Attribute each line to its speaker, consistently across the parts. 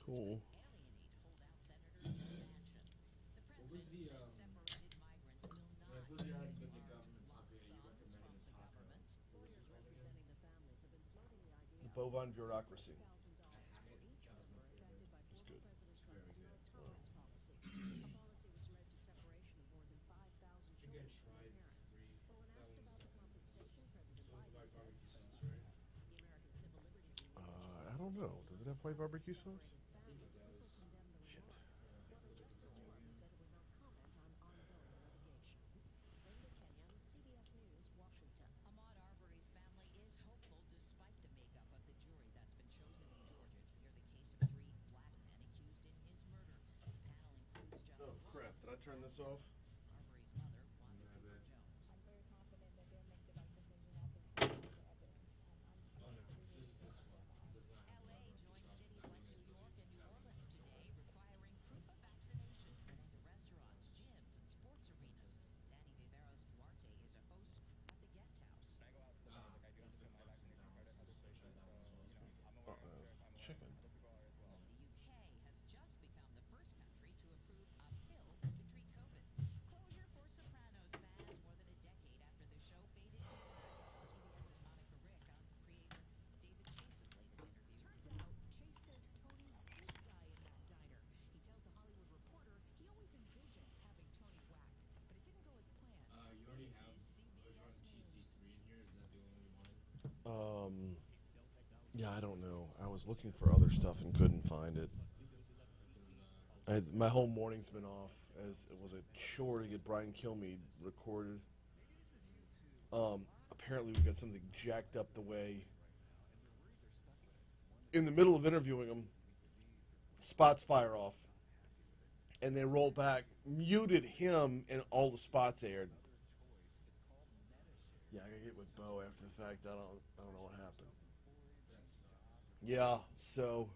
Speaker 1: Cool.
Speaker 2: What was the when I told you I hadn't been to government taco yet, you recommended a taco. What was it called again?
Speaker 1: The bovine bureaucracy.
Speaker 2: I had it. That was my favorite.
Speaker 1: It's good.
Speaker 2: It's very good.
Speaker 1: Wow.
Speaker 2: I think I tried three. That one was definitely the best. So with the white barbecue sauce, right?
Speaker 1: I don't know. Does it have white barbecue sauce?
Speaker 2: I think it does.
Speaker 1: Shit.
Speaker 2: Yeah, a little bit of Italian.
Speaker 1: Oh crap! Did I turn this off?
Speaker 2: I bet. Oh no, this one does not have the white barbecue sauce, but that one is really that one's good. That's the classic Dallas. I tried that one as well. It's pretty good.
Speaker 1: Chicken.
Speaker 2: You already have Bergeron TC3 in here. Is that the only one you wanted?
Speaker 1: Yeah, I don't know. I was looking for other stuff and couldn't find it. My whole morning's been off as it was a chore to get Brian Kilmeade recorded. Apparently we got something jacked up the way. In the middle of interviewing him, spots fire off. And they roll back, muted him, and all the spots aired. Yeah, I got hit with Bo after the fact. I don't know what happened.
Speaker 2: That sucks.
Speaker 1: Yeah, so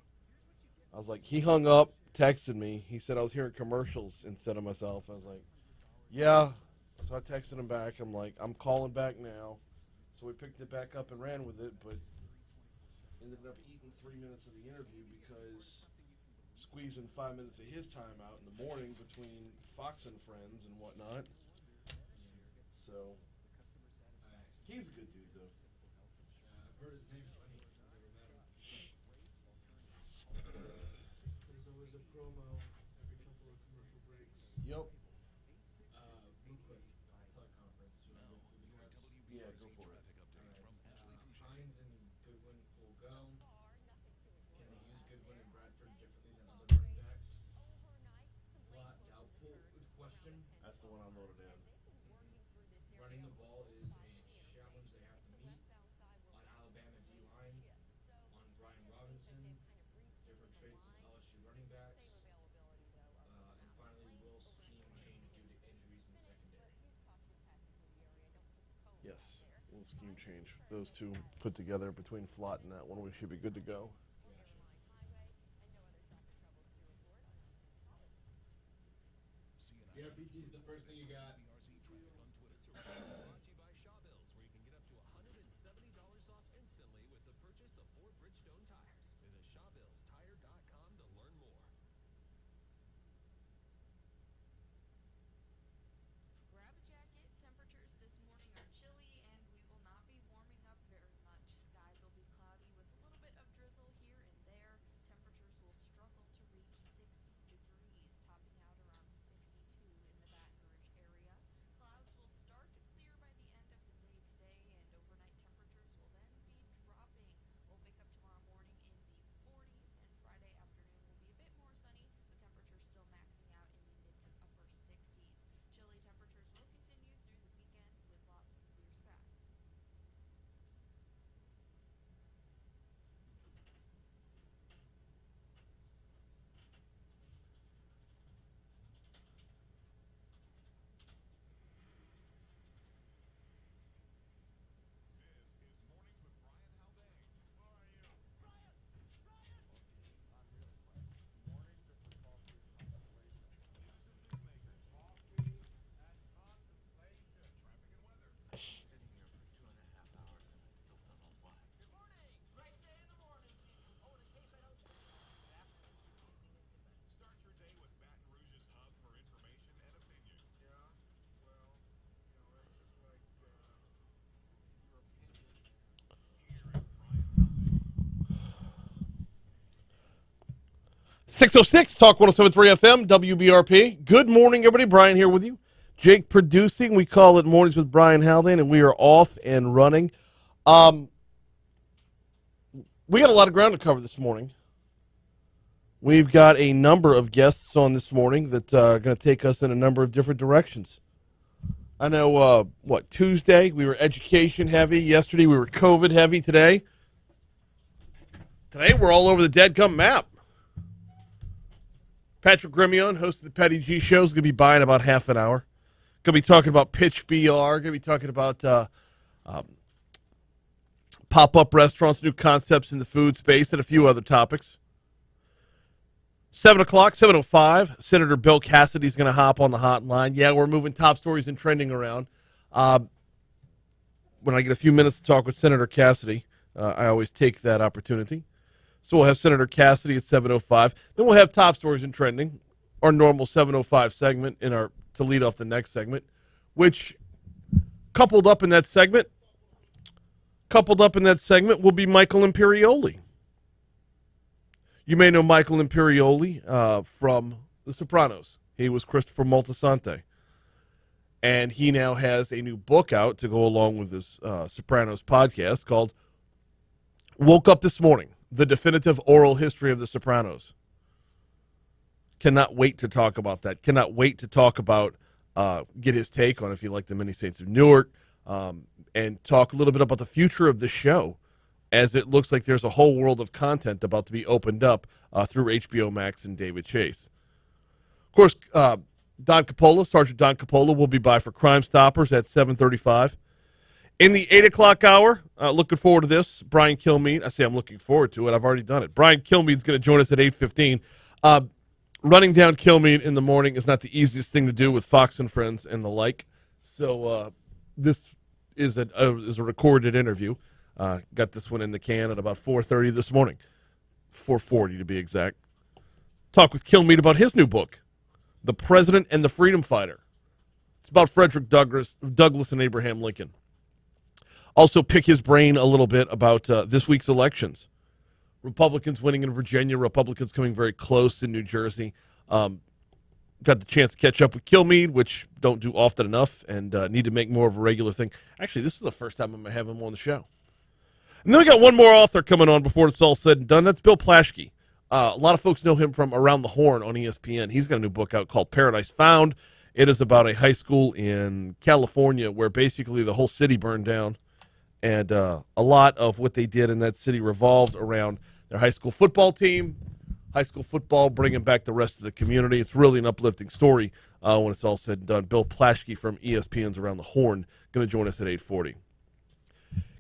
Speaker 1: I was like, he hung up, texted me. He said I was hearing commercials instead of myself. I was like, yeah. So I texted him back. I'm like, I'm calling back now. So we picked it back up and ran with it, but ended up eating 3 minutes of the interview because squeezing 5 minutes of his time out in the morning between Fox and Friends and whatnot. So he's a good dude, though.
Speaker 2: I've heard his name plenty. I've never met him. There's always a promo every couple of commercial breaks.
Speaker 1: Yep.
Speaker 2: Real quick, teleconference. You want to go through the cuts?
Speaker 1: Yeah, go for it.
Speaker 2: Alright. Hines and Goodwin full go. Can they use Goodwin and Bradford differently than other running backs? Flat doubtful question.
Speaker 1: That's the one I loaded in.
Speaker 2: Running the ball is a challenge they have to meet. On Alabama D-line, on Brian Robinson, different traits of LSU running backs. And finally, will scheme change due to injuries in secondary?
Speaker 1: Yes, a little scheme change. Those two put together between Flott and that one, we should be good to go.
Speaker 2: Gotcha. Yeah, BT is the first thing you got.
Speaker 3: Grab a jacket. Temperatures this morning are chilly, and we will not be warming up very much. Skies will be cloudy with a little bit of drizzle here and there. Temperatures will struggle to reach 60 degrees, topping out around 62 in the Baton Rouge area. Clouds will start to clear by
Speaker 1: 606 Talk 107.3 FM, WBRP. Good morning, everybody. Brian here with you. Jake producing. We call it Mornings with Brian Haldane, and we are off and running. We got a lot of ground to cover this morning. We've got a number of guests on this morning that are going to take us in a number of different directions. I know, Tuesday we were education heavy. Yesterday we were COVID heavy. Today we're all over the dadgum map. Patrick Grimion, host of the Petty G Show, is going to be by in about half an hour. Going to be talking about Pitch BR. Going to be talking about pop-up restaurants, new concepts in the food space, and a few other topics. 7 o'clock, 7:05, Senator Bill Cassidy is going to hop on the hotline. Yeah, we're moving top stories and trending around. When I get a few minutes to talk with Senator Cassidy, I always take that opportunity. So we'll have Senator Cassidy at 7:05. Then we'll have top stories and trending, our normal 7:05 segment to lead off the next segment, which coupled up in that segment will be Michael Imperioli. You may know Michael Imperioli from The Sopranos. He was Christopher Moltisanti. And he now has a new book out to go along with his Sopranos podcast called Woke Up This Morning, The Definitive Oral History of The Sopranos. Cannot wait to talk about that. Cannot wait to talk about, get his take on if you like the Many Saints of Newark, and talk a little bit about the future of the show, as it looks like there's a whole world of content about to be opened up through HBO Max and David Chase. Of course, Sergeant Don Coppola will be by for Crimestoppers at 7:35. In the 8 o'clock hour, looking forward to this, Brian Kilmeade. I say I'm looking forward to it. I've already done it. Brian Kilmeade's going to join us at 8:15. Running down Kilmeade in the morning is not the easiest thing to do with Fox and Friends and the like. So this is a recorded interview. Got this one in the can at about 4:30 this morning. 4:40 to be exact. Talk with Kilmeade about his new book, The President and the Freedom Fighter. It's about Frederick Douglass and Abraham Lincoln. Also pick his brain a little bit about this week's elections. Republicans winning in Virginia, Republicans coming very close in New Jersey. Got the chance to catch up with Kilmeade, which don't do often enough, and need to make more of a regular thing. Actually, this is the first time I'm going to have him on the show. And then we got one more author coming on before it's all said and done. That's Bill Plaschke. A lot of folks know him from Around the Horn on ESPN. He's got a new book out called Paradise Found. It is about a high school in California where basically the whole city burned down. And a lot of what they did in that city revolved around their high school football team, high school football, bringing back the rest of the community. It's really an uplifting story when it's all said and done. Bill Plaschke from ESPN's Around the Horn going to join us at 8:40.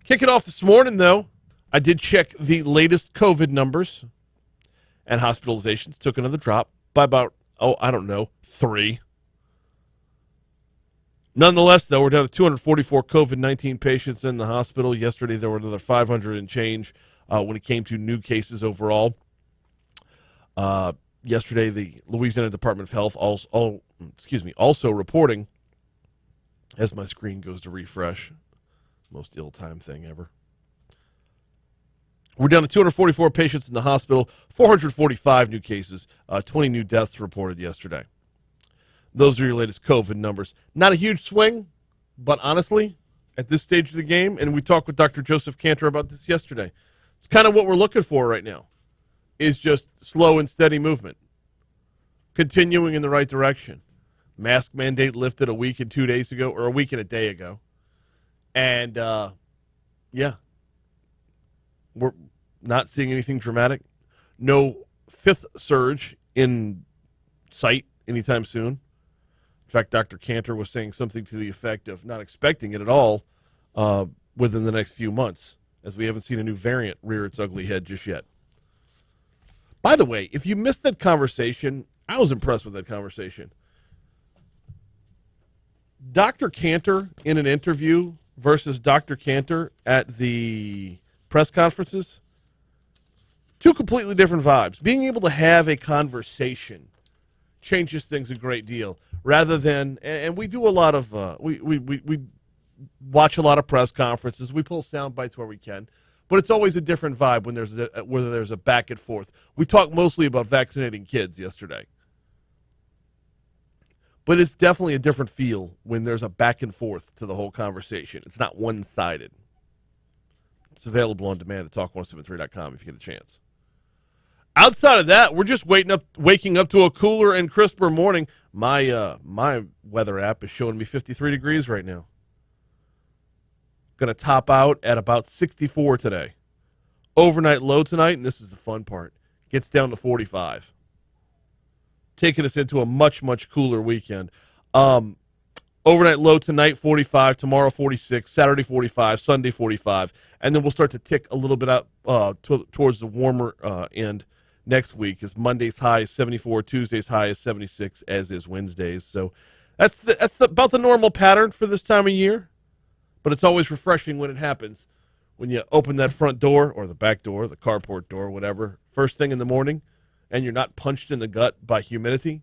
Speaker 1: Kick it off this morning, though. I did check the latest COVID numbers, and hospitalizations took another drop by about, 3. Nonetheless, though, we're down to 244 COVID-19 patients in the hospital. Yesterday, there were another 500 and change when it came to new cases overall. Yesterday, the Louisiana Department of Health also reporting, as my screen goes to refresh, most ill-timed thing ever. We're down to 244 patients in the hospital, 445 new cases, 20 new deaths reported yesterday. Those are your latest COVID numbers. Not a huge swing, but honestly, at this stage of the game, and we talked with Dr. Joseph Cantor about this yesterday, it's kind of what we're looking for right now, is just slow and steady movement, continuing in the right direction. Mask mandate lifted a week and 2 days ago, or a week and a day ago. And, we're not seeing anything dramatic. No fifth surge in sight anytime soon. In fact, Dr. Cantor was saying something to the effect of not expecting it at all within the next few months, as we haven't seen a new variant rear its ugly head just yet. By the way, if you missed that conversation, I was impressed with that conversation. Dr. Cantor in an interview versus Dr. Cantor at the press conferences, two completely different vibes. Being able to have a conversation changes things a great deal, rather than, and we do a lot of, we watch a lot of press conferences, we pull sound bites where we can, But it's always a different vibe when whether there's a back and forth. We talked mostly about vaccinating kids yesterday. But it's definitely a different feel when there's a back and forth to the whole conversation. It's not one-sided. It's available on demand at talk1073.com if you get a chance. Outside of that, we're just waking up to a cooler and crisper morning. My weather app is showing me 53 degrees right now. Going to top out at about 64 today. Overnight low tonight, and this is the fun part, gets down to 45. Taking us into a much, much cooler weekend. Overnight low tonight, 45. Tomorrow, 46. Saturday, 45. Sunday, 45. And then we'll start to tick a little bit up towards the warmer end next week, as Monday's high is 74, Tuesday's high is 76, as is Wednesday's. So that's about the normal pattern for this time of year. But it's always refreshing when it happens. When you open that front door or the back door, the carport door, whatever, first thing in the morning, and you're not punched in the gut by humidity.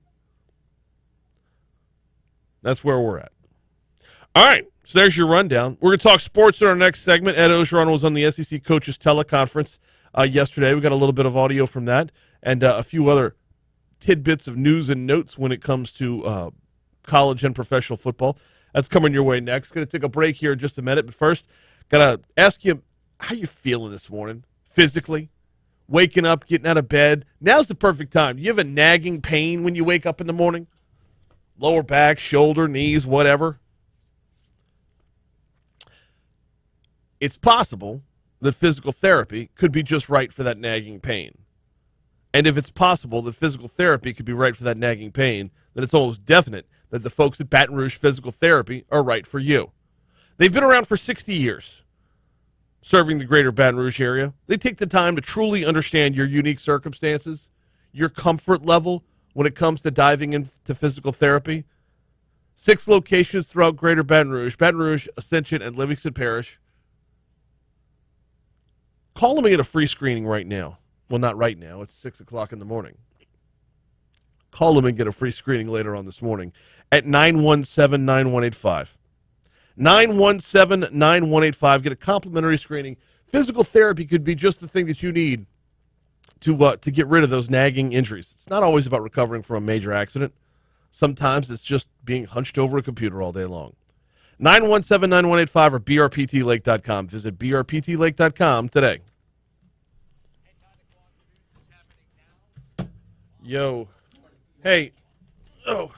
Speaker 1: That's where we're at. All right, so there's your rundown. We're going to talk sports in our next segment. Ed Ogeron was on the SEC Coaches Teleconference yesterday. We got a little bit of audio from that and a few other tidbits of news and notes when it comes to college and professional football. That's coming your way next. Going to take a break here in just a minute, but first, got to ask you, how you feeling this morning physically? Waking up, getting out of bed. Now's the perfect time. Do you have a nagging pain when you wake up in the morning? Lower back, shoulder, knees, whatever. It's possible that physical therapy could be just right for that nagging pain. And if it's possible that physical therapy could be right for that nagging pain, then it's almost definite that the folks at Baton Rouge Physical Therapy are right for you. They've been around for 60 years, serving the greater Baton Rouge area. They take the time to truly understand your unique circumstances, your comfort level when it comes to diving into physical therapy. 6 locations throughout greater Baton Rouge, Ascension, and Livingston Parish. Call them and get a free screening right now. Well, not right now. It's 6 o'clock in the morning. Call them and get a free screening later on this morning at 917-9185. 917-9185. Get a complimentary screening. Physical therapy could be just the thing that you need to get rid of those nagging injuries. It's not always about recovering from a major accident. Sometimes it's just being hunched over a computer all day long. 917-9185 or brptlake.com. Visit brptlake.com today. Yo. Hey. Oh.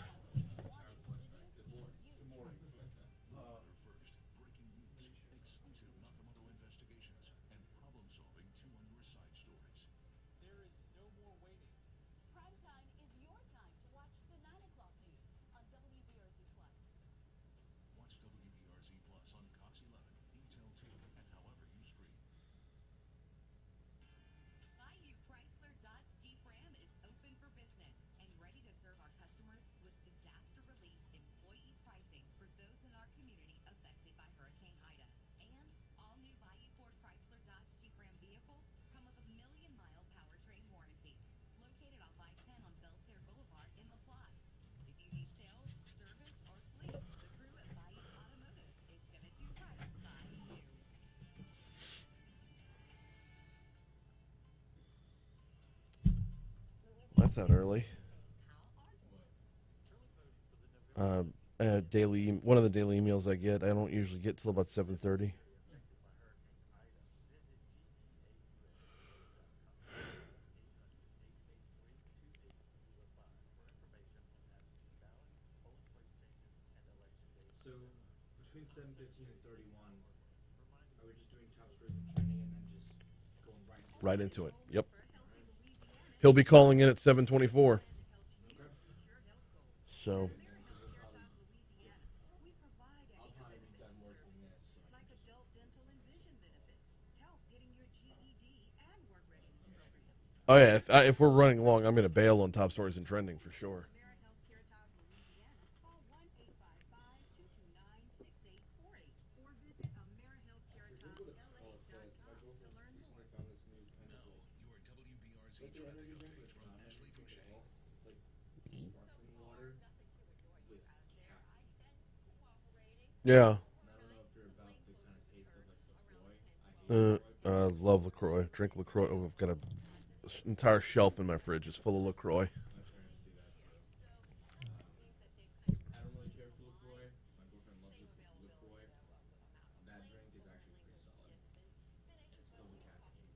Speaker 1: That's out early. One of the daily emails I get, I don't usually get till about 7:30.
Speaker 2: So between 7:15 and 31, are we just doing top stories and training and then just going
Speaker 1: Right into it. Yep. He'll be calling in at 7:24. So. Oh yeah, if we're running long, I'm going to bail on top stories and trending for sure. Yeah. Love LaCroix. Drink LaCroix. Oh, I've got an entire shelf in my fridge. It's full of LaCroix.
Speaker 2: My parents do that too. I don't really care for LaCroix. My girlfriend loves LaCroix. That drink is actually pretty solid. It's filled with caffeine.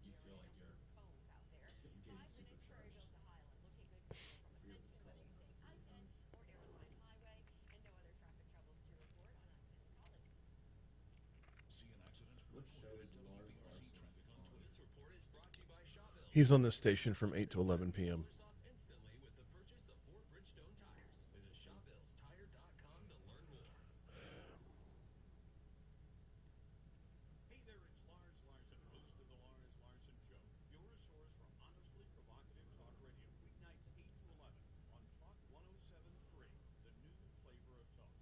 Speaker 2: You feel like you're getting supercharged. I forget what it's called. What show is Lars Larson on?
Speaker 1: He's on this station from 8 to 11 p.m.
Speaker 4: Hey there, it's Lars Larson, host of the Lars Larson Show, your source for honestly provocative talk radio, weeknights 8 to 11 on Talk 107.3, the new flavor of talk.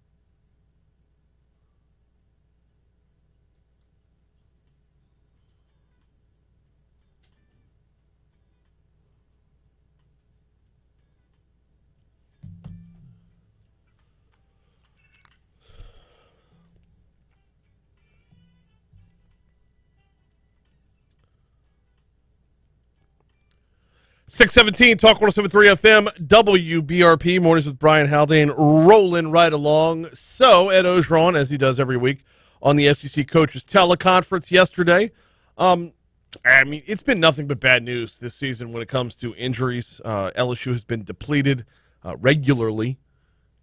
Speaker 1: .617 Talk 107.3 FM WBRP mornings with Brian Haldane rolling right along. So Ed Ogeron, as he does every week on the SEC coaches teleconference yesterday. I mean, it's been nothing but bad news this season when it comes to injuries. LSU has been depleted regularly,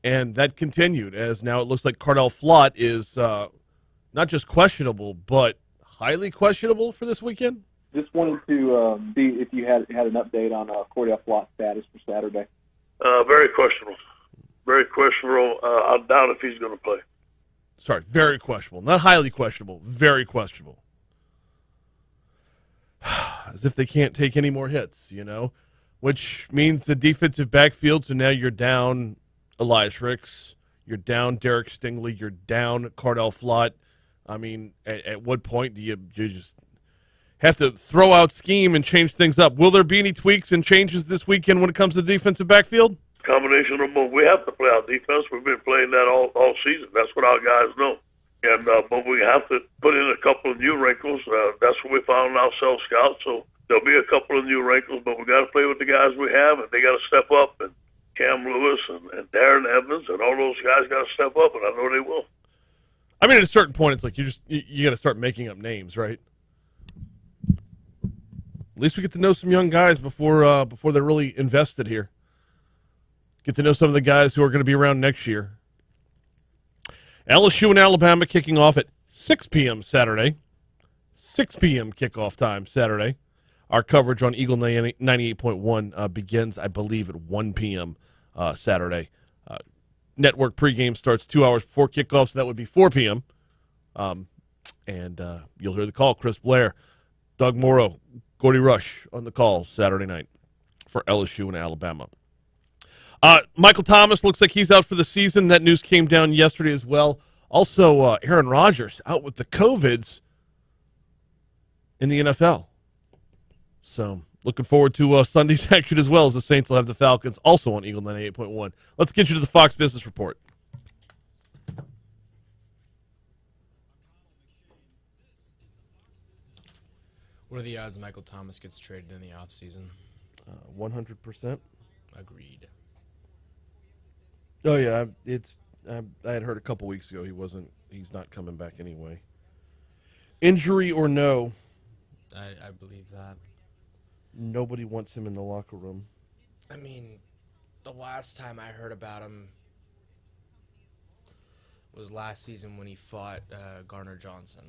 Speaker 1: and that continued as now it looks like Cardell Flott is not just questionable, but highly questionable for this weekend.
Speaker 5: Just wanted to see if you had an update on Cordell Flott's status for Saturday.
Speaker 6: Very questionable. Very questionable. I doubt if he's going to play.
Speaker 1: Sorry, very questionable. Not highly questionable, very questionable. As if they can't take any more hits, you know, which means the defensive backfield, so now you're down Elias Ricks, you're down Derek Stingley, you're down Cardell Flott. I mean, at what point do you just have to throw out scheme and change things up? Will there be any tweaks and changes this weekend when it comes to the defensive backfield?
Speaker 6: Combination of both. We have to play our defense. We've been playing that all season. That's what our guys know. And but we have to put in a couple of new wrinkles. That's what we found ourselves scouts. So there'll be a couple of new wrinkles, but we got to play with the guys we have, and they got to step up. And Cam Lewis and Darren Evans and all those guys got to step up, and I know they will.
Speaker 1: I mean, at a certain point, it's like you got to start making up names, right? At least we get to know some young guys before they're really invested here. Get to know some of the guys who are going to be around next year. LSU and Alabama kicking off at 6 p.m. Saturday. 6 p.m. kickoff time Saturday. Our coverage on Eagle 98.1 begins, I believe, at 1 p.m. Saturday. Network pregame starts 2 hours before kickoff, so that would be 4 p.m. And you'll hear the call. Chris Blair, Doug Morrow, Gordy Rush on the call Saturday night for LSU and Alabama. Michael Thomas looks like he's out for the season. That news came down yesterday as well. Also, Aaron Rodgers out with the COVIDs in the NFL. So looking forward to Sunday's action as well, as the Saints will have the Falcons also on Eagle 98.1. Let's get you to the Fox Business Report.
Speaker 7: What are the odds Michael Thomas gets traded in the offseason?
Speaker 1: 100%.
Speaker 7: Agreed.
Speaker 1: Oh yeah, I had heard a couple weeks ago he's not coming back anyway. Injury or no,
Speaker 7: I believe that.
Speaker 1: nobody wants him in the locker room.
Speaker 7: I mean, the last time I heard about him was last season when he fought Garner Johnson.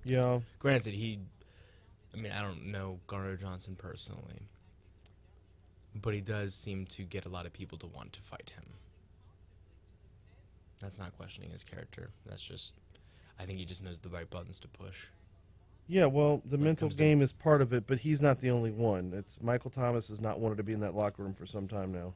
Speaker 1: Yeah.
Speaker 7: Granted, I don't know Garner Johnson personally, but he does seem to get a lot of people to want to fight him. That's not questioning his character. That's just, I think he just knows the right buttons to push.
Speaker 1: Yeah, well, the
Speaker 7: When it
Speaker 1: mental
Speaker 7: comes to-
Speaker 1: game is part of it, but he's not the only one. It's Michael Thomas has not wanted to be in that locker room for some time now.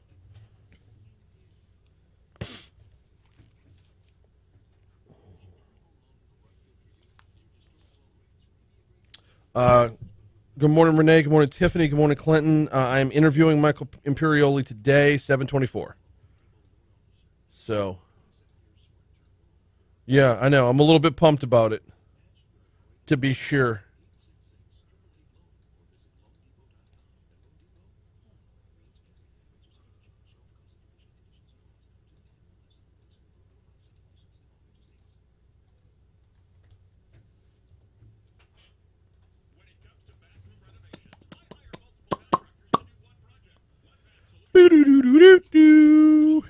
Speaker 1: Good morning, Renee. Good morning, Tiffany. Good morning, Clinton. I'm interviewing Michael Imperioli today, 7:24. So, yeah, I know. I'm a little bit pumped about it. to be sure. Boo-doo-doo-doo-doo-doo.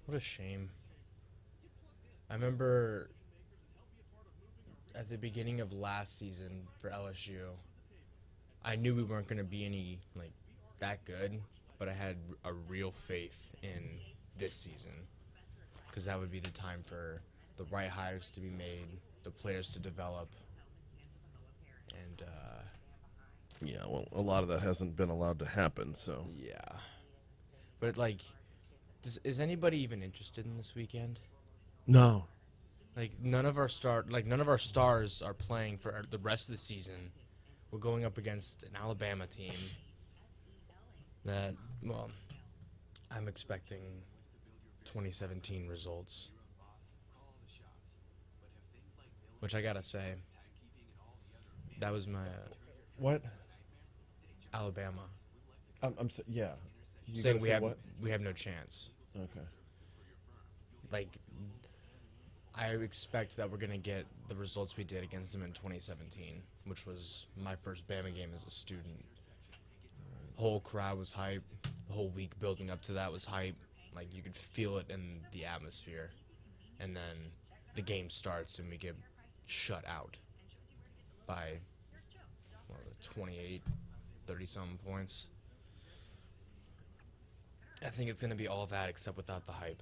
Speaker 7: What a shame. I remember at the beginning of last season for LSU, I knew we weren't going to be any that good, but I had a real faith in this season because that would be the time for the right hires to be made, the players to develop, and
Speaker 1: Yeah, well, a lot of that hasn't been allowed to happen, so.
Speaker 7: yeah. But is anybody even interested in this weekend?
Speaker 1: No.
Speaker 7: None of our stars are playing for the rest of the season. We're going up against an Alabama team that, well, I'm expecting 2017 results. Which I gotta say, that was my
Speaker 1: What?
Speaker 7: Alabama.
Speaker 1: Yeah. You
Speaker 7: Saying
Speaker 1: gotta say what?
Speaker 7: we have no chance.
Speaker 1: Okay.
Speaker 7: I expect that we're gonna get the results we did against them in 2017, which was my first Bama game as a student. The whole crowd was hype. The whole week building up to that was hype. You could feel it in the atmosphere. And then the game starts and we get shut out by 28, 30-something points. I think it's going to be all that except without the hype.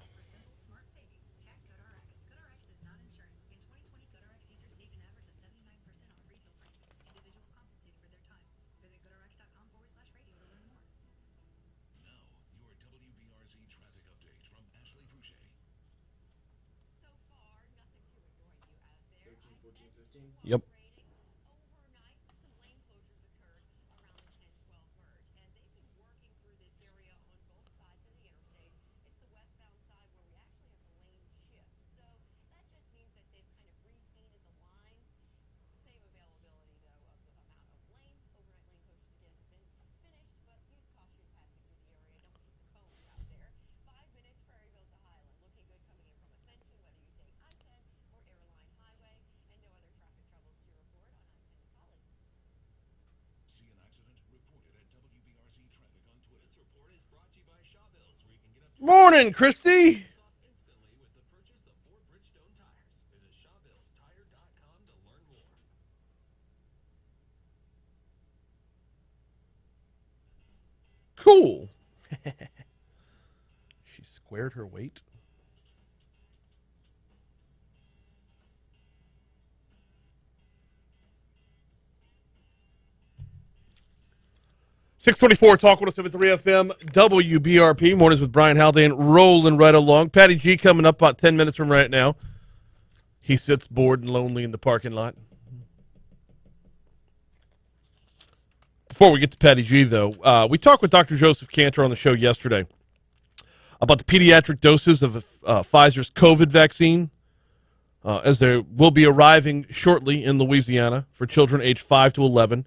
Speaker 1: Yep. Morning, Christy. Cool. She squared her weight. .624 Talk 107.3 FM, WBRP. Mornings with Brian Haldane rolling right along. Patty G coming up about 10 minutes from right now. He sits bored and lonely in the parking lot. Before we get to Patty G, though, we talked with Dr. Joseph Cantor on the show yesterday about the pediatric doses of Pfizer's COVID vaccine, as they will be arriving shortly in Louisiana for children aged 5 to 11.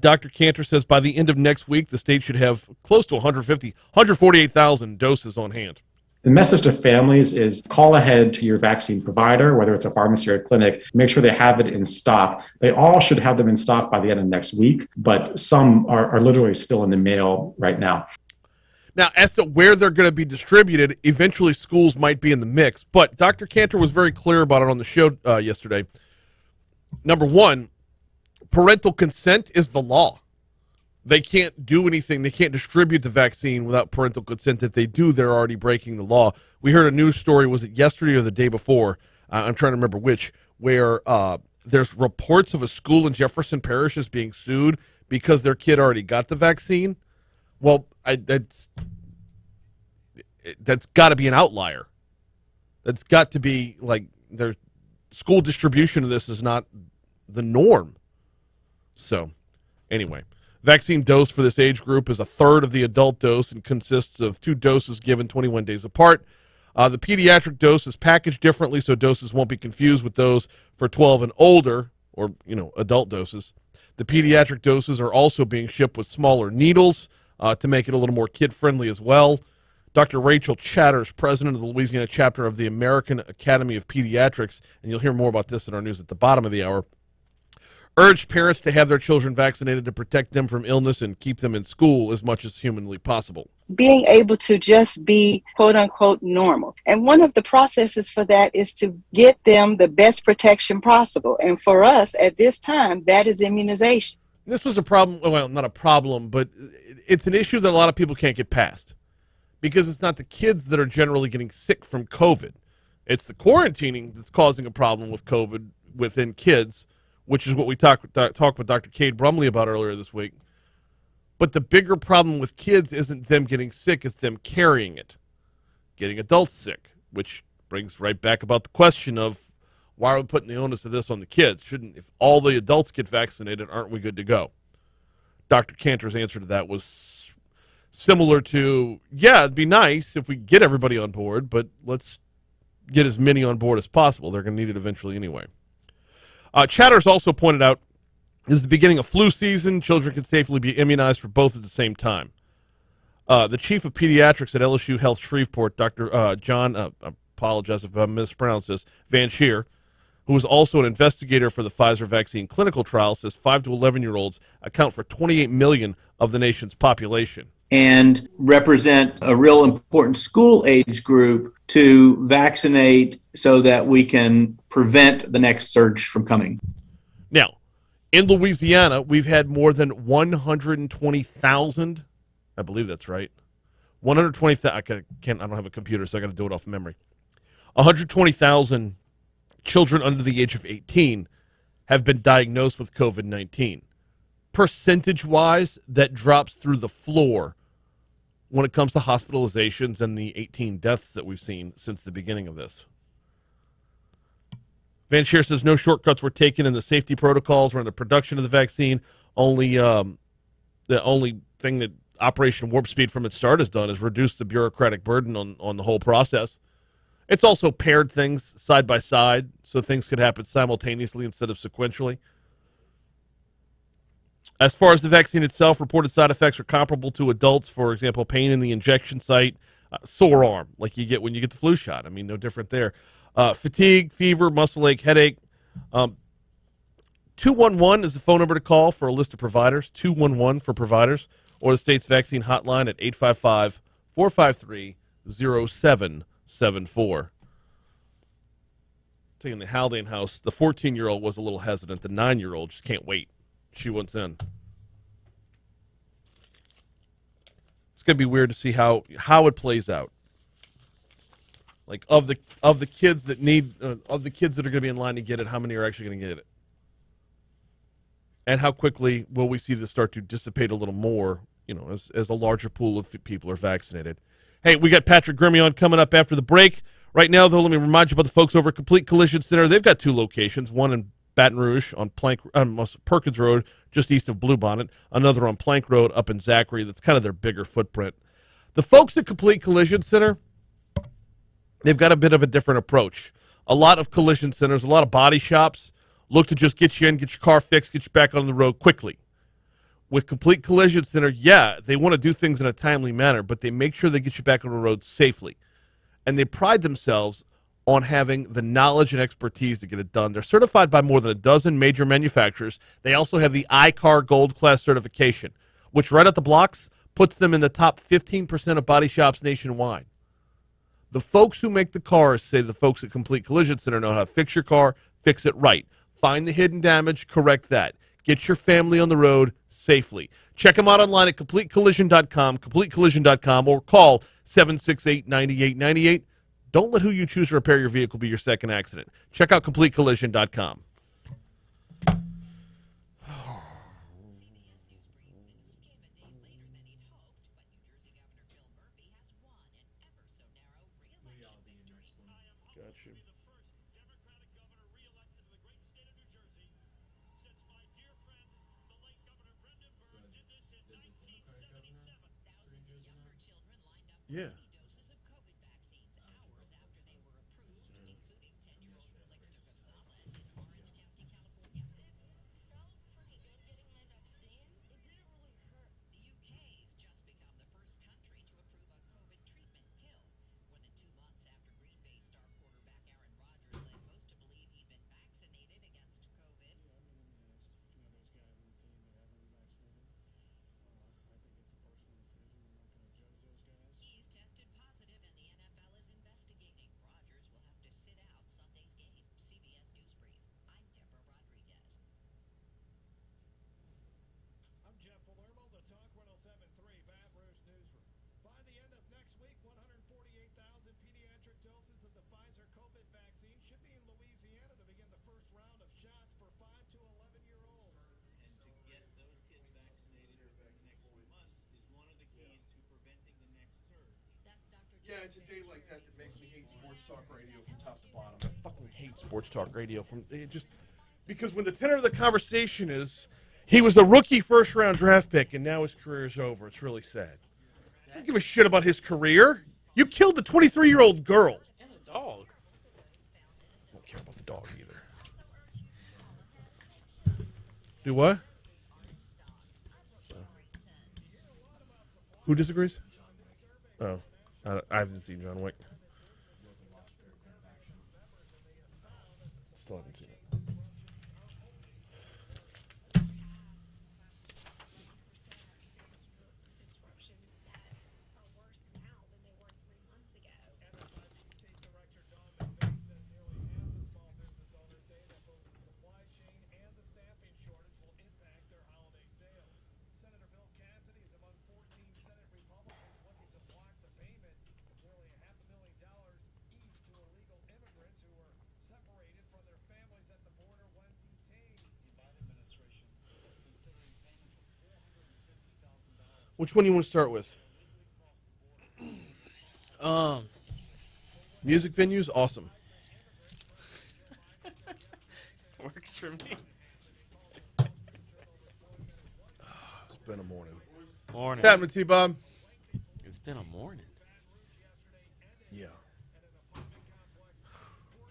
Speaker 1: Dr. Cantor says by the end of next week, the state should have close to 148,000 doses on hand.
Speaker 8: The message to families is call ahead to your vaccine provider, whether it's a pharmacy or a clinic, make sure they have it in stock. They all should have them in stock by the end of next week, but some are literally still in the mail right now.
Speaker 1: Now, as to where they're going to be distributed, eventually schools might be in the mix, but Dr. Cantor was very clear about it on the show yesterday. Number one, parental consent is the law. They can't do anything. They can't distribute the vaccine without parental consent. If they do, they're already breaking the law. We heard a news story, was it yesterday or the day before? I'm trying to remember which, where there's reports of a school in Jefferson Parish is being sued because their kid already got the vaccine. Well, that's got to be an outlier. That's got to be their school distribution of this is not the norm. So, anyway, Vaccine dose for this age group is a third of the adult dose and consists of 2 doses given 21 days apart. The pediatric dose is packaged differently, so doses won't be confused with those for 12 and older, or, adult doses. The pediatric doses are also being shipped with smaller needles to make it a little more kid-friendly as well. Dr. Rachel Chatters, president of the Louisiana chapter of the American Academy of Pediatrics, and you'll hear more about this in our news at the bottom of the hour, urged parents to have their children vaccinated to protect them from illness and keep them in school as much as humanly possible.
Speaker 9: Being able to just be quote unquote normal. And one of the processes for that is to get them the best protection possible. And for us at this time, that is immunization.
Speaker 1: This was a problem, well, not a problem, but it's an issue that a lot of people can't get past because it's not the kids that are generally getting sick from COVID. It's the quarantining that's causing a problem with COVID within kids, which is what we talked with Dr. Cade Brumley about earlier this week. But the bigger problem with kids isn't them getting sick, it's them carrying it, getting adults sick, which brings right back about the question of why are we putting the onus of this on the kids? If all the adults get vaccinated, aren't we good to go? Dr. Cantor's answer to that was similar to, yeah, it'd be nice if we get everybody on board, but let's get as many on board as possible. They're going to need it eventually anyway. Chatters also pointed out, this is the beginning of flu season. Children can safely be immunized for both at the same time. The chief of pediatrics at LSU Health Shreveport, Dr. John, I apologize if I mispronounced this, Van Sheer, who is also an investigator for the Pfizer vaccine clinical trial, says 5 to 11-year-olds account for 28 million of the nation's population.
Speaker 10: And represent a real important school age group to vaccinate so that we can prevent the next surge from coming.
Speaker 1: Now, in Louisiana, we've had more than 120,000, I believe that's right, 120,000, I don't have a computer, so I got to do it off memory. 120,000 children under the age of 18 have been diagnosed with COVID-19. Percentage-wise, that drops through the floor when it comes to hospitalizations and the 18 deaths that we've seen since the beginning of this. Van Sheer says no shortcuts were taken in the safety protocols or in the production of the vaccine. The only thing that Operation Warp Speed from its start has done is reduce the bureaucratic burden on the whole process. It's also paired things side by side so things could happen simultaneously instead of sequentially. As far as the vaccine itself, reported side effects are comparable to adults. For example, pain in the injection site, sore arm, like you get when you get the flu shot. I mean, no different there. Fatigue, fever, muscle ache, headache. 211 is the phone number to call for a list of providers, 211 for providers, or the state's vaccine hotline at 855-453-0774. Taking the Haldane house, the 14-year-old was a little hesitant. The 9-year-old just can't wait. She wants in. It's going to be weird to see how it plays out. Like of the kids that need of the kids that are going to be in line to get it, how many are actually going to get it? And how quickly will we see this start to dissipate a little more, as a larger pool of people are vaccinated? Hey, we got Patrick Grimmy on coming up after the break. Right now, though, let me remind you about the folks over at Complete Collision Center. They've got 2 locations, one in Baton Rouge on Perkins Road, just east of Bluebonnet, another on Plank Road up in Zachary. That's kind of their bigger footprint. The folks at Complete Collision Center, they've got a bit of a different approach. A lot of collision centers, a lot of body shops look to just get you in, get your car fixed, get you back on the road quickly. With Complete Collision Center, yeah, they want to do things in a timely manner, but they make sure they get you back on the road safely. And they pride themselves on having the knowledge and expertise to get it done. They're certified by more than a dozen major manufacturers. They also have the iCar Gold Class certification, which right at the blocks puts them in the top 15% of body shops nationwide. The folks who make the cars say the folks at Complete Collision Center know how to fix your car, fix it right. Find the hidden damage, correct that. Get your family on the road safely. Check them out online at CompleteCollision.com, CompleteCollision.com, or call 768-9898. Don't let who you choose to repair your vehicle be your second accident. Check out CompleteCollision.com. Yeah.
Speaker 4: I'm Jeff Palermo, the Talk 107.3 Baton Rouge Newsroom. By the end of next week, 148,000 pediatric doses of the Pfizer COVID vaccine should be in Louisiana to begin the first round of shots for 5 to 11-year-olds.
Speaker 11: And to get those kids vaccinated over the next few months is one of the keys to preventing the next surge.
Speaker 1: Yeah, it's a day like that that makes me hate sports talk radio from top to bottom. I fucking hate sports talk radio because when the tenor of the conversation is he was the rookie first-round draft pick and now his career is over, it's really sad. I don't give a shit about his career. You killed the 23-year-old girl.
Speaker 12: And a dog.
Speaker 1: I don't care about the dog either. Do what? Who disagrees? Oh, I haven't seen John Wick. Still haven't seen it.
Speaker 4: Senator Bill Cassidy is among 14 Senate Republicans looking to block the payment of nearly $500,000 each to illegal immigrants who were separated from their families at the border when detained. The Biden administration is considering payments of $450,000.
Speaker 1: Which one do you want to start with? Music venues, awesome.
Speaker 12: Works for me.
Speaker 1: It's been a morning.
Speaker 12: Morning.
Speaker 1: What's happening, T-Bob?
Speaker 12: It's been a morning.
Speaker 1: Yeah.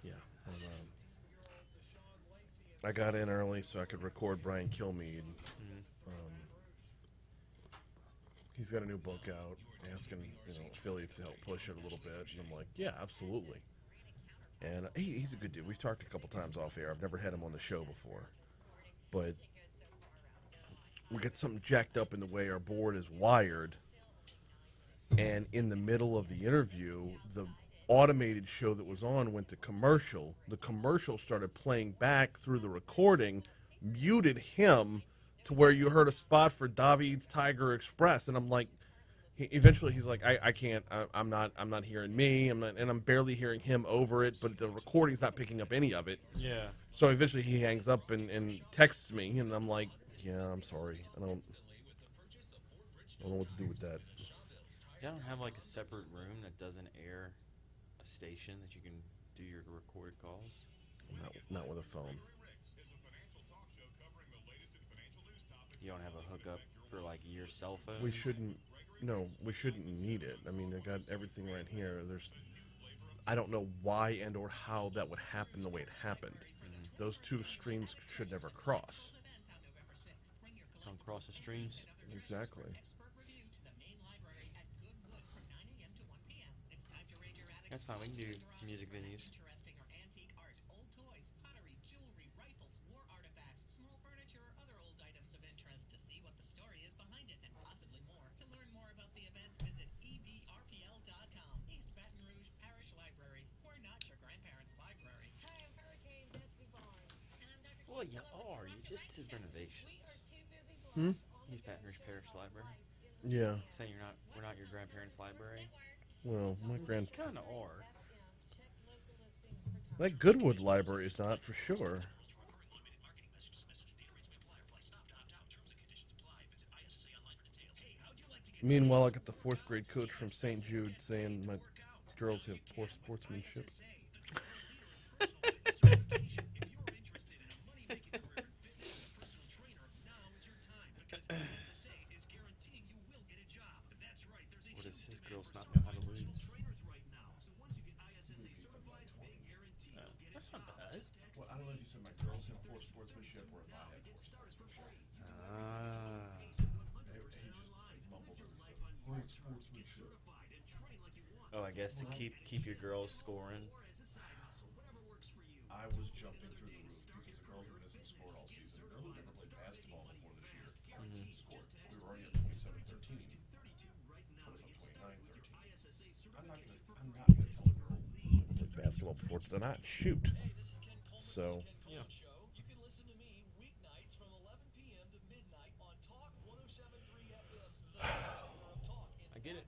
Speaker 1: Yeah. I got in early so I could record Brian Kilmeade. He's got a new book out, asking affiliates to help push it a little bit, and I'm like, yeah, absolutely. And he's a good dude. We've talked a couple times off air. I've never had him on the show before, but we got something jacked up in the way our board is wired. And in the middle of the interview, the automated show that was on went to commercial. The commercial started playing back through the recording, muted him to where you heard a spot for David's Tiger Express. And I'm like, eventually he's like, I can't, I'm not hearing me. I'm barely hearing him over it, but the recording's not picking up any of it.
Speaker 12: Yeah.
Speaker 1: So eventually he hangs up and texts me, and I'm like, yeah, I'm sorry. I don't know what to do with that.
Speaker 12: You don't have like a separate room that doesn't air a station that you can do your recorded calls?
Speaker 1: Not with a phone.
Speaker 12: You don't have a hookup for like your cell phone?
Speaker 1: We shouldn't need it. I mean, I got everything right here. I don't know why and or how that would happen the way it happened. Those two streams should never cross.
Speaker 12: Don't cross the streams?
Speaker 1: Exactly.
Speaker 12: That's fine. We can do music venues. Well, you are. You just did renovations. East Baton Rouge Parish Library.
Speaker 1: Yeah.
Speaker 12: Saying we're not your grandparents' library.
Speaker 1: Well, my
Speaker 12: kind of are.
Speaker 1: That Goodwood Library is not for sure. Meanwhile, I got the 4th grade coach from St. Jude saying my girls have poor sportsmanship.
Speaker 12: What does his girls not know how to
Speaker 1: girls have forced sportsmanship or if I had forced sportsmanship.
Speaker 12: Oh, I guess to keep your girls scoring.
Speaker 1: I was jumping through the roof because a girl who hasn't scored all season, a girl who never played basketball before this year, scored. We were already at 27-13. I was up 29-13. I'm not gonna tell a girl who played basketball before to not shoot. So.
Speaker 12: Yeah.
Speaker 11: You can listen to me weeknights from 11 p.m. to midnight on Talk 107.3 FM.
Speaker 12: I get it.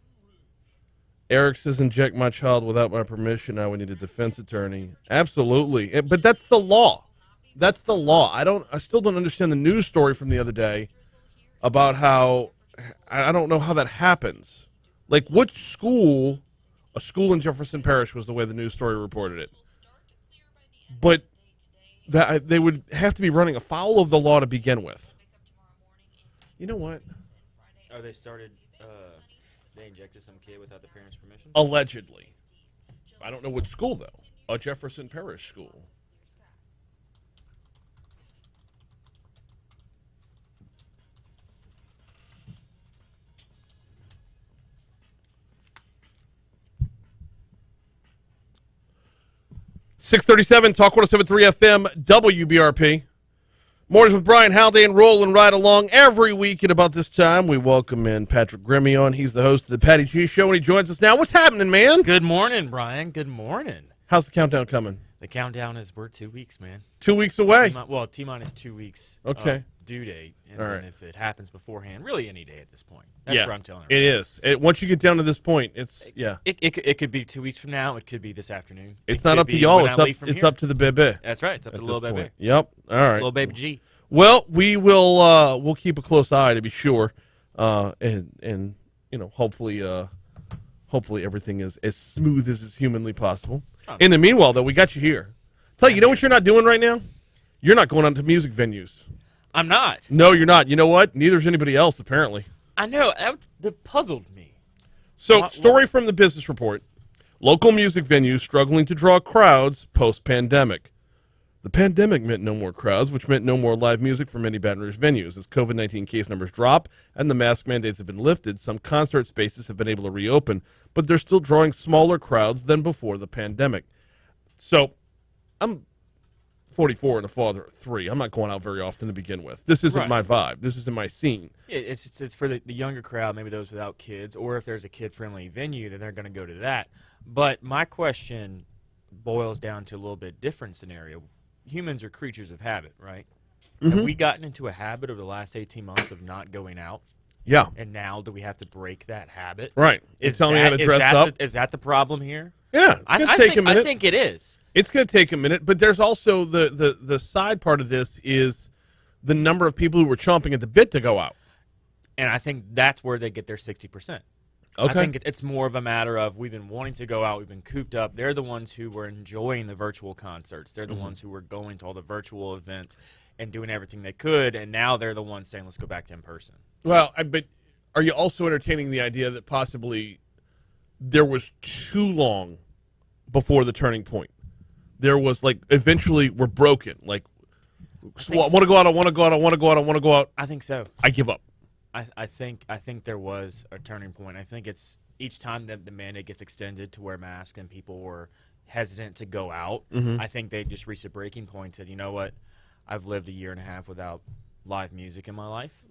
Speaker 1: Eric says, inject my child without my permission. Now we need a defense attorney. Absolutely. But that's the law. That's the law. I still don't understand the news story from the other day about how, I don't know how that happens. Like, what school, a school in Jefferson Parish was the way the news story reported it. But that they would have to be running afoul of the law to begin with. You know what?
Speaker 12: Oh, they started, they injected some kid without the parents' permission?
Speaker 1: Allegedly. I don't know what school, though. A Jefferson Parish school. .637 Talk 107.3 FM WBRP. Mornings with Brian Haldane, rolling right along every week at about this time. We welcome in Patrick Grimmie on. He's the host of the Patty G Show, and he joins us now. What's happening, man?
Speaker 12: Good morning, Brian. Good morning.
Speaker 1: How's the countdown coming?
Speaker 12: The countdown is we're 2 weeks, man.
Speaker 1: 2 weeks away?
Speaker 12: T-minus 2 weeks.
Speaker 1: Okay.
Speaker 12: Due date. And
Speaker 1: All
Speaker 12: then
Speaker 1: right.
Speaker 12: if it happens beforehand, really any day at this point. That's
Speaker 1: Yeah,
Speaker 12: what I'm telling
Speaker 1: it
Speaker 12: you.
Speaker 1: is. Once you get down to this point, it's, yeah.
Speaker 12: It could be 2 weeks from now. It could be this afternoon.
Speaker 1: It's
Speaker 12: It
Speaker 1: not
Speaker 12: could
Speaker 1: up to
Speaker 12: be
Speaker 1: y'all.
Speaker 12: when I leave from
Speaker 1: It's
Speaker 12: here.
Speaker 1: up to the baby.
Speaker 12: That's right. It's up to
Speaker 1: at
Speaker 12: the little
Speaker 1: this
Speaker 12: baby.
Speaker 1: point. Yep. All right.
Speaker 12: Little baby G.
Speaker 1: Well, we will. We'll keep a close eye to be sure, and you know, hopefully everything is as smooth as is humanly possible.
Speaker 12: Oh.
Speaker 1: In the meanwhile, though, we got you here. Tell you know what you're not doing right now? You're not going out to music venues.
Speaker 12: I'm not.
Speaker 1: No, you're not. You know what? Neither is anybody else, apparently.
Speaker 12: I know. That puzzled me.
Speaker 1: So, story from the Business Report. Local music venues struggling to draw crowds post-pandemic. The pandemic meant no more crowds, which meant no more live music for many Baton Rouge venues. As COVID-19 case numbers drop and the mask mandates have been lifted, some concert spaces have been able to reopen, but they're still drawing smaller crowds than before the pandemic. So, I'm 44 and a father of 3. I'm not going out very often to begin with. This isn't my vibe. This isn't my scene.
Speaker 12: Yeah, it's for the younger crowd, maybe those without kids, or if there's a kid-friendly venue, then they're going to go to that. But my question boils down to a little bit different scenario. Humans are creatures of habit, right?
Speaker 1: Mm-hmm.
Speaker 12: Have we gotten into a habit over the last 18 months of not going out?
Speaker 1: Yeah.
Speaker 12: And now do we have to break that habit?
Speaker 1: Right.
Speaker 12: Is
Speaker 1: telling me how to dress up.
Speaker 12: Is that the problem here?
Speaker 1: Yeah, it's going to take a minute.
Speaker 12: I think it is.
Speaker 1: It's going to take a minute, but there's also the side part of this is the number of people who were chomping at the bit to go out.
Speaker 12: And I think that's where they get their 60%.
Speaker 1: Okay.
Speaker 12: I think it's more of a matter of we've been wanting to go out, we've been cooped up. They're the ones who were enjoying the virtual concerts. They're the ones who were going to all the virtual events and doing everything they could, and now they're the ones saying, let's go back to in-person.
Speaker 1: Well, but are you also entertaining the idea that possibly there was too long before the turning point? There was, like, eventually we're broken. Like, I want to go out, I want to go out, I want to go out, I want to go out.
Speaker 12: I think so.
Speaker 1: I give up.
Speaker 12: I think there was a turning point. I think it's each time that the mandate gets extended to wear masks and people were hesitant to go out, I think they just reached a breaking point. Said, you know what, I've lived a year and a half without live music in my life,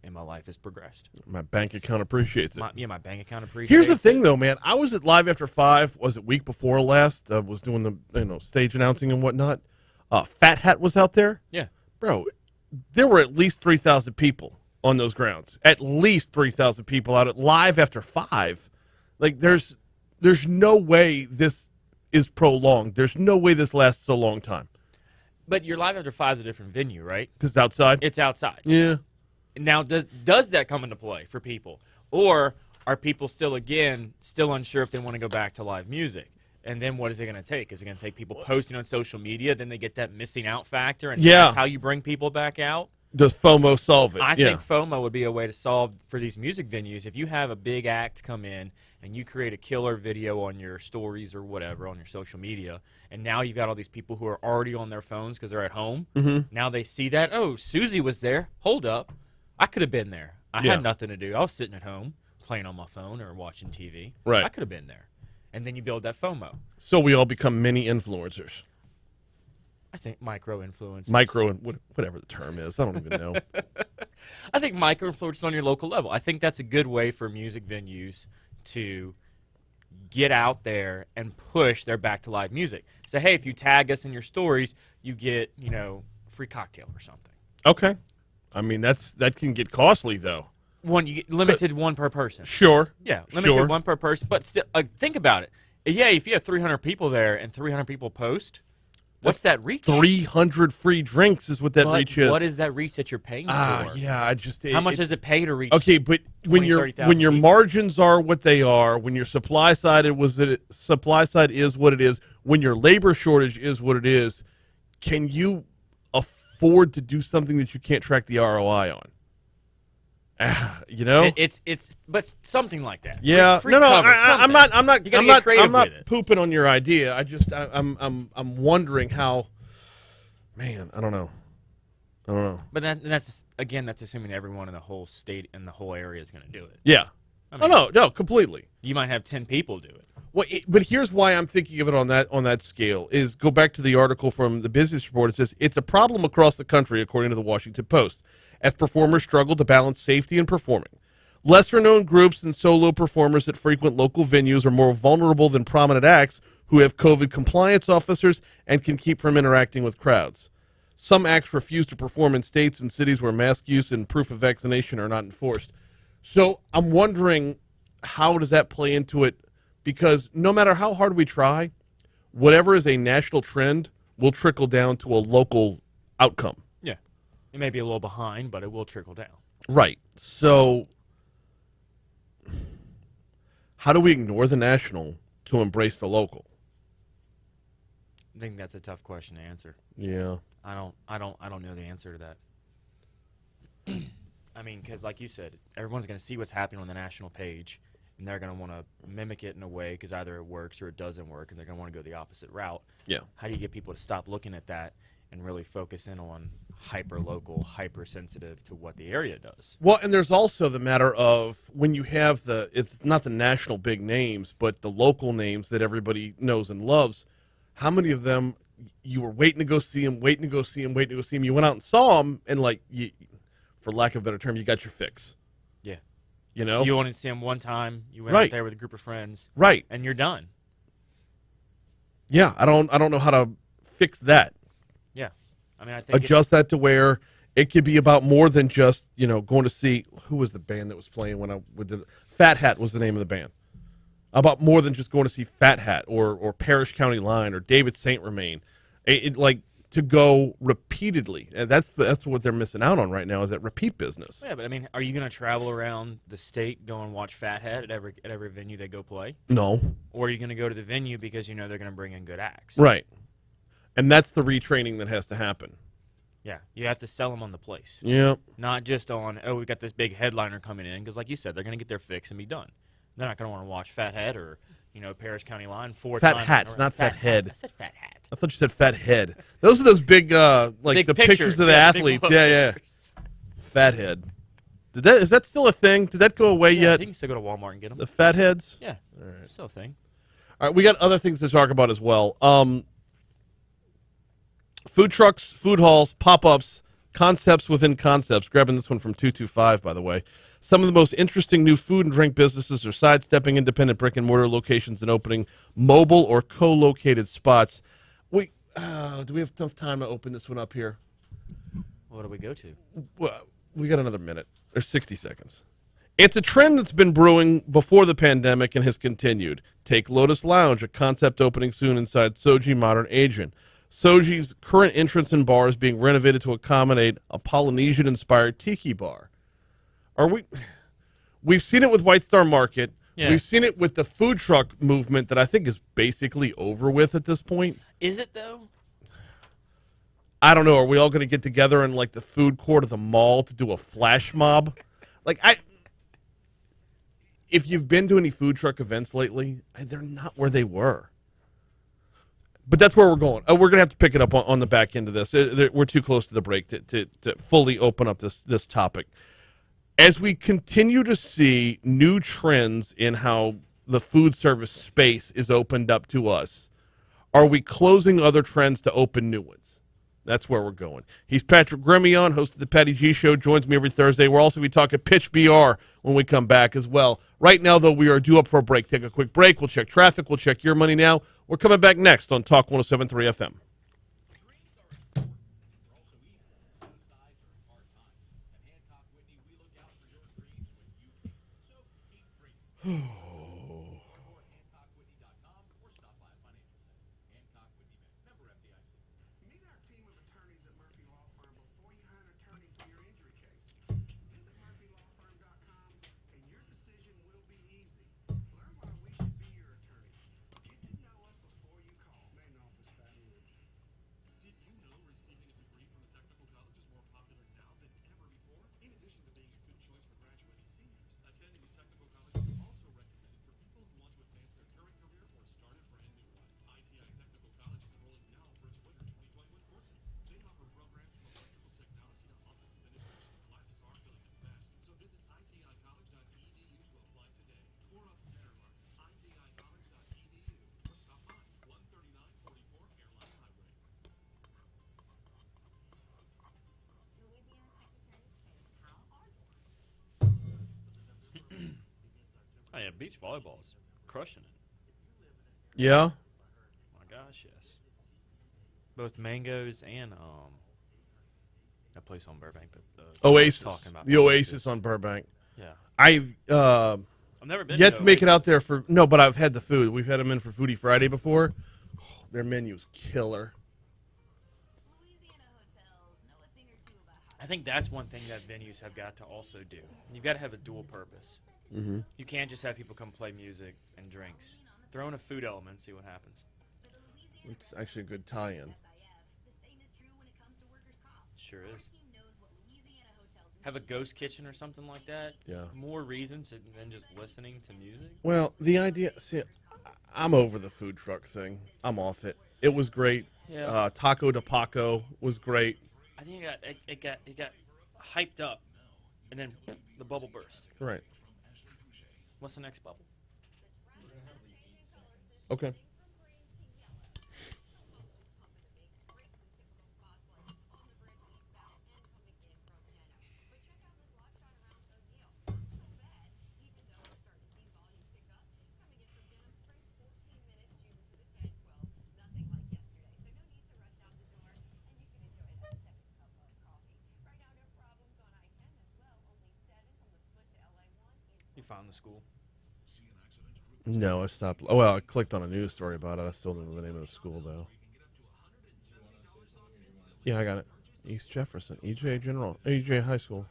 Speaker 12: and my life has progressed.
Speaker 1: My bank account appreciates it.
Speaker 12: My bank account appreciates it.
Speaker 1: Here's the thing, though, man. I was at Live After 5. Was it week before last? I was doing the stage announcing and whatnot. Fat Hat was out there.
Speaker 12: Yeah,
Speaker 1: bro. There were at least 3,000 people on those grounds. At least 3,000 people out at Live After 5. Like, there's no way this is prolonged. There's no way this lasts a long time.
Speaker 12: But your Live After 5 is a different venue, right?
Speaker 1: Because it's outside?
Speaker 12: It's outside.
Speaker 1: Yeah.
Speaker 12: Now, does that come into play for people? Or are people still unsure if they want to go back to live music? And then what is it going to take? Is it going to take people posting on social media? Then they get that missing out factor, and that's how you bring people back out?
Speaker 1: Does FOMO solve it?
Speaker 12: I think FOMO would be a way to solve for these music venues. If you have a big act come in and you create a killer video on your stories or whatever on your social media, and now you've got all these people who are already on their phones because they're at home. Now they see that, oh, Susie was there. Hold up. I could have been there. I had nothing to do. I was sitting at home playing on my phone or watching TV.
Speaker 1: Right.
Speaker 12: I could have been there. And then you build that FOMO.
Speaker 1: So we all become mini influencers.
Speaker 12: I think micro-influencers.
Speaker 1: Whatever the term is. I don't even know.
Speaker 12: I think micro-influencers on your local level. I think that's a good way for music venues to get out there and push their back-to-live music. So, hey, if you tag us in your stories, you get, free cocktail or something.
Speaker 1: Okay. I mean, that can get costly, though.
Speaker 12: You get limited one per person.
Speaker 1: Sure.
Speaker 12: Yeah, limited one per person. But still, think about it. Yeah, if you have 300 people there and 300 people post, what's that reach?
Speaker 1: 300 free drinks is what that reach is.
Speaker 12: What is that reach that you're paying for?
Speaker 1: Yeah,
Speaker 12: how much does it pay to reach?
Speaker 1: Okay, but when your margins are what they are, when your supply side is what it is, when your labor shortage is what it is, can you afford to do something that you can't track the ROI on?
Speaker 12: It's but something like that.
Speaker 1: Yeah,
Speaker 12: free cover,
Speaker 1: I'm not pooping on your idea. I'm wondering how. Man, I don't know.
Speaker 12: But that's assuming everyone in the whole state and the whole area is going to do it.
Speaker 1: Yeah. No, completely.
Speaker 12: You might have 10 people do it.
Speaker 1: Well, but here's why I'm thinking of it on that scale. Is go back to the article from the Business Report. It says it's a problem across the country, according to the Washington Post, as performers struggle to balance safety and performing. Lesser-known groups and solo performers that frequent local venues are more vulnerable than prominent acts who have COVID compliance officers and can keep from interacting with crowds. Some acts refuse to perform in states and cities where mask use and proof of vaccination are not enforced. So I'm wondering, how does that play into it? Because no matter how hard we try, whatever is a national trend will trickle down to a local outcome.
Speaker 12: Yeah. It may be a little behind, but it will trickle down.
Speaker 1: Right. So how do we ignore the national to embrace the local?
Speaker 12: I think that's a tough question to answer.
Speaker 1: Yeah.
Speaker 12: I don't know the answer to that. I mean, because like you said, everyone's going to see what's happening on the national page, and they're going to want to mimic it in a way because either it works or it doesn't work, and they're going to want to go the opposite route.
Speaker 1: Yeah.
Speaker 12: How do you get people to stop looking at that and really focus in on hyper-local, hypersensitive to what the area does?
Speaker 1: Well, and there's also the matter of when you have it's not the national big names, but the local names that everybody knows and loves, how many of them you were waiting to go see them, you went out and saw them, and for lack of a better term, you got your fix.
Speaker 12: Yeah.
Speaker 1: You know?
Speaker 12: You wanted to see them one time, you went out there with a group of friends.
Speaker 1: Right.
Speaker 12: And you're done.
Speaker 1: Yeah, I don't know how to fix that.
Speaker 12: Yeah. I mean, I think
Speaker 1: adjust that to where it could be about more than just, going to see who was the band that was playing Fat Hat was the name of the band. About more than just going to see Fat Hat or Parish County Line or David St. Remain. To go repeatedly. And that's what they're missing out on right now is that repeat business.
Speaker 12: Yeah, but I mean, are you going to travel around the state, go and watch Fat Hat at every venue they go play?
Speaker 1: No.
Speaker 12: Or are you going to go to the venue because they're going to bring in good acts?
Speaker 1: Right. And that's the retraining that has to happen.
Speaker 12: Yeah, you have to sell them on the place.
Speaker 1: Yeah.
Speaker 12: Not just on, we got this big headliner coming in, because like you said, they're going to get their fix and be done. They're not going to want to watch Fat Hat or, Parish County Line 4
Speaker 1: times. Fat Hat, not Fat Head.
Speaker 12: I said Fat Hat.
Speaker 1: I thought you said Fat Head. Those are those big, big the pictures of the athletes. Yeah. Fat Head. Is that still a thing? Did that go away yet?
Speaker 12: I think you still go to Walmart and get them.
Speaker 1: The Fat Heads?
Speaker 12: Yeah.
Speaker 1: All right.
Speaker 12: It's still a thing.
Speaker 1: All right, we got other things to talk about as well. Food trucks, food halls, pop-ups, concepts within concepts. Grabbing this one from 225, by the way. Some of the most interesting new food and drink businesses are sidestepping independent brick-and-mortar locations and opening mobile or co-located spots. Do we have enough time to open this one up here?
Speaker 12: What do we go to?
Speaker 1: Well, we got another minute. There's 60 seconds. It's a trend that's been brewing before the pandemic and has continued. Take Lotus Lounge, a concept opening soon inside Soji Modern Asian. Soji's current entrance and bar is being renovated to accommodate a Polynesian-inspired tiki bar. We've seen it with White Star Market. Yeah. We've seen it with the food truck movement that I think is basically over with at this point.
Speaker 12: Is it, though?
Speaker 1: I don't know. Are we all going to get together in like the food court of the mall to do a flash mob? Like if you've been to any food truck events lately, they're not where they were. But that's where we're going. We're going to have to pick it up on the back end of this. We're too close to the break to fully open up this topic. As we continue to see new trends in how the food service space is opened up to us, are we closing other trends to open new ones? That's where we're going. He's Patrick Grimion, host of the Patty G Show, joins me every Thursday. We're also talking Pitch BR when we come back as well. Right now, though, we are due up for a break. Take a quick break. We'll check traffic. We'll check your money now. We're coming back next on Talk 107.3 FM.
Speaker 13: Oh, yeah, beach volleyball's crushing it.
Speaker 1: Yeah?
Speaker 13: My gosh, yes.
Speaker 12: Both Mangoes and that place on Burbank.
Speaker 1: Oasis.
Speaker 12: Talking about
Speaker 1: the Oasis on Burbank.
Speaker 12: Yeah.
Speaker 1: I've
Speaker 13: never been
Speaker 1: yet
Speaker 13: to
Speaker 1: to make it
Speaker 13: Oasis.
Speaker 1: out there for no, but I've had the food. We've had them in for Foodie Friday before. Oh, their menu's killer.
Speaker 12: I think that's one thing that venues have got to also do. You've got to have a dual purpose.
Speaker 1: Mm-hmm.
Speaker 12: You can't just have people come play music and drinks. Throw in a food element, see what happens.
Speaker 1: It's actually a good tie-in.
Speaker 12: Sure is. Have a ghost kitchen or something like that.
Speaker 1: Yeah.
Speaker 12: More reasons than just listening to music.
Speaker 1: Well, the idea. See, I'm over the food truck thing. I'm off it. It was great.
Speaker 12: Yeah.
Speaker 1: Taco de Paco was great.
Speaker 12: I think it got hyped up, and then the bubble burst.
Speaker 1: Right.
Speaker 12: What's the next bubble?
Speaker 1: Okay.
Speaker 12: You found the school.
Speaker 1: No, I stopped. Oh, well, I clicked on a news story about it. I still don't know the name of the school, though. Yeah, I got it. East Jefferson, EJ High School.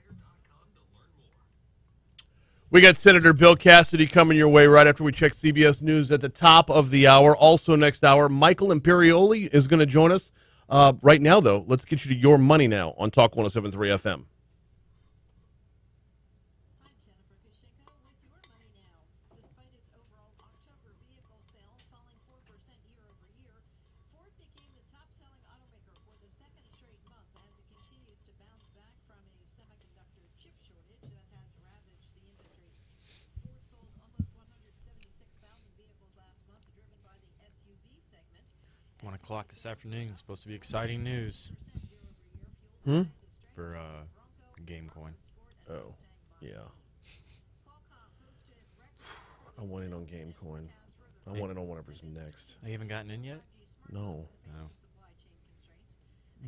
Speaker 1: We got Senator Bill Cassidy coming your way right after we check CBS News at the top of the hour. Also next hour, Michael Imperioli is going to join us. Right now, though, let's get you to your money now on Talk 107.3 FM.
Speaker 12: One o'clock this afternoon. It's supposed to be exciting news. For GameCoin.
Speaker 1: Oh, yeah. I want in on GameCoin. I want in on whatever's next.
Speaker 12: You haven't gotten in yet?
Speaker 1: No.
Speaker 12: No.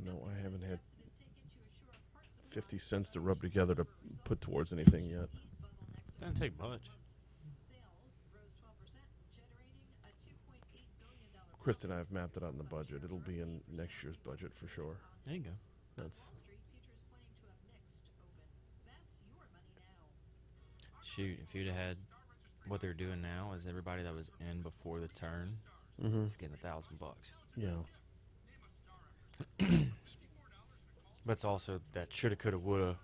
Speaker 1: No, I haven't had 50 cents to rub together to put towards anything yet.
Speaker 12: Doesn't take much.
Speaker 1: Kristen and I have mapped it out in the budget. It'll be in next year's budget for sure.
Speaker 12: There you go.
Speaker 1: That's.
Speaker 12: Shoot, if you'd have had what they're doing now is everybody that was in before the turn is getting $1,000.
Speaker 1: Yeah.
Speaker 12: But it's also that shoulda, coulda, woulda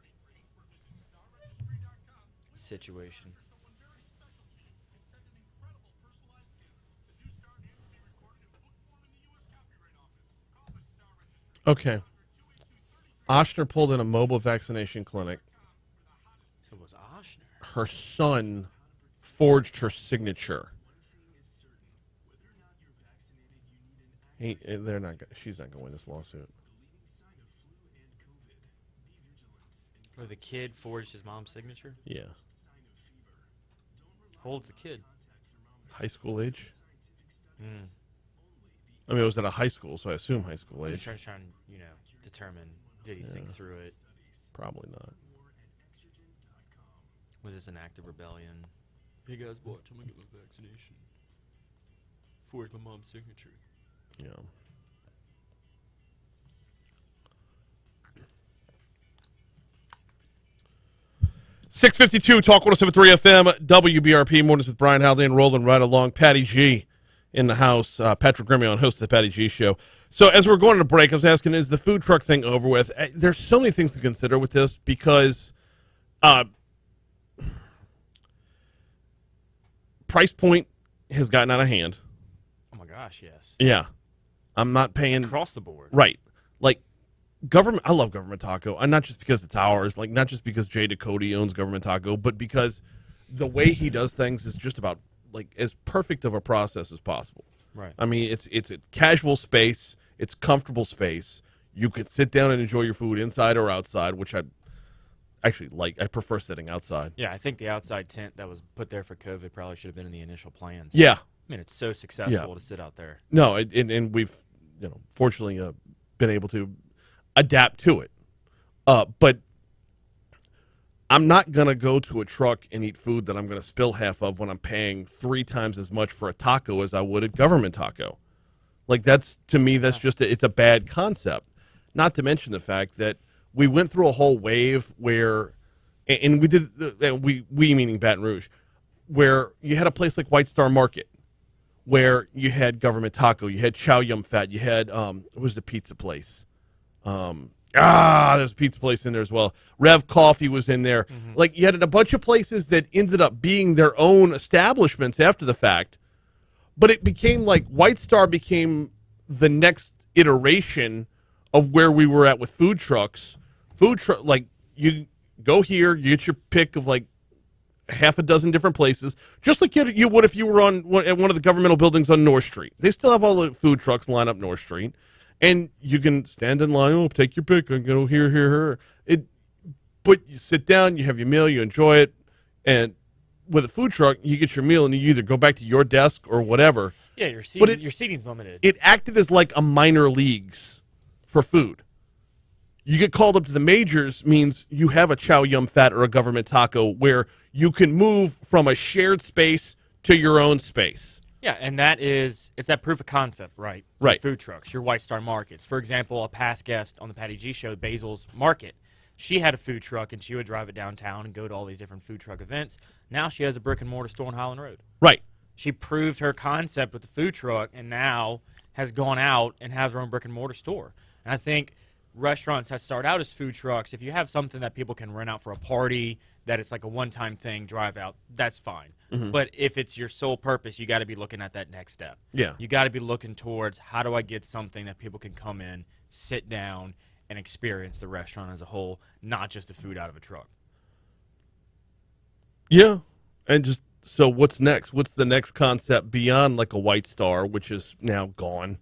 Speaker 12: situation.
Speaker 1: Okay. Oshner pulled in a mobile vaccination clinic.
Speaker 12: So it was Oshner.
Speaker 1: Her son forged her signature. They're not. She's not going to win this lawsuit.
Speaker 12: Where the kid forged his mom's signature?
Speaker 1: Yeah.
Speaker 12: How old's the kid?
Speaker 1: High school age.
Speaker 12: Mm.
Speaker 1: I mean, it was at a high school, so I assume high school
Speaker 12: I'm
Speaker 1: age.
Speaker 12: just trying to, determine, did he think through it?
Speaker 1: Probably not.
Speaker 12: Was this an act of rebellion? Hey guys, watch, I'm going to get my vaccination. Forged my mom's signature.
Speaker 1: Yeah. .652 Talk 107.3 FM WBRP Mornings with Brian Haldane rolling right along. Patty G in the house. Patrick Grimion, host of the Patty G Show. So as we're going to break, I was asking, is the food truck thing over with? There's so many things to consider with this because price point has gotten out of hand.
Speaker 12: Oh my gosh, yes.
Speaker 1: Yeah. I'm not paying
Speaker 12: across the board.
Speaker 1: Right. Like government, I love Government Taco. And not just because it's ours, like not just because Jay Ducote owns Government Taco, but because the way he does things is just about like as perfect of a process as possible.
Speaker 12: Right.
Speaker 1: I mean, it's a casual space, it's comfortable space. You can sit down and enjoy your food inside or outside, which I actually like. I prefer sitting outside.
Speaker 12: Yeah, I think the outside tent that was put there for COVID probably should have been in the initial plans.
Speaker 1: Yeah.
Speaker 12: I mean, it's so successful to sit out there.
Speaker 1: No, and we've, fortunately been able to adapt to it. But I'm not going to go to a truck and eat food that I'm going to spill half of when I'm paying 3 times as much for a taco as I would at Government Taco. Like to me, that's just, it's a bad concept. Not to mention the fact that we went through a whole wave where, and we did, we meaning Baton Rouge, where you had a place like White Star Market, where you had Government Taco, you had Chow Yum Fat, you had, what was the pizza place? There's a pizza place in there as well. Rev Coffee was in there. Mm-hmm. Like, you had a bunch of places that ended up being their own establishments after the fact, but it became like White Star became the next iteration of where we were at with food trucks. Like, you go here, you get your pick of like half a dozen different places, just like you would if you were at one of the governmental buildings on North Street. They still have all the food trucks line up North Street, and you can stand in line, take your pick, and go here. But you sit down, you have your meal, you enjoy it, and with a food truck, you get your meal, and you either go back to your desk or whatever.
Speaker 12: Yeah, your seating's limited.
Speaker 1: It acted as like a minor leagues for food. You get called up to the majors means you have a Chow Yum Fat or a Government Taco where you can move from a shared space to your own space.
Speaker 12: Yeah, and it's that proof of concept, right?
Speaker 1: Right.
Speaker 12: Food trucks, your White Star Markets. For example, a past guest on the Patty G Show, Basil's Market, she had a food truck, and she would drive it downtown and go to all these different food truck events. Now she has a brick-and-mortar store on Highland Road.
Speaker 1: Right.
Speaker 12: She proved her concept with the food truck and now has gone out and has her own brick-and-mortar store. And I think restaurants that start out as food trucks, if you have something that people can rent out for a party, that it's like a one-time thing, drive out, that's fine. Mm-hmm. But if it's your sole purpose, you got to be looking at that next step.
Speaker 1: Yeah.
Speaker 12: You got to be looking towards, how do I get something that people can come in, sit down, and experience the restaurant as a whole, not just the food out of a truck.
Speaker 1: Yeah. And just, so what's next? What's the next concept beyond like a White Star, which is now gone?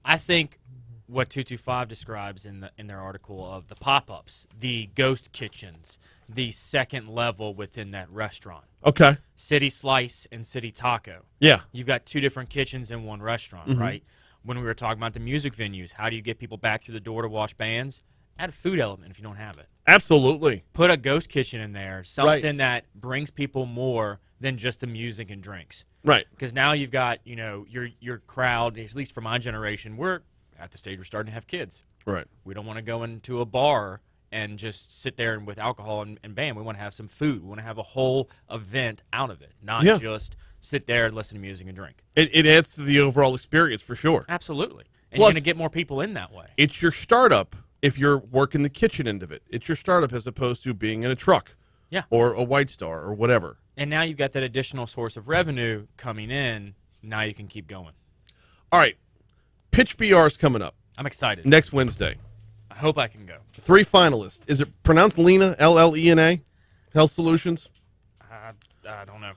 Speaker 12: I think what 225 describes in their article of the pop-ups, the ghost kitchens, the second level within that restaurant.
Speaker 1: Okay.
Speaker 12: City Slice and City Taco.
Speaker 1: Yeah.
Speaker 12: You've got 2 different kitchens in one restaurant,
Speaker 1: mm-hmm.
Speaker 12: right? When we were talking about the music venues, how do you get people back through the door to watch bands? Add a food element if you don't have it.
Speaker 1: Absolutely.
Speaker 12: Put a ghost kitchen in there, something that brings people more than just the music and drinks.
Speaker 1: Right.
Speaker 12: Because now you've got, your crowd, at least for my generation, we're at the stage we're starting to have kids.
Speaker 1: Right.
Speaker 12: We don't want to go into a bar and just sit there with alcohol and bam. We want to have some food. We want to have a whole event out of it, not just sit there and listen to music and drink.
Speaker 1: It adds to the overall experience for sure.
Speaker 12: Absolutely. And
Speaker 1: Plus,
Speaker 12: you're going to get more people in that way.
Speaker 1: It's your startup if you're working the kitchen end of it. It's your startup as opposed to being in a truck.
Speaker 12: Yeah.
Speaker 1: Or a White Star or whatever.
Speaker 12: And now you've got that additional source of revenue coming in. Now you can keep going.
Speaker 1: All right. Pitch BR is coming up.
Speaker 12: I'm excited.
Speaker 1: Next Wednesday.
Speaker 12: I hope I can go.
Speaker 1: 3 finalists. Is it pronounced Lena, L-L-E-N-A? Health Solutions?
Speaker 12: I don't know.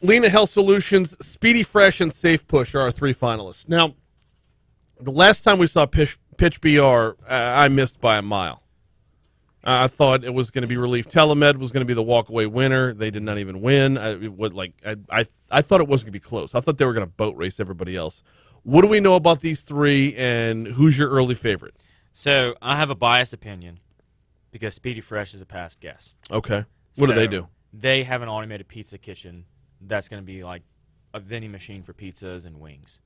Speaker 1: Lena Health Solutions, Speedy Fresh, and Safe Push are our 3 finalists. Now, the last time we saw Pitch BR, I missed by a mile. I thought it was going to be Relief Telemed was going to be the walkaway winner. They did not even win. I thought it wasn't going to be close. I thought they were going to boat race everybody else. What do we know about these 3, and who's your early favorite?
Speaker 12: So I have a biased opinion because Speedy Fresh is a past guest.
Speaker 1: Okay. What do they do?
Speaker 12: They have an automated pizza kitchen that's going to be like a vending machine for pizzas and wings.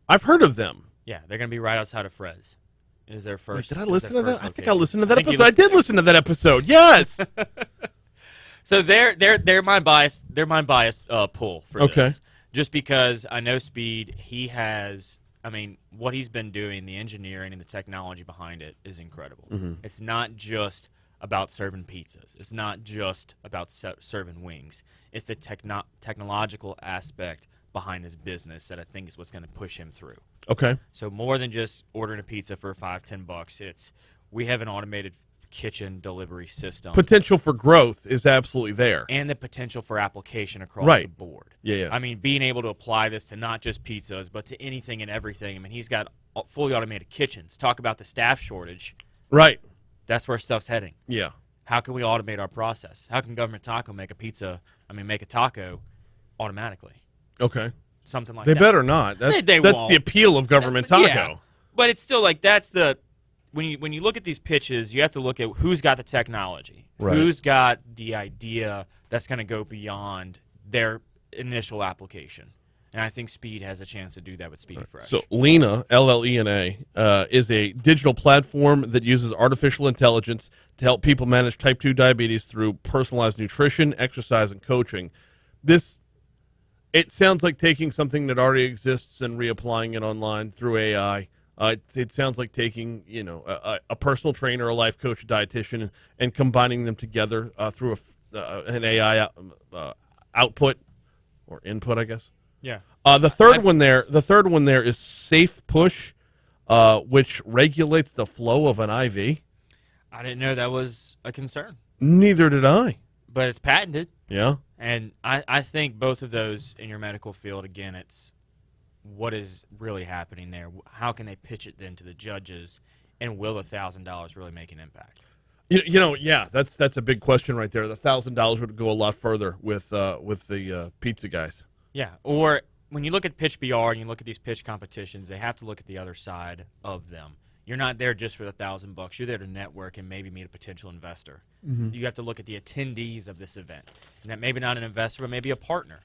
Speaker 1: I've heard of them.
Speaker 12: Yeah, they're going to be right outside of Frez. Is their first?
Speaker 1: Wait, did I listen to that?
Speaker 12: Location.
Speaker 1: I think I listened to that episode. I did listen to that episode. Yes.
Speaker 12: So they're my bias. They're my bias pull for this. Just because I know Speed, he has. I mean, what he's been doing, the engineering and the technology behind it is incredible.
Speaker 1: Mm-hmm.
Speaker 12: It's not just about serving pizzas. It's not just about serving wings. It's the technological aspect behind his business that I think is what's going to push him through.
Speaker 1: Okay.
Speaker 12: So more than just ordering a pizza for $5-10, it's we have an automated kitchen delivery system.
Speaker 1: Potential for growth is absolutely there.
Speaker 12: And the potential for application across the board.
Speaker 1: Yeah.
Speaker 12: I mean, being able to apply this to not just pizzas, but to anything and everything. I mean, he's got fully automated kitchens. Talk about the staff shortage.
Speaker 1: Right.
Speaker 12: That's where stuff's heading.
Speaker 1: Yeah.
Speaker 12: How can we automate our process? How can Government Taco make a taco automatically?
Speaker 1: Okay.
Speaker 12: Something like
Speaker 1: that. They better not.
Speaker 12: They
Speaker 1: that's
Speaker 12: won't.
Speaker 1: the appeal of Government Taco.
Speaker 12: Yeah. But it's still like that's the when you look at these pitches, you have to look at who's got the technology, who's got the idea that's going to go beyond their initial application. And I think Speed has a chance to do that with Speedy Fresh.
Speaker 1: So Lena, L-L-E-N-A, is a digital platform that uses artificial intelligence to help people manage type 2 diabetes through personalized nutrition, exercise, and coaching. It sounds like taking something that already exists and reapplying it online through AI. It sounds like taking a personal trainer, a life coach, a dietitian, and combining them together through an AI output or input, I guess.
Speaker 12: Yeah.
Speaker 1: The third one there is Safe Push, which regulates the flow of an IV.
Speaker 12: I didn't know that was a concern.
Speaker 1: Neither did I.
Speaker 12: But it's patented.
Speaker 1: Yeah.
Speaker 12: And I think both of those in your medical field, again, it's what is really happening there. How can they pitch it then to the judges, and will $1,000 really make an impact?
Speaker 1: Yeah, that's a big question right there. The $1,000 would go a lot further with the pizza guys.
Speaker 12: Yeah, or when you look at Pitch BR and you look at these pitch competitions, they have to look at the other side of them. You're not there just for the $1,000. You're there to network and maybe meet a potential investor.
Speaker 1: Mm-hmm.
Speaker 12: You have to look at the attendees of this event, and that maybe not an investor, but maybe a partner.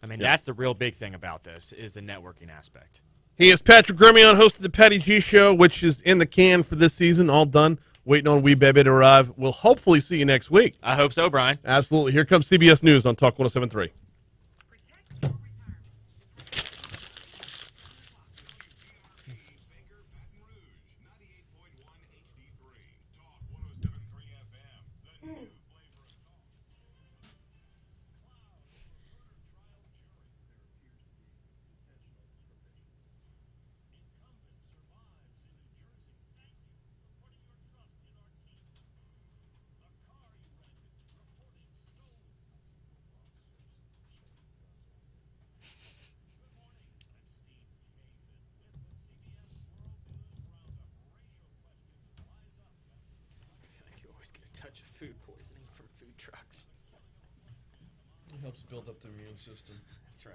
Speaker 12: I mean, that's the real big thing about this is the networking aspect.
Speaker 1: He is Patrick Grimion, host of the Patty G Show, which is in the can for this season, all done. Waiting on Wee Baby to arrive. We'll hopefully see you next week.
Speaker 12: I hope so, Brian.
Speaker 1: Absolutely. Here comes CBS News on Talk 107.3.
Speaker 12: Touch of food poisoning from food trucks.
Speaker 1: It helps build up the immune system.
Speaker 12: That's right.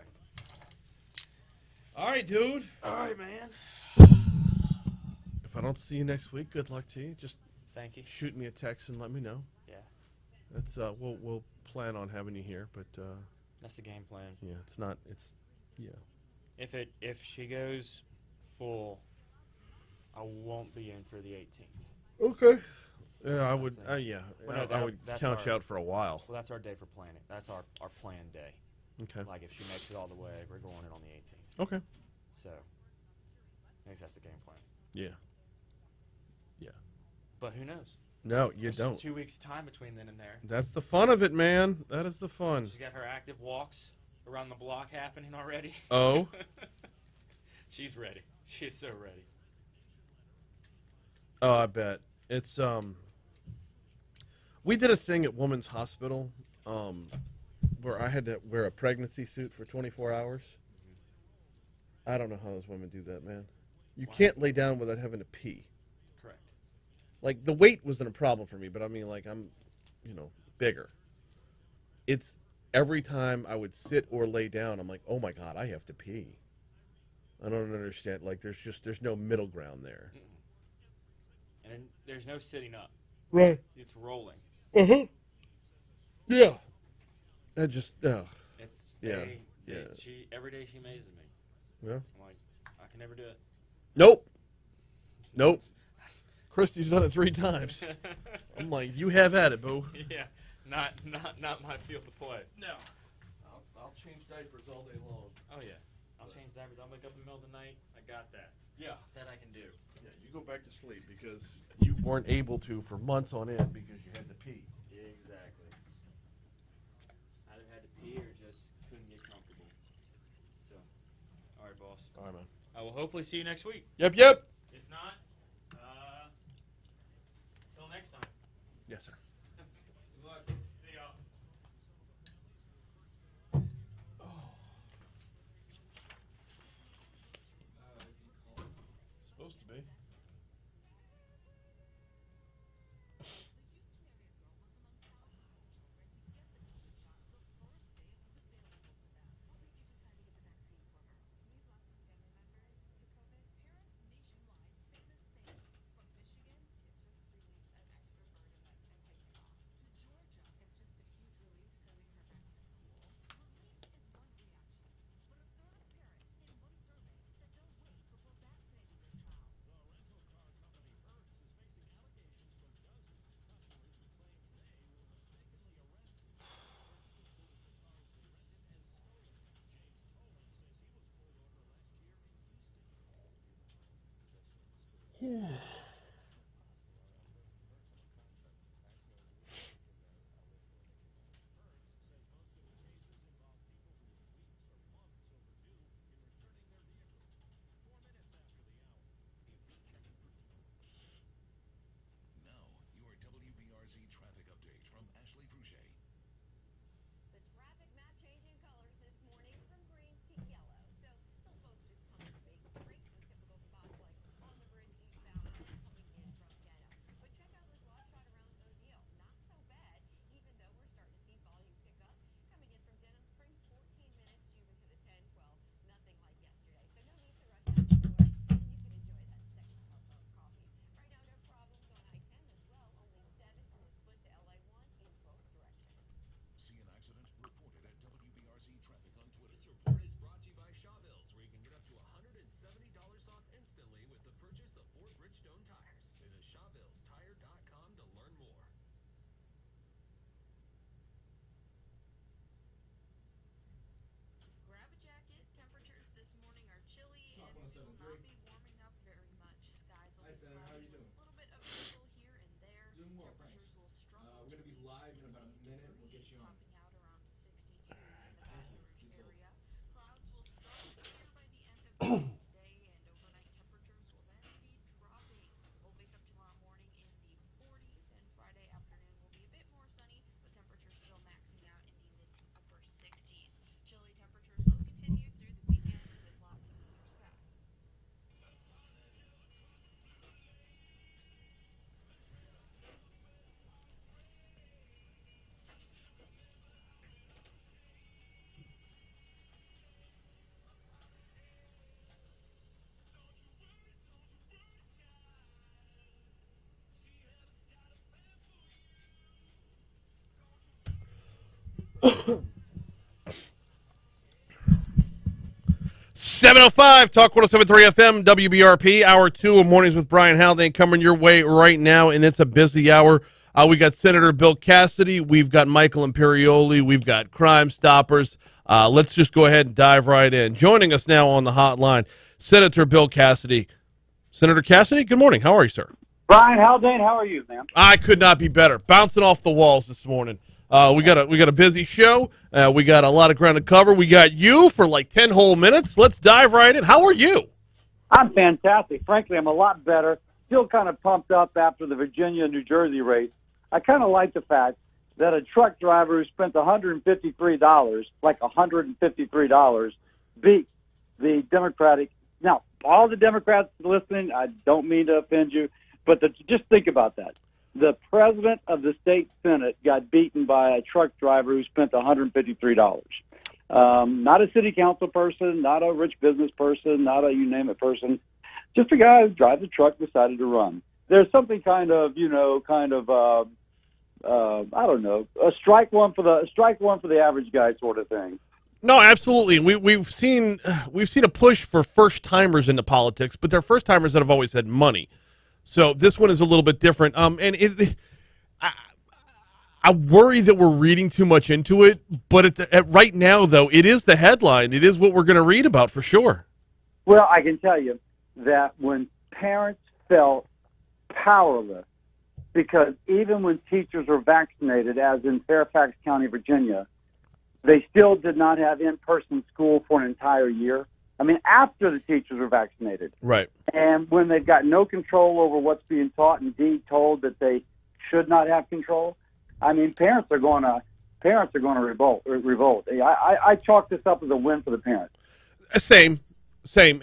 Speaker 1: All right, dude.
Speaker 12: All right, man.
Speaker 1: If I don't see you next week, good luck to you. Just
Speaker 12: thank you.
Speaker 1: Shoot me a text and let me know.
Speaker 12: Yeah.
Speaker 1: That's we'll plan on having you here, but
Speaker 12: that's the game plan.
Speaker 1: Yeah, it's not. It's
Speaker 12: If she goes full, I won't be in for the 18th.
Speaker 1: Okay. Yeah, I would.
Speaker 12: Well, no,
Speaker 1: I would count you out for a while.
Speaker 12: Well, that's our day for planning. That's our planned day.
Speaker 1: Okay.
Speaker 12: Like if she makes it all the way, we're going in on the 18th.
Speaker 1: Okay.
Speaker 12: So, I guess that's the game plan.
Speaker 1: Yeah.
Speaker 12: But who knows?
Speaker 1: No, you
Speaker 12: There's
Speaker 1: don't.
Speaker 12: 2 weeks time between then and there.
Speaker 1: That's the fun of it, man. That is the fun.
Speaker 12: She's got her active walks around the block happening already.
Speaker 1: Oh?
Speaker 12: She's ready. She is so ready.
Speaker 1: Oh, I bet. It's, we did a thing at Women's Hospital, where I had to wear a pregnancy suit for 24 hours. I don't know how those women do that, man. You can't lay down without having to pee.
Speaker 12: Correct.
Speaker 1: Like, the weight wasn't a problem for me, but I mean, like, I'm, bigger. It's every time I would sit or lay down, I'm like, oh my God, I have to pee. I don't understand. Like, there's no middle ground there.
Speaker 12: And there's no sitting up.
Speaker 1: Right.
Speaker 12: It's rolling.
Speaker 1: Uh-huh. Yeah. That just,
Speaker 12: It's
Speaker 1: yeah.
Speaker 12: She every day she amazes me.
Speaker 1: Yeah.
Speaker 12: I'm like, I can never do it.
Speaker 1: Nope. Christy's done it 3 times. I'm like, you have at it, boo.
Speaker 12: Yeah. Not my field of play. No.
Speaker 1: I'll change diapers all day long.
Speaker 12: Oh yeah. I'll change diapers. I'll wake up in the middle of the night. I got that.
Speaker 1: Yeah.
Speaker 12: That I can do.
Speaker 1: Yeah, you go back to sleep because you weren't able to for months on end because you had to pee.
Speaker 12: Exactly. Either had to pee or just couldn't get comfortable. So, all right, boss.
Speaker 1: All right, man.
Speaker 12: I will hopefully see you next week.
Speaker 1: Yep.
Speaker 12: If not, till next time.
Speaker 1: Yes, sir.
Speaker 12: Good luck. See y'all.
Speaker 1: Supposed to be. Yeah. .705 Talk 107.3 FM WBRP. Hour 2 of Mornings with Brian Haldane coming your way right now, and it's a busy hour. We got Senator Bill Cassidy. We've got Michael Imperioli. We've got Crimestoppers. Let's just go ahead and dive right in. Joining us now on the hotline, Senator Bill Cassidy. Senator Cassidy, good morning. How are you, sir?
Speaker 14: Brian Haldane, how are you, man?
Speaker 1: I could not be better. Bouncing off the walls this morning. We got a busy show. We got a lot of ground to cover. We got you for like 10 whole minutes. Let's dive right in. How are you?
Speaker 14: I'm fantastic. Frankly, I'm a lot better. Still kind of pumped up after the Virginia-New Jersey race. I kind of like the fact that a truck driver who spent $153, like $153, beat the Democratic. Now, all the Democrats listening, I don't mean to offend you, but just think about that. The president of the state Senate got beaten by a truck driver who spent $153. Not a city council person, not a rich business person, not a you name it person. Just a guy who drives a truck, decided to run. There's something kind of I don't know, a strike one for the average guy sort of thing.
Speaker 1: No, absolutely. We've seen a push for first timers into politics, but they're first timers that have always had money. So this one is a little bit different. I worry that we're reading too much into it, but right now, though, it is the headline. It is what we're going to read about for sure.
Speaker 14: Well, I can tell you that when parents felt powerless, because even when teachers were vaccinated, as in Fairfax County, Virginia, they still did not have in-person school for an entire year. I mean, after the teachers were vaccinated. Right. And when they've got no control over what's being taught, indeed told that they should not have control, I mean, parents are going to revolt. I chalk this up as a win for the parents.
Speaker 1: Same.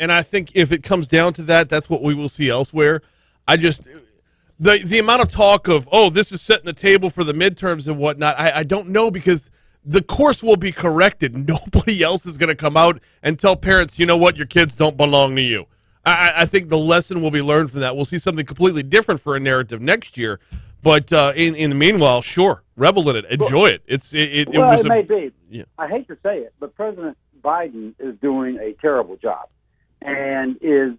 Speaker 1: And I think if it comes down to that, that's what we will see elsewhere. The amount of talk of, this is setting the table for the midterms and whatnot, I don't know, because the course will be corrected. Nobody else is going to come out and tell parents, you know what, your kids don't belong to you. I think the lesson will be learned from that. We'll see something completely different for a narrative next year. But in the meanwhile, sure, revel in it, enjoy it. It
Speaker 14: may be.
Speaker 1: Yeah.
Speaker 14: I hate to say it, but President Biden is doing a terrible job, and is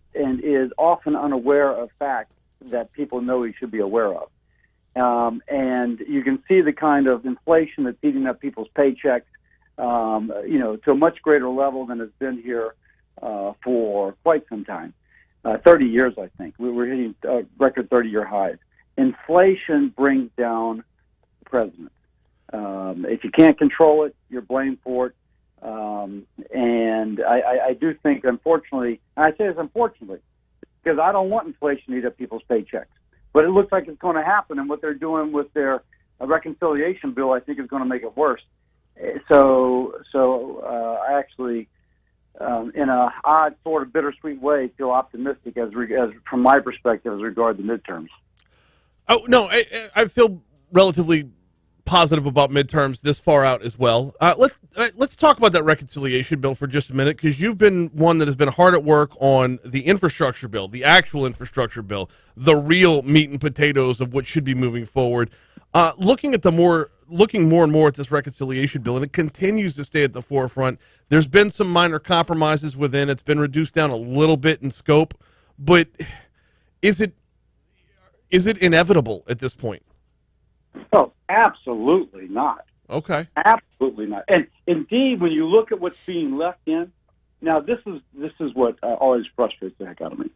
Speaker 14: often unaware of facts that people know he should be aware of. And you can see the kind of inflation that's eating up people's paychecks, to a much greater level than has been here for quite some time. 30 years, I think. We're hitting record 30-year highs. Inflation brings down the president. If you can't control it, you're blamed for it. And I do think, unfortunately, and I say this unfortunately, because I don't want inflation to eat up people's paychecks. But it looks like it's going to happen, and what they're doing with their reconciliation bill, I think, is going to make it worse. So I actually, in a odd, sort of bittersweet way, feel optimistic as from my perspective as regard the midterms.
Speaker 1: Oh no, I feel relatively positive about midterms this far out as well. Let's talk about that reconciliation bill for just a minute, because you've been one that has been hard at work on the infrastructure bill, the actual infrastructure bill, the real meat and potatoes of what should be moving forward. Looking more and more at this reconciliation bill, and it continues to stay at the forefront. There's been some minor compromises within. It's been reduced down a little bit in scope, but is it inevitable at this point?
Speaker 14: Oh, absolutely not.
Speaker 1: Okay.
Speaker 14: Absolutely not. And indeed, when you look at what's being left in, now this is what always frustrates the heck out of me.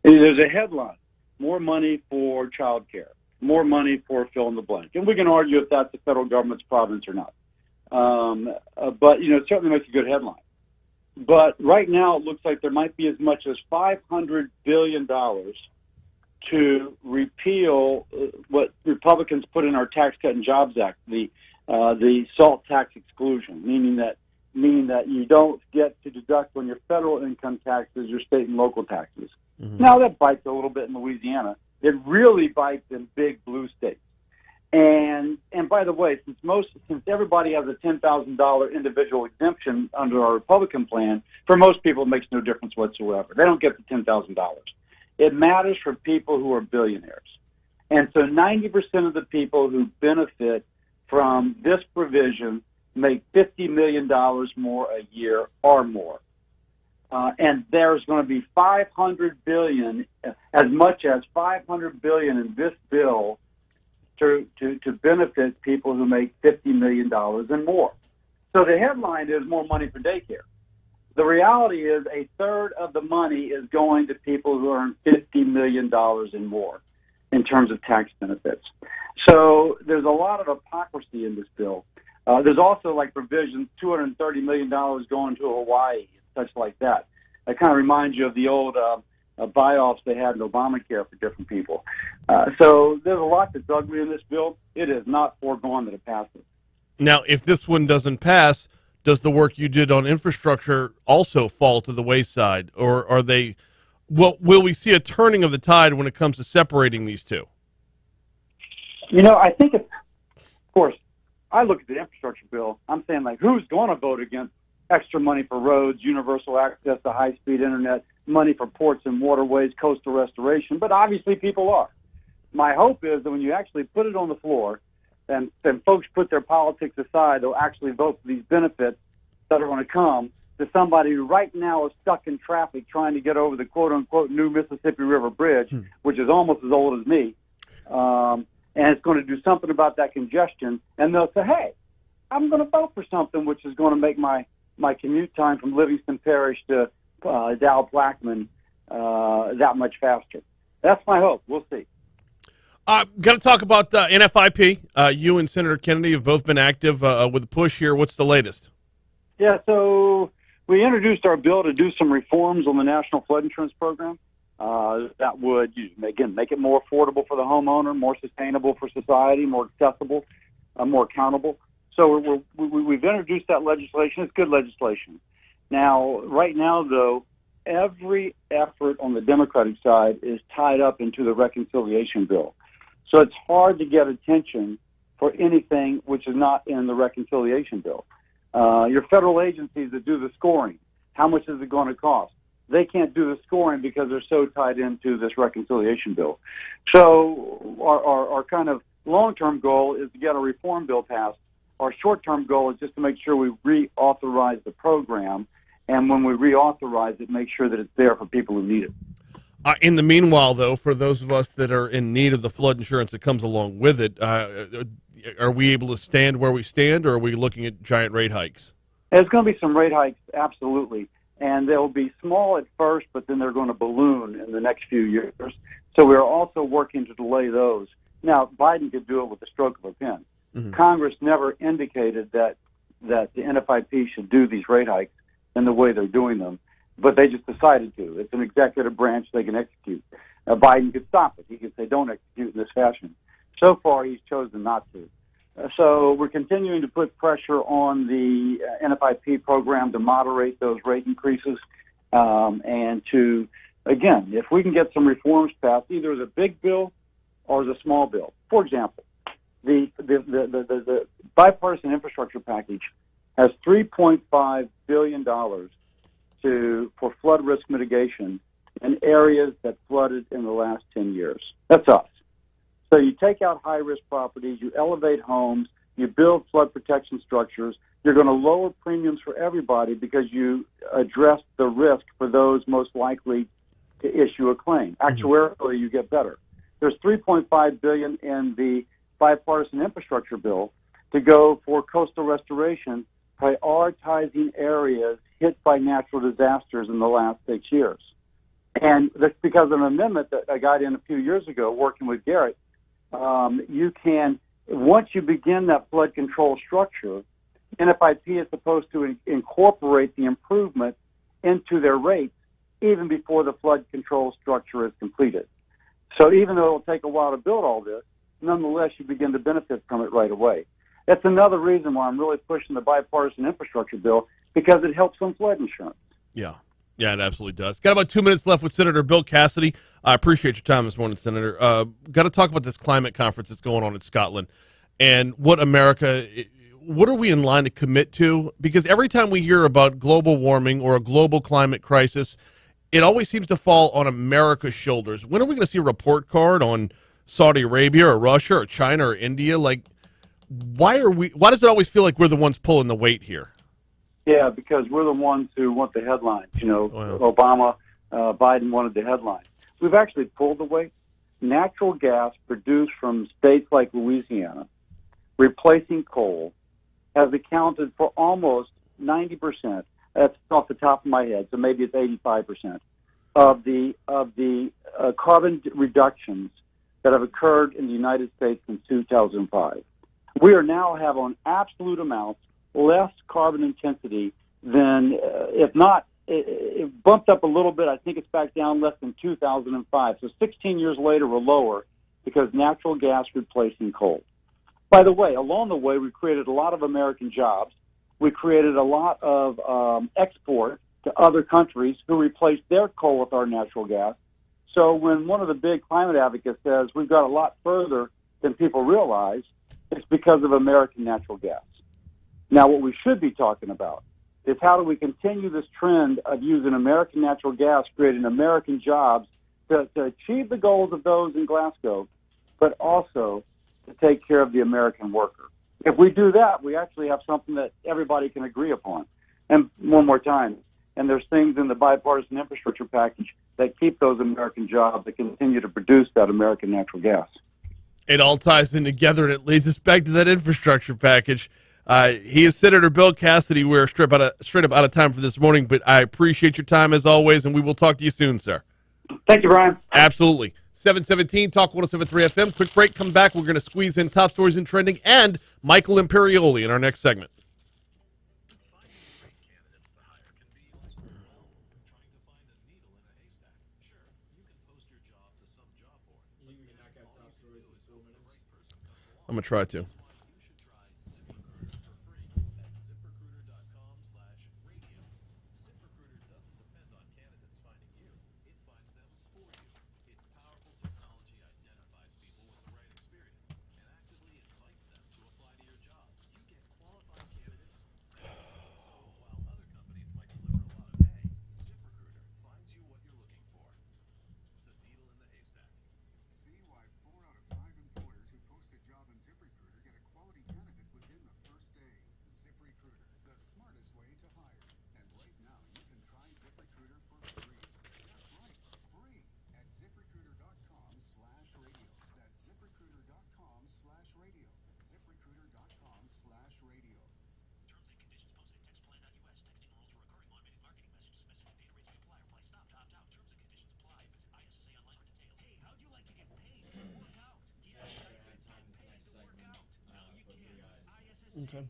Speaker 14: There's a headline: more money for child care, more money for fill in the blank. And we can argue if that's the federal government's province or not. But, it certainly makes a good headline. But right now, it looks like there might be as much as $500 billion to repeal what Republicans put in our Tax Cut and Jobs Act, the SALT tax exclusion, meaning that you don't get to deduct on your federal income taxes your state and local taxes. Mm-hmm. Now that bites a little bit in Louisiana. It really bites in big blue states. And by the way, since everybody has a $10,000 individual exemption under our Republican plan, for most people it makes no difference whatsoever. They don't get the $10,000. It matters for people who are billionaires. And so 90% of the people who benefit from this provision make $50 million more a year or more. And there's going to be $500 billion, as much as $500 billion in this bill to benefit people who make $50 million and more. So the headline is more money for daycare. The reality is a third of the money is going to people who earn $50 million and more. in terms of tax benefits. So there's a lot of hypocrisy in this bill. There's also like provisions, $230 million going to Hawaii and such like that. That kind of reminds you of the old buy-offs they had in Obamacare for different people. So there's a lot that's ugly in this bill. It is not foregone that it passes.
Speaker 1: Now, if this one doesn't pass, does the work you did on infrastructure also fall to the wayside, or are they? Well, will we see a turning of the tide when it comes to separating these two?
Speaker 14: You know, I think it's, of course, I look at the infrastructure bill. I'm saying, like, who's going to vote against extra money for roads, universal access to high-speed internet, money for ports and waterways, coastal restoration? But obviously people are. My hope is that when you actually put it on the floor and folks put their politics aside, they'll actually vote for these benefits that are going to come to somebody who right now is stuck in traffic trying to get over the quote-unquote new Mississippi River Bridge, which is almost as old as me. And it's going to do something about that congestion. And they'll say, hey, I'm going to vote for something which is going to make my commute time from Livingston Parish to Dow Blackman that much faster. That's my hope. We'll see.
Speaker 1: Got to talk about NFIP. You and Senator Kennedy have both been active with the push here. What's the latest?
Speaker 14: Yeah, so we introduced our bill to do some reforms on the National Flood Insurance Program. That would, again, make it more affordable for the homeowner, more sustainable for society, more accessible, more accountable. So we've introduced that legislation. It's good legislation. Now, right now, though, every effort on the Democratic side is tied up into the reconciliation bill. So it's hard to get attention for anything which is not in the reconciliation bill. Your federal agencies that do the scoring, how much is it going to cost? They can't do the scoring because they're so tied into this reconciliation bill. So our kind of long-term goal is to get a reform bill passed. Our short-term goal is just to make sure we reauthorize the program, and when we reauthorize it, make sure that it's there for people who need it.
Speaker 1: In the meanwhile, though, for those of us that are in need of the flood insurance that comes along with it, are we able to stand where we stand, or are we looking at giant rate hikes?
Speaker 14: There's going to be some rate hikes, absolutely. And they'll be small at first, but then they're going to balloon in the next few years. So we're also working to delay those. Now, Biden could do it with the stroke of a pen. Mm-hmm. Congress never indicated that the NFIP should do these rate hikes in the way they're doing them, but they just decided to. It's an executive branch they can execute. Biden could stop it. He could say, don't execute in this fashion. So far, he's chosen not to. So we're continuing to put pressure on the NFIP program to moderate those rate increases and to, again, if we can get some reforms passed, either as a big bill or as a small bill. For example, the bipartisan infrastructure package has $3.5 billion for flood risk mitigation in areas that flooded in the last 10 years. That's us. So you take out high-risk properties, you elevate homes, you build flood protection structures. You're going to lower premiums for everybody because you address the risk for those most likely to issue a claim. Actuarially, you get better. There's $3.5 billion in the bipartisan infrastructure bill to go for coastal restoration, prioritizing areas hit by natural disasters in the last 6 years. And that's because of an amendment that I got in a few years ago working with Garrett. You can, once you begin that flood control structure, NFIP is supposed to incorporate the improvement into their rates even before the flood control structure is completed. So even though it'll take a while to build all this, nonetheless, you begin to benefit from it right away. That's another reason why I'm really pushing the bipartisan infrastructure bill, because it helps on flood insurance.
Speaker 1: Yeah. Yeah, it absolutely does. Got about 2 minutes left with Senator Bill Cassidy. I appreciate your time this morning, Senator. Got to talk about this climate conference that's going on in Scotland and what are we in line to commit to? Because every time we hear about global warming or a global climate crisis, it always seems to fall on America's shoulders. When are we going to see a report card on Saudi Arabia or Russia or China or India? Like, why does it always feel like we're the ones pulling the weight here?
Speaker 14: Yeah, because we're the ones who want the headlines. Obama, Biden wanted the headlines. We've actually pulled the weight. Natural gas produced from states like Louisiana, replacing coal, has accounted for almost 90%. That's off the top of my head, so maybe it's 85% of the carbon reductions that have occurred in the United States since 2005. We are now have on absolute amounts less carbon intensity than, if not, it bumped up a little bit. I think it's back down less than 2005. So 16 years later, we're lower because natural gas replacing coal. By the way, along the way, we created a lot of American jobs. We created a lot of export to other countries who replaced their coal with our natural gas. So when one of the big climate advocates says we've got a lot further than people realize, it's because of American natural gas. Now, what we should be talking about is how do we continue this trend of using American natural gas, creating American jobs to achieve the goals of those in Glasgow, but also to take care of the American worker. If we do that, we actually have something that everybody can agree upon. And one more time, and there's things in the bipartisan infrastructure package that keep those American jobs, that continue to produce that American natural gas.
Speaker 1: It all ties in together, and it leads us back to that infrastructure package. He is Senator Bill Cassidy. We're straight up out of time for this morning, but I appreciate your time as always, and we will talk to you soon, sir.
Speaker 14: Thank you, Brian.
Speaker 1: Absolutely. 717 Talk 107.3 FM. Quick break. Come back. We're going to squeeze in top stories and trending and Michael Imperioli in our next segment. I'm going to try to. Okay.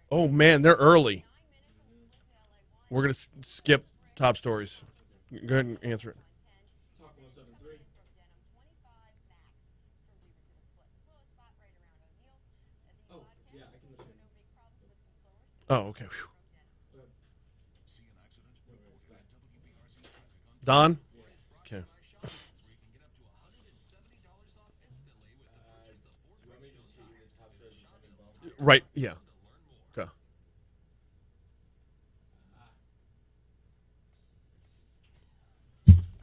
Speaker 1: Oh, man, they're early. We're going to skip top stories. Go ahead and answer it. Oh, okay. Whew. Don? Okay. Right, yeah. Okay.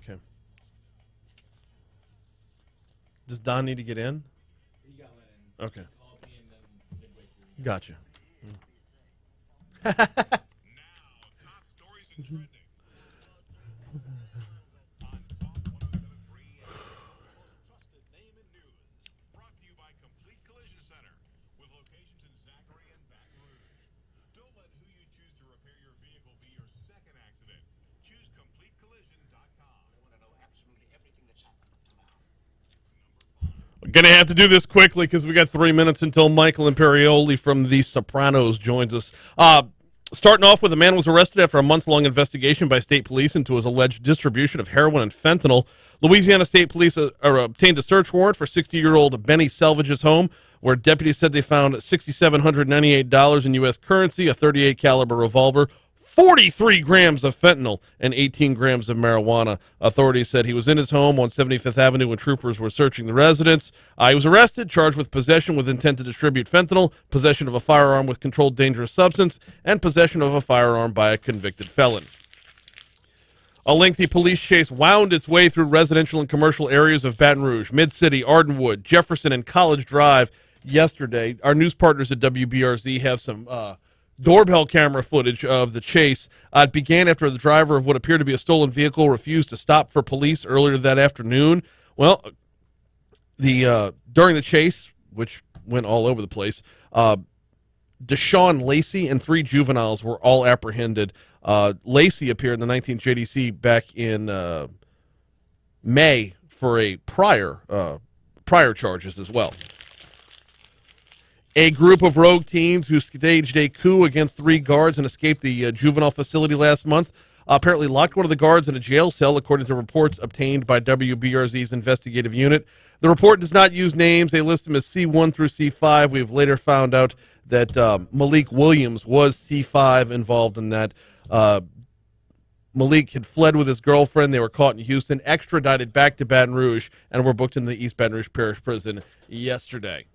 Speaker 1: Okay. Does Don need to get in? Okay. Gotcha. Going to have to do this quickly because we got 3 minutes until Michael Imperioli from The Sopranos joins us. Starting off with, a man was arrested after a months-long investigation by state police into his alleged distribution of heroin and fentanyl. Louisiana State Police obtained a search warrant for 60-year-old Benny Selvage's home, where deputies said they found $6,798 in U.S. currency, a .38 caliber revolver, 43 grams of fentanyl, and 18 grams of marijuana. Authorities said he was in his home on 75th Avenue when troopers were searching the residence. He was arrested, charged with possession with intent to distribute fentanyl, possession of a firearm with controlled dangerous substance, and possession of a firearm by a convicted felon. A lengthy police chase wound its way through residential and commercial areas of Baton Rouge, Mid-City, Ardenwood, Jefferson, and College Drive yesterday. Our news partners at WBRZ have some doorbell camera footage of the chase. It began after the driver of what appeared to be a stolen vehicle refused to stop for police earlier that afternoon. Well, during the chase, which went all over the place, Deshaun Lacey and 3 juveniles were all apprehended. Lacey appeared in the 19th JDC back in May for a prior charges as well. A group of rogue teens who staged a coup against 3 guards and escaped the juvenile facility last month apparently locked one of the guards in a jail cell, according to reports obtained by WBRZ's investigative unit. The report does not use names. They list them as C1 through C5. We've later found out that Malik Williams was C5 involved in that. Malik had fled with his girlfriend. They were caught in Houston, extradited back to Baton Rouge, and were booked in the East Baton Rouge Parish Prison yesterday.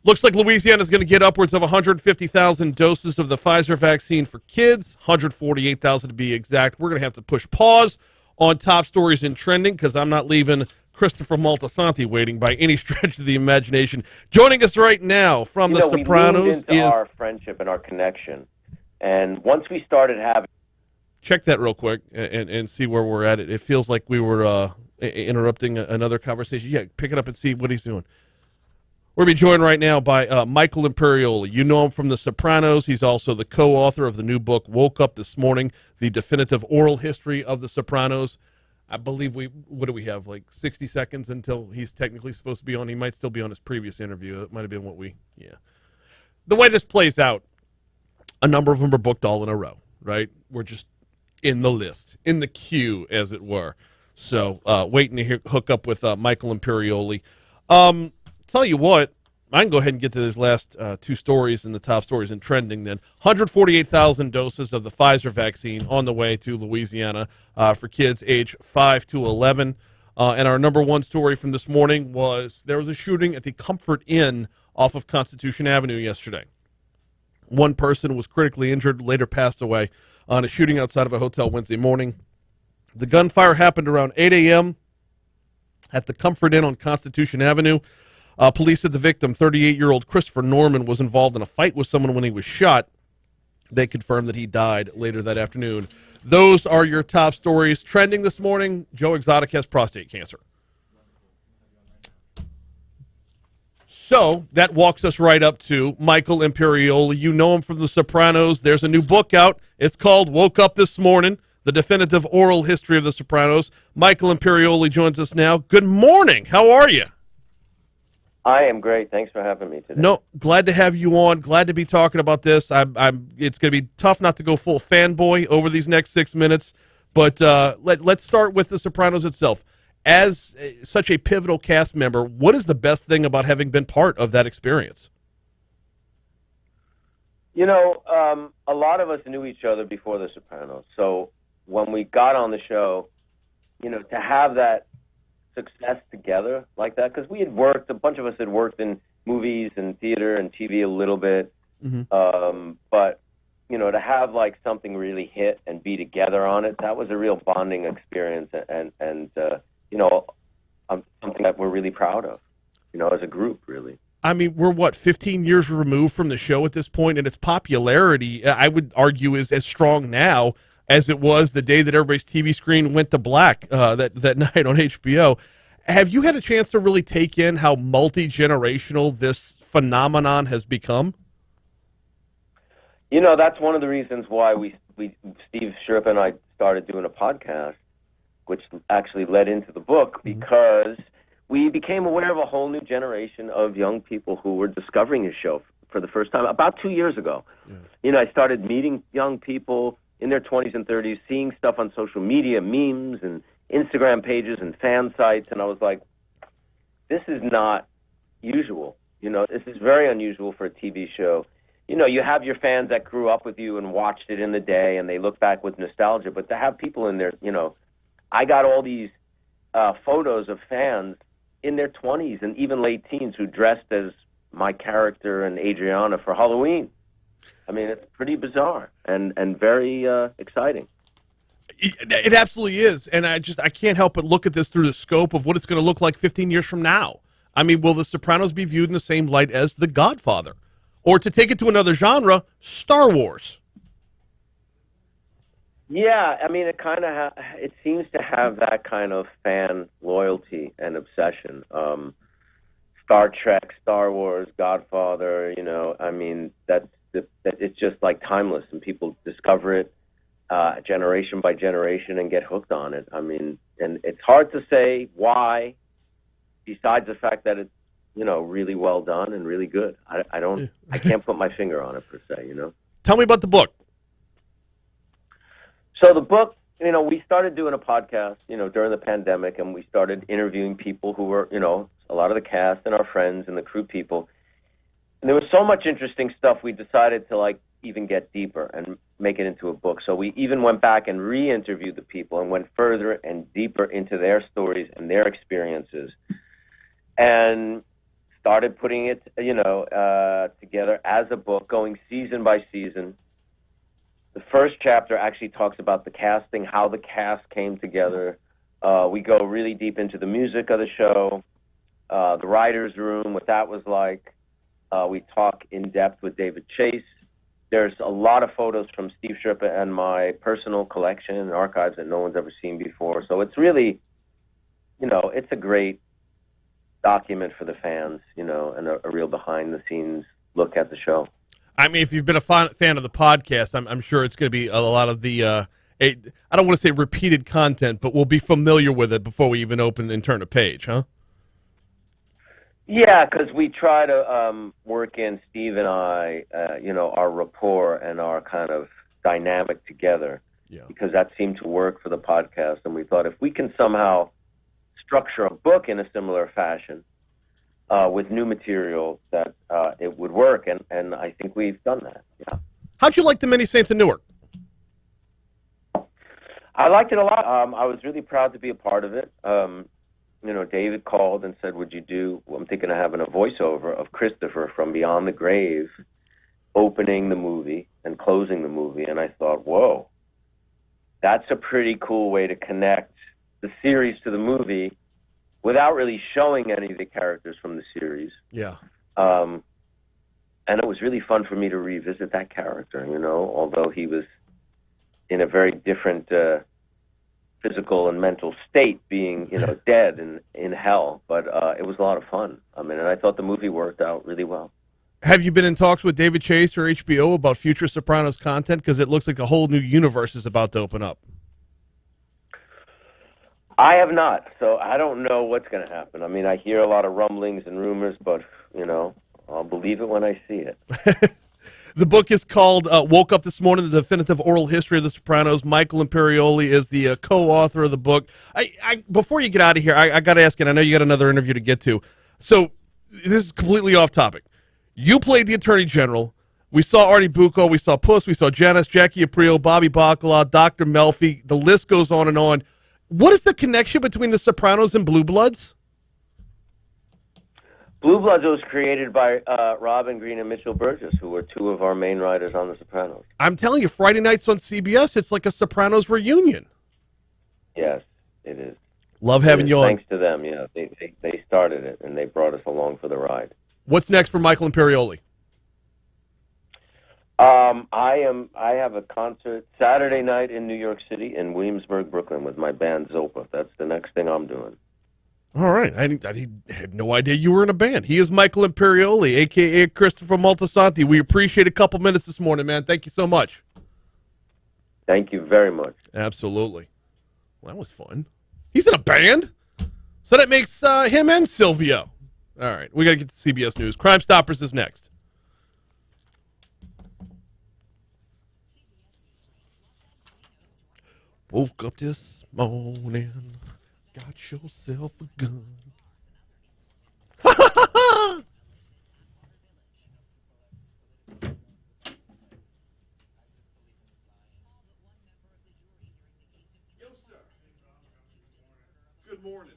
Speaker 1: Looks like Louisiana is going to get upwards of 150,000 doses of the Pfizer vaccine for kids, 148,000 to be exact. We're going to have to push pause on top stories and trending because I'm not leaving Christopher Maltasanti waiting by any stretch of the imagination. Joining us right now from The Sopranos
Speaker 15: is our friendship and our connection. And once we started having...
Speaker 1: Check that real quick and see where we're at. It feels like we were interrupting another conversation. Yeah, pick it up and see what he's doing. We're being joined right now by Michael Imperioli. You know him from The Sopranos. He's also the co-author of the new book, Woke Up This Morning, the definitive oral history of The Sopranos. I believe what do we have, like 60 seconds until he's technically supposed to be on? He might still be on his previous interview. It might have been The way this plays out, a number of them are booked all in a row, right? We're just in the list, in the queue, as it were. So waiting to hook up with Michael Imperioli. Tell you what, I can go ahead and get to those last 2 stories in the top stories and trending then. 148,000 doses of the Pfizer vaccine on the way to Louisiana for kids age 5 to 11. And our number 1 story from this morning was there was a shooting at the Comfort Inn off of Constitution Avenue yesterday. 1 person was critically injured, later passed away on a shooting outside of a hotel Wednesday morning. The gunfire happened around 8 a.m. at the Comfort Inn on Constitution Avenue. Police said the victim, 38-year-old Christopher Norman, was involved in a fight with someone when he was shot. They confirmed that he died later that afternoon. Those are your top stories. Trending this morning, Joe Exotic has prostate cancer. So that walks us right up to Michael Imperioli. You know him from The Sopranos. There's a new book out. It's called Woke Up This Morning, the definitive oral history of The Sopranos. Michael Imperioli joins us now. Good morning. How are you?
Speaker 15: I am great. Thanks for having me today.
Speaker 1: No, glad to have you on. Glad to be talking about this. It's going to be tough not to go full fanboy over these next 6 minutes, but let's start with The Sopranos itself. As such a pivotal cast member, what is the best thing about having been part of that experience?
Speaker 15: You know, a lot of us knew each other before The Sopranos, so when we got on the show, you know, to have that success together like that, because we had worked, a bunch of us had worked in movies and theater and TV a little bit, but you know, to have like something really hit and be together on it, that was a real bonding experience, and you know, something that we're really proud of, you know, as a group, really.
Speaker 1: I mean, we're 15 years removed from the show at this point, and its popularity, I would argue, is as strong now as it was the day that everybody's TV screen went to black that night on HBO. Have you had a chance to really take in how multi-generational this phenomenon has become?
Speaker 15: You know, that's one of the reasons why we Steve Sherpa and I started doing a podcast, which actually led into the book, because we became aware of a whole new generation of young people who were discovering his show for the first time about 2 years ago.
Speaker 1: Yeah.
Speaker 15: You know, I started meeting young people in their 20s and 30s, seeing stuff on social media, memes and Instagram pages and fan sites, and I was like, this is not usual. You know, this is very unusual for a TV show. You know, you have your fans that grew up with you and watched it in the day, and they look back with nostalgia, but to have people in there, you know, I got all these photos of fans in their 20s and even late teens who dressed as my character and Adriana for Halloween. I mean, it's pretty bizarre and very exciting.
Speaker 1: It absolutely is, and I can't help but look at this through the scope of what it's going to look like 15 years from now. I mean, will The Sopranos be viewed in the same light as The Godfather? Or to take it to another genre, Star Wars?
Speaker 15: Yeah, I mean, it seems to have that kind of fan loyalty and obsession. Star Trek, Star Wars, Godfather, you know, I mean, it's just like timeless, and people discover it generation by generation and get hooked on it. I mean, and it's hard to say why, besides the fact that it's, you know, really well done and really good. I can't put my finger on it per se, you know.
Speaker 1: Tell me about the book.
Speaker 15: So the book, you know, we started doing a podcast, you know, during the pandemic, and we started interviewing people who were, you know, a lot of the cast and our friends and the crew people. And there was so much interesting stuff, we decided to, like, even get deeper and make it into a book. So we even went back and re-interviewed the people and went further and deeper into their stories and their experiences, and started putting it, you know, together as a book, going season by season. The first chapter actually talks about the casting, how the cast came together. We go really deep into the music of the show, the writer's room, what that was like. We talk in depth with David Chase. There's a lot of photos from Steve Sherpa and my personal collection and archives that no one's ever seen before. So it's really, you know, it's a great document for the fans, you know, and a real behind-the-scenes look at the show.
Speaker 1: I mean, if you've been a fan of the podcast, I'm sure it's going to be a lot of the, I don't want to say repeated content, but we'll be familiar with it before we even open and turn a page, huh?
Speaker 15: Yeah, because we try to work in, Steve and I, you know, our rapport and our kind of dynamic together, because that seemed to work for the podcast. And we thought if we can somehow structure a book in a similar fashion with new material, that it would work. And I think we've done that, yeah.
Speaker 1: How'd you like the Many Saints of Newark?
Speaker 15: I liked it a lot. I was really proud to be a part of it. You know, David called and said, would you do, well, I'm thinking of having a voiceover of Christopher from Beyond the Grave opening the movie and closing the movie. And I thought, whoa, that's a pretty cool way to connect the series to the movie without really showing any of the characters from the series.
Speaker 1: Yeah.
Speaker 15: And it was really fun for me to revisit that character, you know, although he was in a very different physical and mental state, being, you know, dead and in hell. But it was a lot of fun. I mean, and I thought the movie worked out really well.
Speaker 1: Have you been in talks with David Chase or HBO about future Sopranos content? Because it looks like a whole new universe is about to open up.
Speaker 15: I have not, so I don't know what's going to happen. I mean, I hear a lot of rumblings and rumors, but, you know, I'll believe it when I see it.
Speaker 1: The book is called Woke Up This Morning, The Definitive Oral History of The Sopranos. Michael Imperioli is the co-author of the book. Before you get out of here, I got to ask, and I know you got another interview to get to. So this is completely off topic. You played the Attorney General. We saw Artie Bucco. We saw Puss. We saw Janice, Jackie Aprile, Bobby Bacala, Dr. Melfi. The list goes on and on. What is the connection between The Sopranos and Blue Bloods?
Speaker 15: Blue Bloods was created by Robin Green and Mitchell Burgess, who were two of our main writers on The Sopranos.
Speaker 1: I'm telling you, Friday nights on CBS, it's like a Sopranos reunion.
Speaker 15: Yes, it is.
Speaker 1: Love having you on.
Speaker 15: Thanks to them, yeah. They started it, and they brought us along for the ride.
Speaker 1: What's next for Michael Imperioli?
Speaker 15: I have a concert Saturday night in New York City, in Williamsburg, Brooklyn, with my band Zopa. That's the next thing I'm doing.
Speaker 1: All right. I had no idea you were in a band. He is Michael Imperioli, a.k.a. Christopher Moltisanti. We appreciate a couple minutes this morning, man. Thank you so much.
Speaker 15: Thank you very much.
Speaker 1: Absolutely. Well, that was fun. He's in a band? So that makes him and Silvio. All right. We got to get to CBS News. Crimestoppers is next. Woke up this morning, got yourself a gun. Yo, sir. Good morning.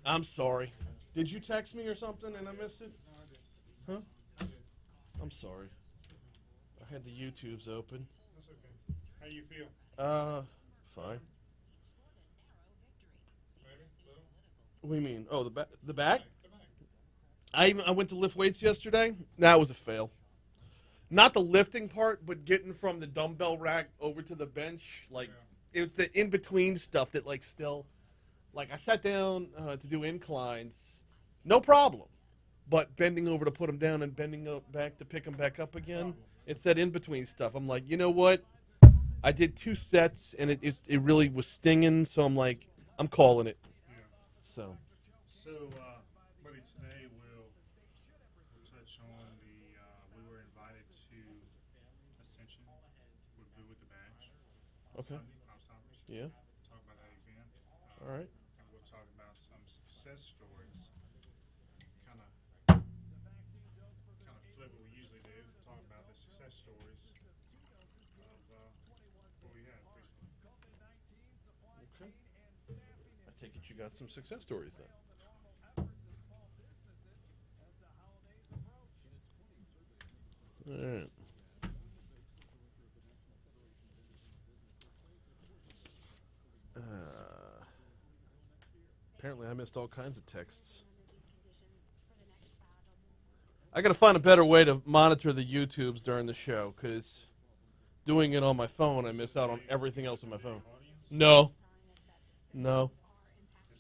Speaker 1: I'm sorry. Did you text me or something and I missed it? Huh? I'm sorry. I had the YouTubes open.
Speaker 4: That's okay. How you feel?
Speaker 1: Fine.
Speaker 4: Maybe? Little?
Speaker 1: What do you mean? Oh, the back? The back? I went to lift weights yesterday. That was a fail. Not the lifting part, but getting from the dumbbell rack over to the bench. Like, it was the in-between stuff that, like, still... Like, I sat down to do inclines. No problem. But bending over to put them down and bending up back to pick them back up again, it's that in-between stuff. I'm like, you know what? I did 2 sets, and it really was stinging, so I'm like, I'm calling it.
Speaker 4: Yeah.
Speaker 1: So,
Speaker 4: buddy, today we'll touch on we were invited to Ascension with the badge.
Speaker 1: Okay.
Speaker 4: Crimestoppers.
Speaker 1: Yeah.
Speaker 4: Talk about that event.
Speaker 1: All right.
Speaker 4: And we'll talk about some success stories. Kind of flip what we usually do. Talk about the success stories of what we had recently.
Speaker 1: Okay. I take it you got some success stories then. All right. Apparently I missed all kinds of texts. I got to find a better way to monitor the YouTubes during the show, because doing it on my phone, I miss out on everything else on my phone. No.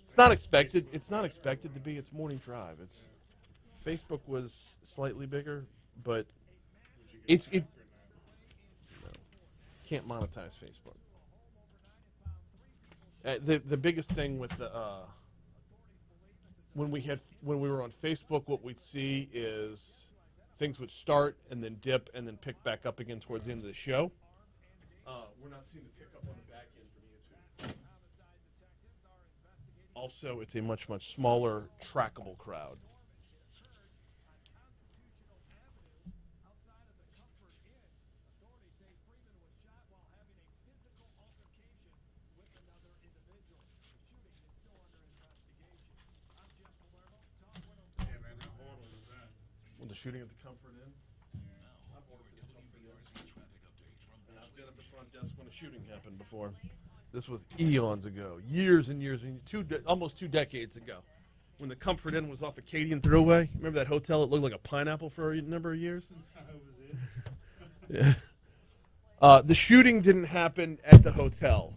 Speaker 1: It's not expected. It's not expected to be. It's morning drive. It's Facebook was slightly bigger, but it no, can't monetize Facebook. The biggest thing with the when we were on Facebook, what we'd see is things would start and then dip and then pick back up again towards the end of the show. We're not seeing the pick up on the back end for YouTube. Also, it's a much smaller, trackable crowd. The shooting at the Comfort Inn. I've worked at the Comfort Inn. I've been at the front desk when a shooting happened before. This was eons ago, years and years, almost 2 decades ago, when the Comfort Inn was off Acadian Thruway. Remember that hotel? It looked like a pineapple for a number of years. Yeah. The shooting didn't happen at the hotel,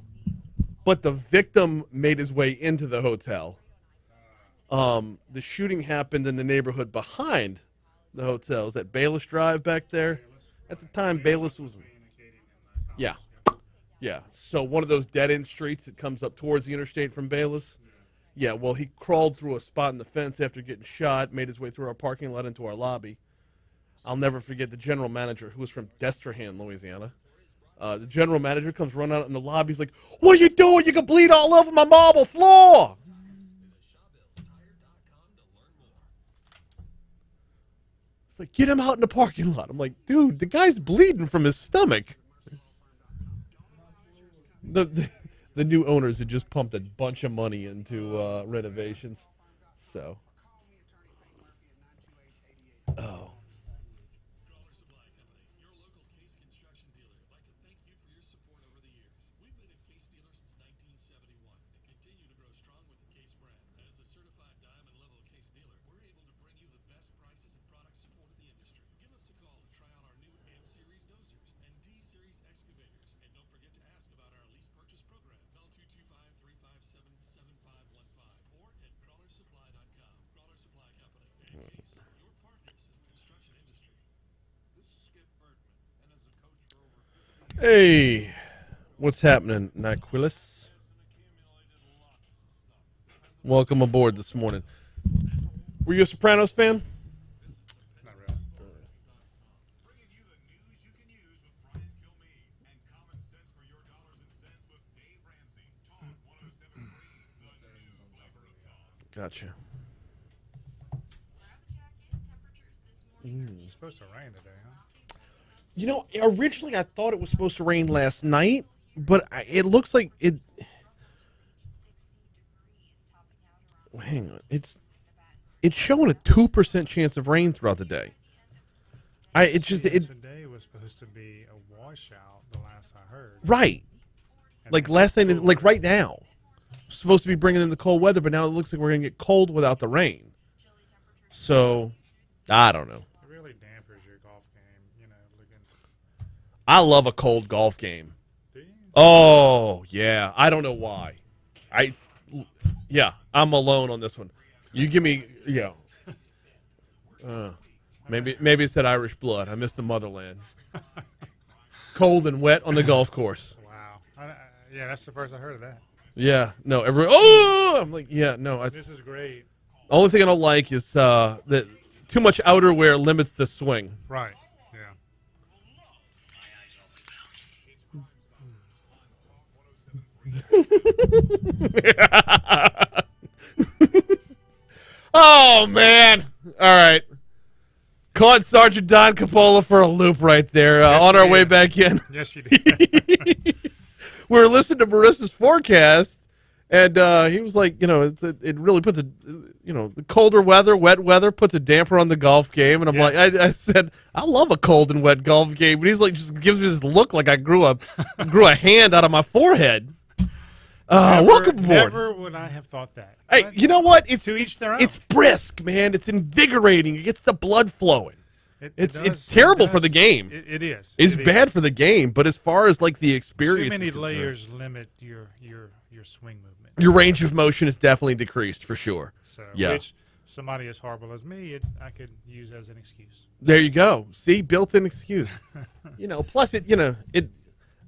Speaker 1: but the victim made his way into the hotel. The shooting happened in the neighborhood behind the hotel. Is that Bayless Drive back there? At the time, Bayless was... Yeah. So one of those dead-end streets that comes up towards the interstate from Bayless? Yeah, well, he crawled through a spot in the fence after getting shot, made his way through our parking lot into our lobby. I'll never forget the general manager, who was from Destrehan, Louisiana. The general manager comes running out in the lobby. He's like, "What are you doing? You can bleed all over my marble floor!" It's like, get him out in the parking lot. I'm like, dude, the guy's bleeding from his stomach. The new owners had just pumped a bunch of money into renovations. So. Oh. Hey, what's happening, Nyquilus? Welcome aboard this morning. Were you a Sopranos fan?
Speaker 4: Not really.
Speaker 1: Gotcha.
Speaker 16: It's supposed to rain today, huh?
Speaker 1: You know, originally I thought it was supposed to rain last night, but it looks like it. Hang on, it's showing a 2% chance of rain throughout the day.
Speaker 16: Today was supposed to be a washout. The last I heard.
Speaker 1: Right, like last night, like right now, supposed to be bringing in the cold weather, but now it looks like we're gonna get cold without the rain. So, I don't know.
Speaker 16: It really dampers your golf game, you know.
Speaker 1: I love a cold golf game. Oh yeah, I don't know why. I'm alone on this one. You give me, maybe it's that Irish blood. I miss the motherland. Cold and wet on the golf course.
Speaker 16: Wow. Yeah, that's the first I heard of that.
Speaker 1: Yeah, no, I'm like, yeah, no.
Speaker 16: This is great.
Speaker 1: Only thing I don't like is that too much outerwear limits the swing.
Speaker 16: Right. Yeah.
Speaker 1: Oh man! All right, caught Sergeant Don Coppola for a loop right there on our way back in.
Speaker 16: Yes, you did.
Speaker 1: We were listening to Marissa's forecast, and he was like, it really puts the colder weather, wet weather puts a damper on the golf game. And I'm like, I said, I love a cold and wet golf game. But he's like, just gives me this look like I grew a hand out of my forehead. Welcome aboard.
Speaker 16: Never would I have thought that.
Speaker 1: Hey, you know what? It's
Speaker 16: to each their own.
Speaker 1: It's brisk, man. It's invigorating. It gets the blood flowing. It's terrible for the game.
Speaker 16: It is.
Speaker 1: It's bad for the game, but as far as like the experience,
Speaker 16: too many layers limit your swing movement.
Speaker 1: Your range of motion is definitely decreased for sure.
Speaker 16: So,
Speaker 1: yeah.
Speaker 16: Which somebody as horrible as me, I could use as an excuse.
Speaker 1: There you go. See, built-in excuse. Plus it. I don't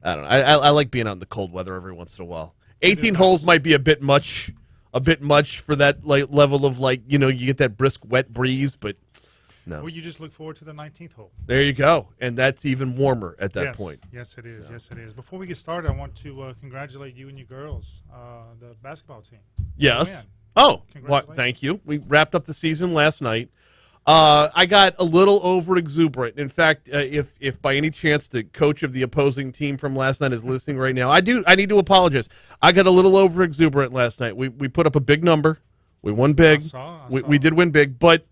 Speaker 1: know. I like being out in the cold weather every once in a while. 18 holes might be a bit much for that level of you get that brisk wet breeze, but no.
Speaker 16: Well, you just look forward to the 19th hole.
Speaker 1: There you go, and that's even warmer at that point.
Speaker 16: Yes, it is. So. Yes, it is. Before we get started, I want to congratulate you and your girls, the basketball team.
Speaker 1: Yes. Oh, thank you. We wrapped up the season last night. I got a little over exuberant. In fact, if by any chance the coach of the opposing team from last night is listening right now, I need to apologize. I got a little over exuberant last night. We put up a big number. We won big. We did win big, but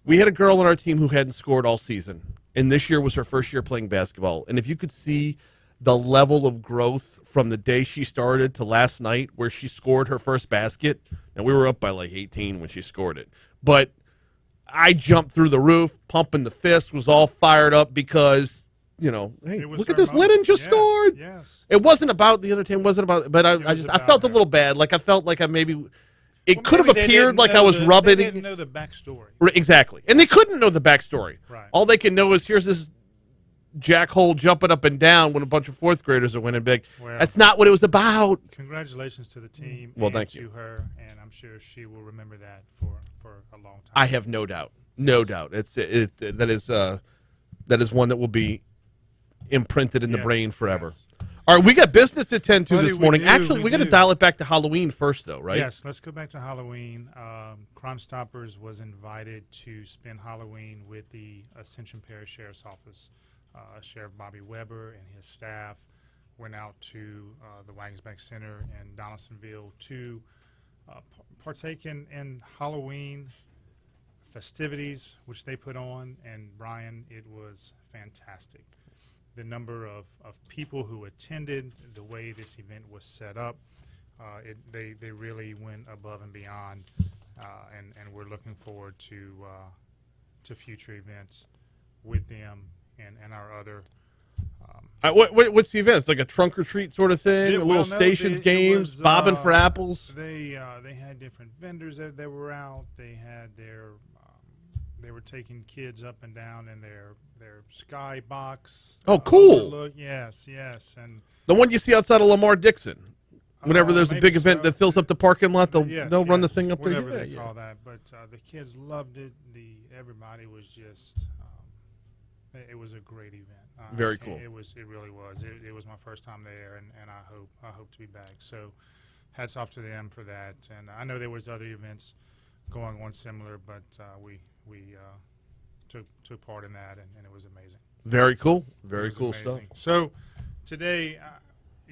Speaker 1: we had a girl on our team who hadn't scored all season, and this year was her first year playing basketball. And if you could see the level of growth from the day she started to last night, where she scored her first basket, and we were up by 18 when she scored it, but I jumped through the roof, pumping the fist, was all fired up because, hey, look at this, Lennon just scored.
Speaker 16: Yes.
Speaker 1: It wasn't about the other team, but I felt a little bad. Like I felt like I maybe. It could have appeared like I was rubbing.
Speaker 16: They didn't know the backstory.
Speaker 1: Exactly. And they couldn't know the backstory.
Speaker 16: Right.
Speaker 1: All they can know is here's this jackhole jumping up and down when a bunch of fourth graders are winning big. Well, that's not what it was about.
Speaker 16: Congratulations to the team.
Speaker 1: Well,
Speaker 16: and
Speaker 1: thank you.
Speaker 16: To her, and I'm sure she will remember that for a long time.
Speaker 1: I have no doubt. No doubt. That is one that will be imprinted in the brain forever. Yes. All right, we got business to attend to this morning. Actually, we got to dial it back to Halloween first, though, right?
Speaker 16: Yes, let's go back to Halloween. Crimestoppers was invited to spend Halloween with the Ascension Parish Sheriff's Office. Sheriff Bobby Weber and his staff went out to the Wagonsback Center in Donaldsonville to partake in Halloween festivities, which they put on. And, Brian, it was fantastic. The number of people who attended, the way this event was set up, they really went above and beyond, and we're looking forward to future events with them and our other.
Speaker 1: What's the event? It's like a trunk or treat sort of thing, stations, games, bobbing for apples.
Speaker 16: They had different vendors that were out. They had they were taking kids up and down in their skybox.
Speaker 1: Oh, cool!
Speaker 16: Overlook. Yes, and
Speaker 1: the one you see outside of Lamar Dixon. Whenever there's a big event that fills up the parking lot, they'll run the thing up there.
Speaker 16: Whatever they call that, but the kids loved it. Everybody was just. It was a great event.
Speaker 1: Very cool.
Speaker 16: It really was. It was my first time there, and I hope to be back. So, hats off to them for that. And I know there was other events going on similar, but we took part in that, and it was amazing.
Speaker 1: Very cool. Very
Speaker 16: It was
Speaker 1: cool stuff.
Speaker 16: amazing. So today,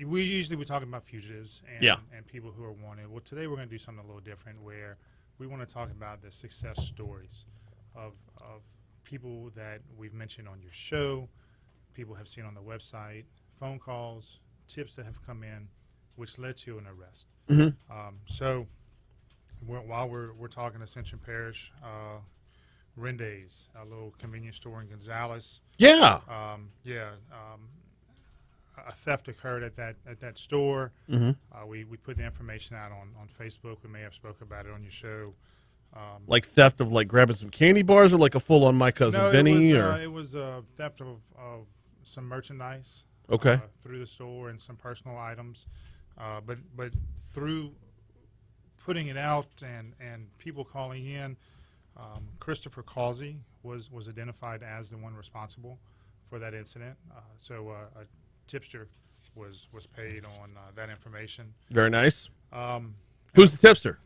Speaker 16: we talk about fugitives and people who are wanted. Well, today we're going to do something a little different, where we want to talk about the success stories of people that we've mentioned on your show, people have seen on the website, phone calls, tips that have come in, which led to an arrest. So while we're talking Ascension Parish, Rende's, a little convenience store in Gonzales.
Speaker 1: Yeah.
Speaker 16: A theft occurred at that store. We put the information out on Facebook. We may have spoke about it on your show.
Speaker 1: Like theft of like grabbing some candy bars, or like a full on My Cousin Vinny,
Speaker 16: it was a theft of some merchandise.
Speaker 1: Okay.
Speaker 16: Through the store and some personal items, but through putting it out and people calling in, Christopher Causey was identified as the one responsible for that incident. So a tipster was paid on that information.
Speaker 1: Very nice. Who's the tipster?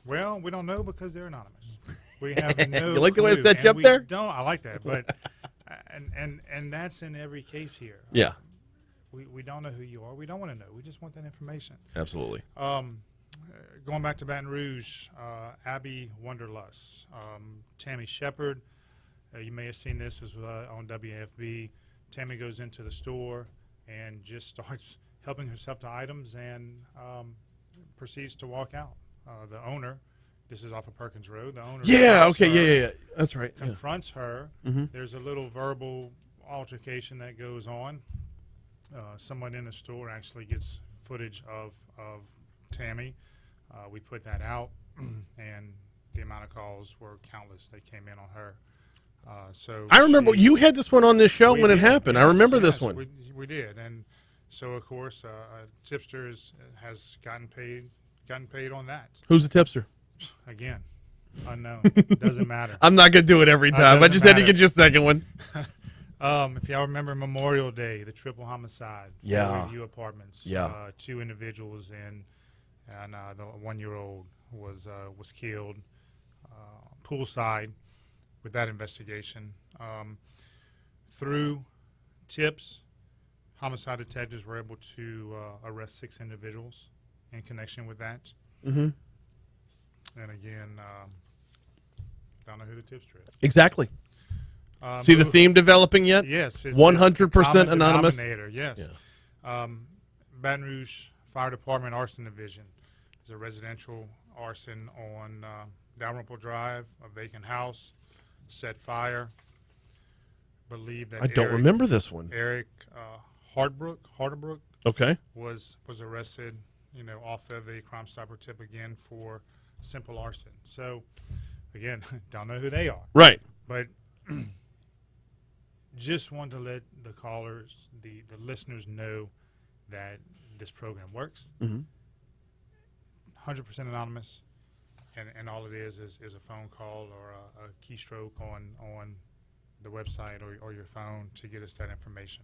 Speaker 16: Well, we don't know because they're anonymous. We have no.
Speaker 1: You like the way I
Speaker 16: clue,
Speaker 1: set you
Speaker 16: and
Speaker 1: up there?
Speaker 16: Don't I like that? But and that's in every case here.
Speaker 1: Yeah.
Speaker 16: We don't know who you are. We don't want to know. We just want that information.
Speaker 1: Absolutely.
Speaker 16: Going back to Baton Rouge, Abby Wonderlust, Tammy Shepard. You may have seen this as on WFB. Tammy goes into the store and just starts helping herself to items and proceeds to walk out. The owner, this is off of Perkins Road. The owner.
Speaker 1: Yeah. Okay. Yeah. That's right.
Speaker 16: Confronts her. There's a little verbal altercation that goes on. Someone in the store actually gets footage of Tammy. We put that out, and the amount of calls were countless. They came in on her. So
Speaker 1: I remember you had this one on this show when it happened. I remember this one.
Speaker 16: We did, and so of course, tipster has gotten paid on that.
Speaker 1: Who's the tipster?
Speaker 16: Again, unknown. Doesn't matter.
Speaker 1: I'm not gonna do it every time. I just had to get your second one.
Speaker 16: If y'all remember Memorial Day, the triple homicide.
Speaker 1: Yeah.
Speaker 16: View Apartments.
Speaker 1: Yeah.
Speaker 16: 2 individuals and the 1-year-old was killed poolside with that investigation. Through tips, homicide detectives were able to arrest 6 individuals in connection with that. And again, don't know who the tipster is.
Speaker 1: Exactly. See the theme developing yet?
Speaker 16: Yes.
Speaker 1: 100% anonymous.
Speaker 16: Yes.
Speaker 1: Yeah.
Speaker 16: Baton Rouge Fire Department Arson Division is a residential arson on Dalrymple Drive, a vacant house, set fire. Believe that
Speaker 1: I don't remember this one.
Speaker 16: Eric Harderbrook.
Speaker 1: Okay.
Speaker 16: Was arrested, off of a Crimestoppers tip again for simple arson. So, again, don't know who they are.
Speaker 1: Right.
Speaker 16: But just want to let the callers, the listeners know that this program works. 100% anonymous, and all it is a phone call or a keystroke on the website or your phone to get us that information.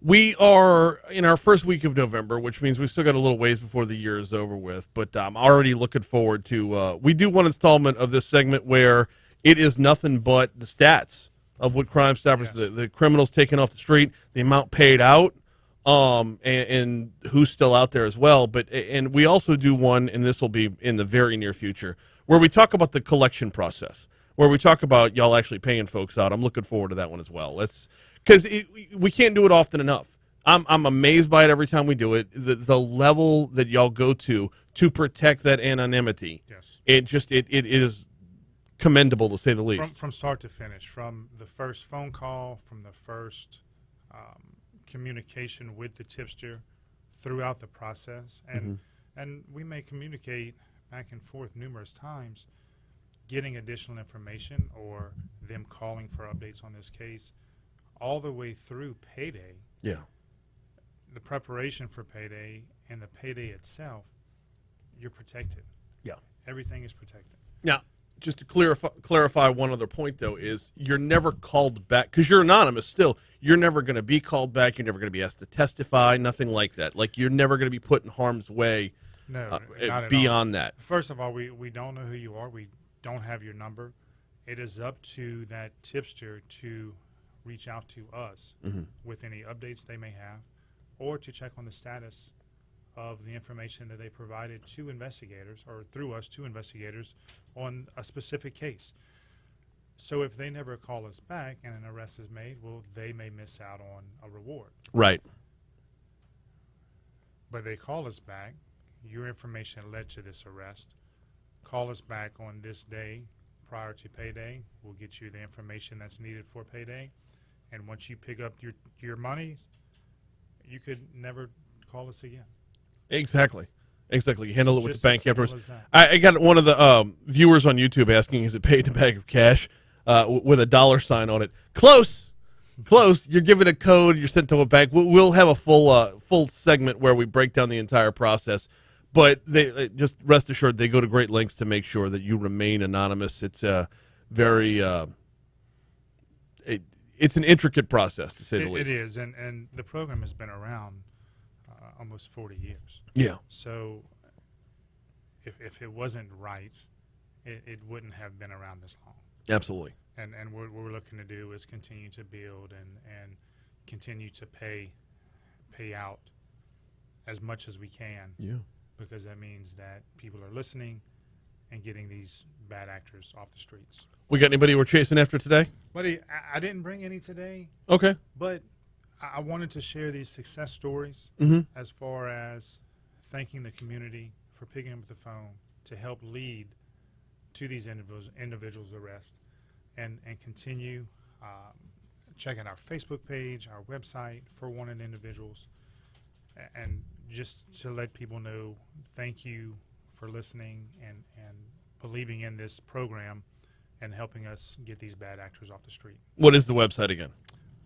Speaker 1: We are in our first week of November, which means we've still got a little ways before the year is over with. But I'm already looking forward to. We do one installment of this segment where it is nothing but the stats of what Crimestoppers, the criminals taken off the street, the amount paid out, and who's still out there as well. And we also do one, and this will be in the very near future, where we talk about the collection process, where we talk about y'all actually paying folks out. I'm looking forward to that one as well. Because we can't do it often enough. I'm amazed by it every time we do it. The level that y'all go to protect that anonymity.
Speaker 16: Yes.
Speaker 1: It is commendable, to say the least.
Speaker 16: From start to finish, from the first phone call, from the first communication with the tipster throughout the process. And we may communicate back and forth numerous times, getting additional information or them calling for updates on this case, all the way through payday.
Speaker 1: Yeah.
Speaker 16: The preparation for payday and the payday itself, you're protected.
Speaker 1: Yeah.
Speaker 16: Everything is protected.
Speaker 1: Now, just to clarify one other point, though, is you're never called back, because you're anonymous still. You're never going to be called back. You're never going to be asked to testify, nothing like that. Like, you're never going to be put in harm's way
Speaker 16: No, not at
Speaker 1: beyond
Speaker 16: all.
Speaker 1: that.
Speaker 16: First of all, we don't know who you are. We don't have your number, it is up to that tipster to reach out to us with any updates they may have, or to check on the status of the information that they provided to investigators, or through us to investigators, on a specific case. So if they never call us back and an arrest is made, well, they may miss out on a reward.
Speaker 1: Right.
Speaker 16: But they call us back, your information led to this arrest, call us back on this day prior to payday, we'll get you the information that's needed for payday, and once you pick up your money, you could never call us again.
Speaker 1: Exactly. You handle it with the
Speaker 16: Just
Speaker 1: bank
Speaker 16: as simple
Speaker 1: afterwards.
Speaker 16: as that.
Speaker 1: I got one of the viewers on YouTube asking, is it paid in a bag of cash with a $sign on it? Close. You're given a code. You're sent to a bank. We'll have a full segment where we break down the entire process. But they just rest assured they go to great lengths to make sure that you remain anonymous. It's a very it's an intricate process, to say the least.
Speaker 16: It is, and the program has been around almost 40 years.
Speaker 1: Yeah.
Speaker 16: So if it wasn't right, it wouldn't have been around this long.
Speaker 1: Absolutely.
Speaker 16: And what we're looking to do is continue to build and continue to pay out as much as we can.
Speaker 1: Yeah.
Speaker 16: Because that means that people are listening and getting these bad actors off the streets.
Speaker 1: We got anybody we're chasing after today?
Speaker 16: Buddy, I didn't bring any today.
Speaker 1: Okay.
Speaker 16: But I wanted to share these success stories as far as thanking the community for picking up the phone to help lead to these individuals' arrest, and continue checking our Facebook page, our website for wanted individuals, and just to let people know, thank you for listening and believing in this program and helping us get these bad actors off the street.
Speaker 1: What is the website again?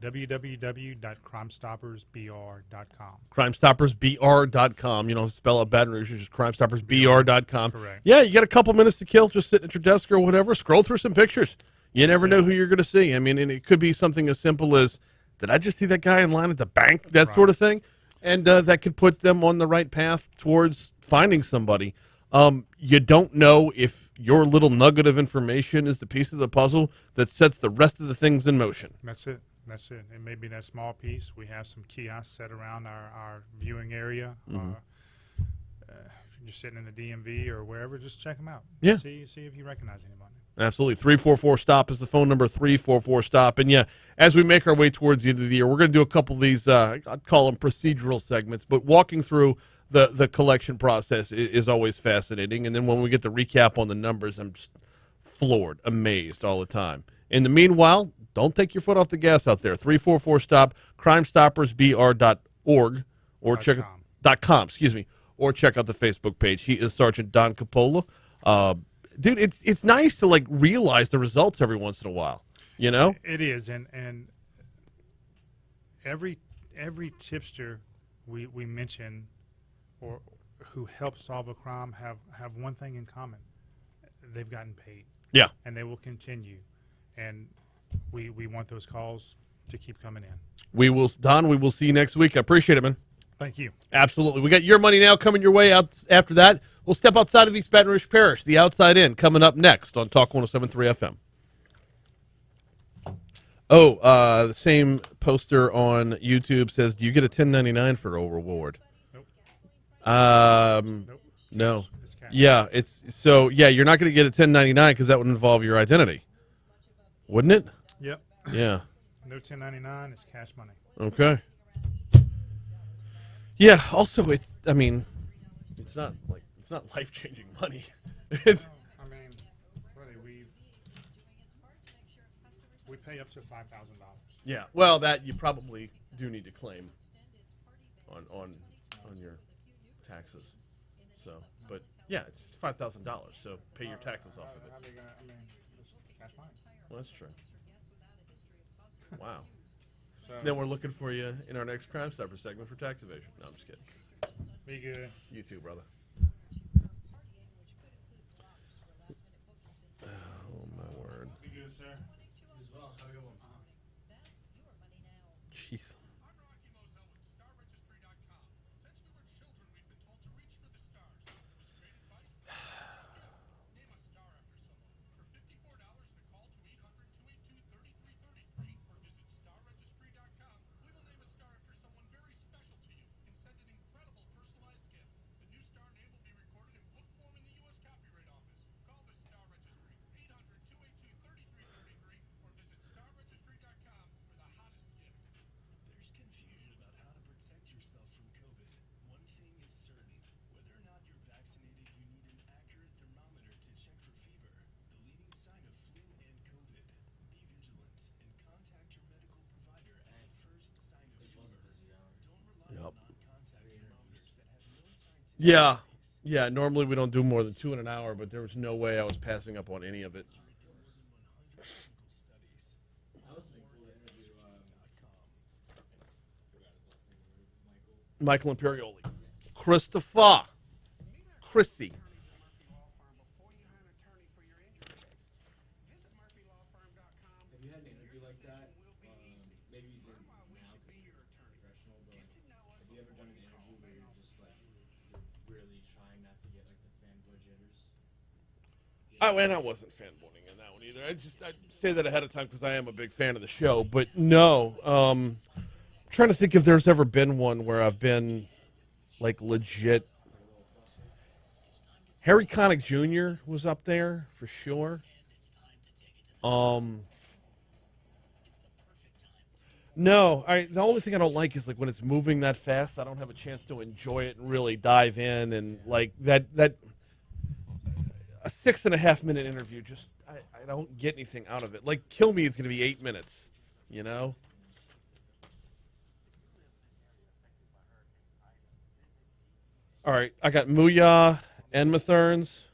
Speaker 16: www.crimestoppersbr.com.
Speaker 1: Crimestoppersbr.com. You don't spell out Baton Rouge, it's just crimestoppersbr.com.
Speaker 16: Correct.
Speaker 1: Yeah, you got a couple minutes to kill, just sitting at your desk or whatever, scroll through some pictures. You never know who you're going to see. I mean, and it could be something as simple as, did I just see that guy in line at the bank? That sort of thing. And that could put them on the right path towards finding somebody. You don't know if your little nugget of information is the piece of the puzzle that sets the rest of the things in motion.
Speaker 16: That's it. It may be that small piece. We have some kiosks set around our viewing area. If you're sitting in the DMV or wherever, just check them out.
Speaker 1: Yeah.
Speaker 16: See if you recognize anybody.
Speaker 1: Absolutely. 344-STOP is the phone number, 344-STOP. And, yeah, as we make our way towards the end of the year, we're going to do a couple of these, I'd call them procedural segments, but walking through the collection process is always fascinating. And then when we get the recap on the numbers, I'm just floored, amazed all the time. In the meanwhile, don't take your foot off the gas out there. 344-STOP, crimestoppersbr.org, or check .com, or check out the Facebook page. He is Sergeant Don Coppola. Dude, it's nice to realize the results every once in a while. You know,
Speaker 16: it is, and every tipster we mention or who helps solve a crime have one thing in common: they've gotten paid.
Speaker 1: Yeah,
Speaker 16: and they will continue, and we want those calls to keep coming in. We will see you next week. I appreciate it, man. Thank you. Absolutely. We got Your Money Now coming your way out after that. We'll step outside of East Baton Rouge Parish, The Outside In, coming up next on Talk 107.3 FM. The same poster on YouTube says, do you get a 1099 for a reward? Nope. No. Yeah, you're not going to get a 1099 because that would involve your identity. Wouldn't it? Yep. Yeah. No 1099, it's cash money. Okay. Yeah, also it's not life-changing money. It's we pay up to $5,000. Yeah. Well, that you probably do need to claim on your taxes. So, but yeah, it's $5,000. So pay your taxes off of it. Cash money. Well, that's true. Wow. So, then we're looking for you in our next Crimestoppers segment for tax evasion. No, I'm just kidding. Be good. You too, brother. Oh, my word. Be good, sir. As well. Have a good one. Jeez.
Speaker 1: Yeah. Yeah, normally we don't do more than 2 in an hour, but there was no way I was passing up on any of it. Michael Imperioli. Christopher. Chrissy.
Speaker 2: Have you had an interview like that? Maybe you didn't now because you're professional, but have you ever done an interview where you're just like, you're really trying not to get like the fanboy jitters?
Speaker 1: And I wasn't fanboying in that one either. I say that ahead of time because I am a big fan of the show. But no, I'm trying to think if there's ever been one where I've been like legit. Harry Connick Jr. was up there for sure. No, the only thing I don't like is like when it's moving that fast. I don't have a chance to enjoy it and really dive in and like that a 6.5 minute interview. Just I don't get anything out of it. Like Kilmeade is going to be 8 minutes, you know. All right, I got Muya and Matherns.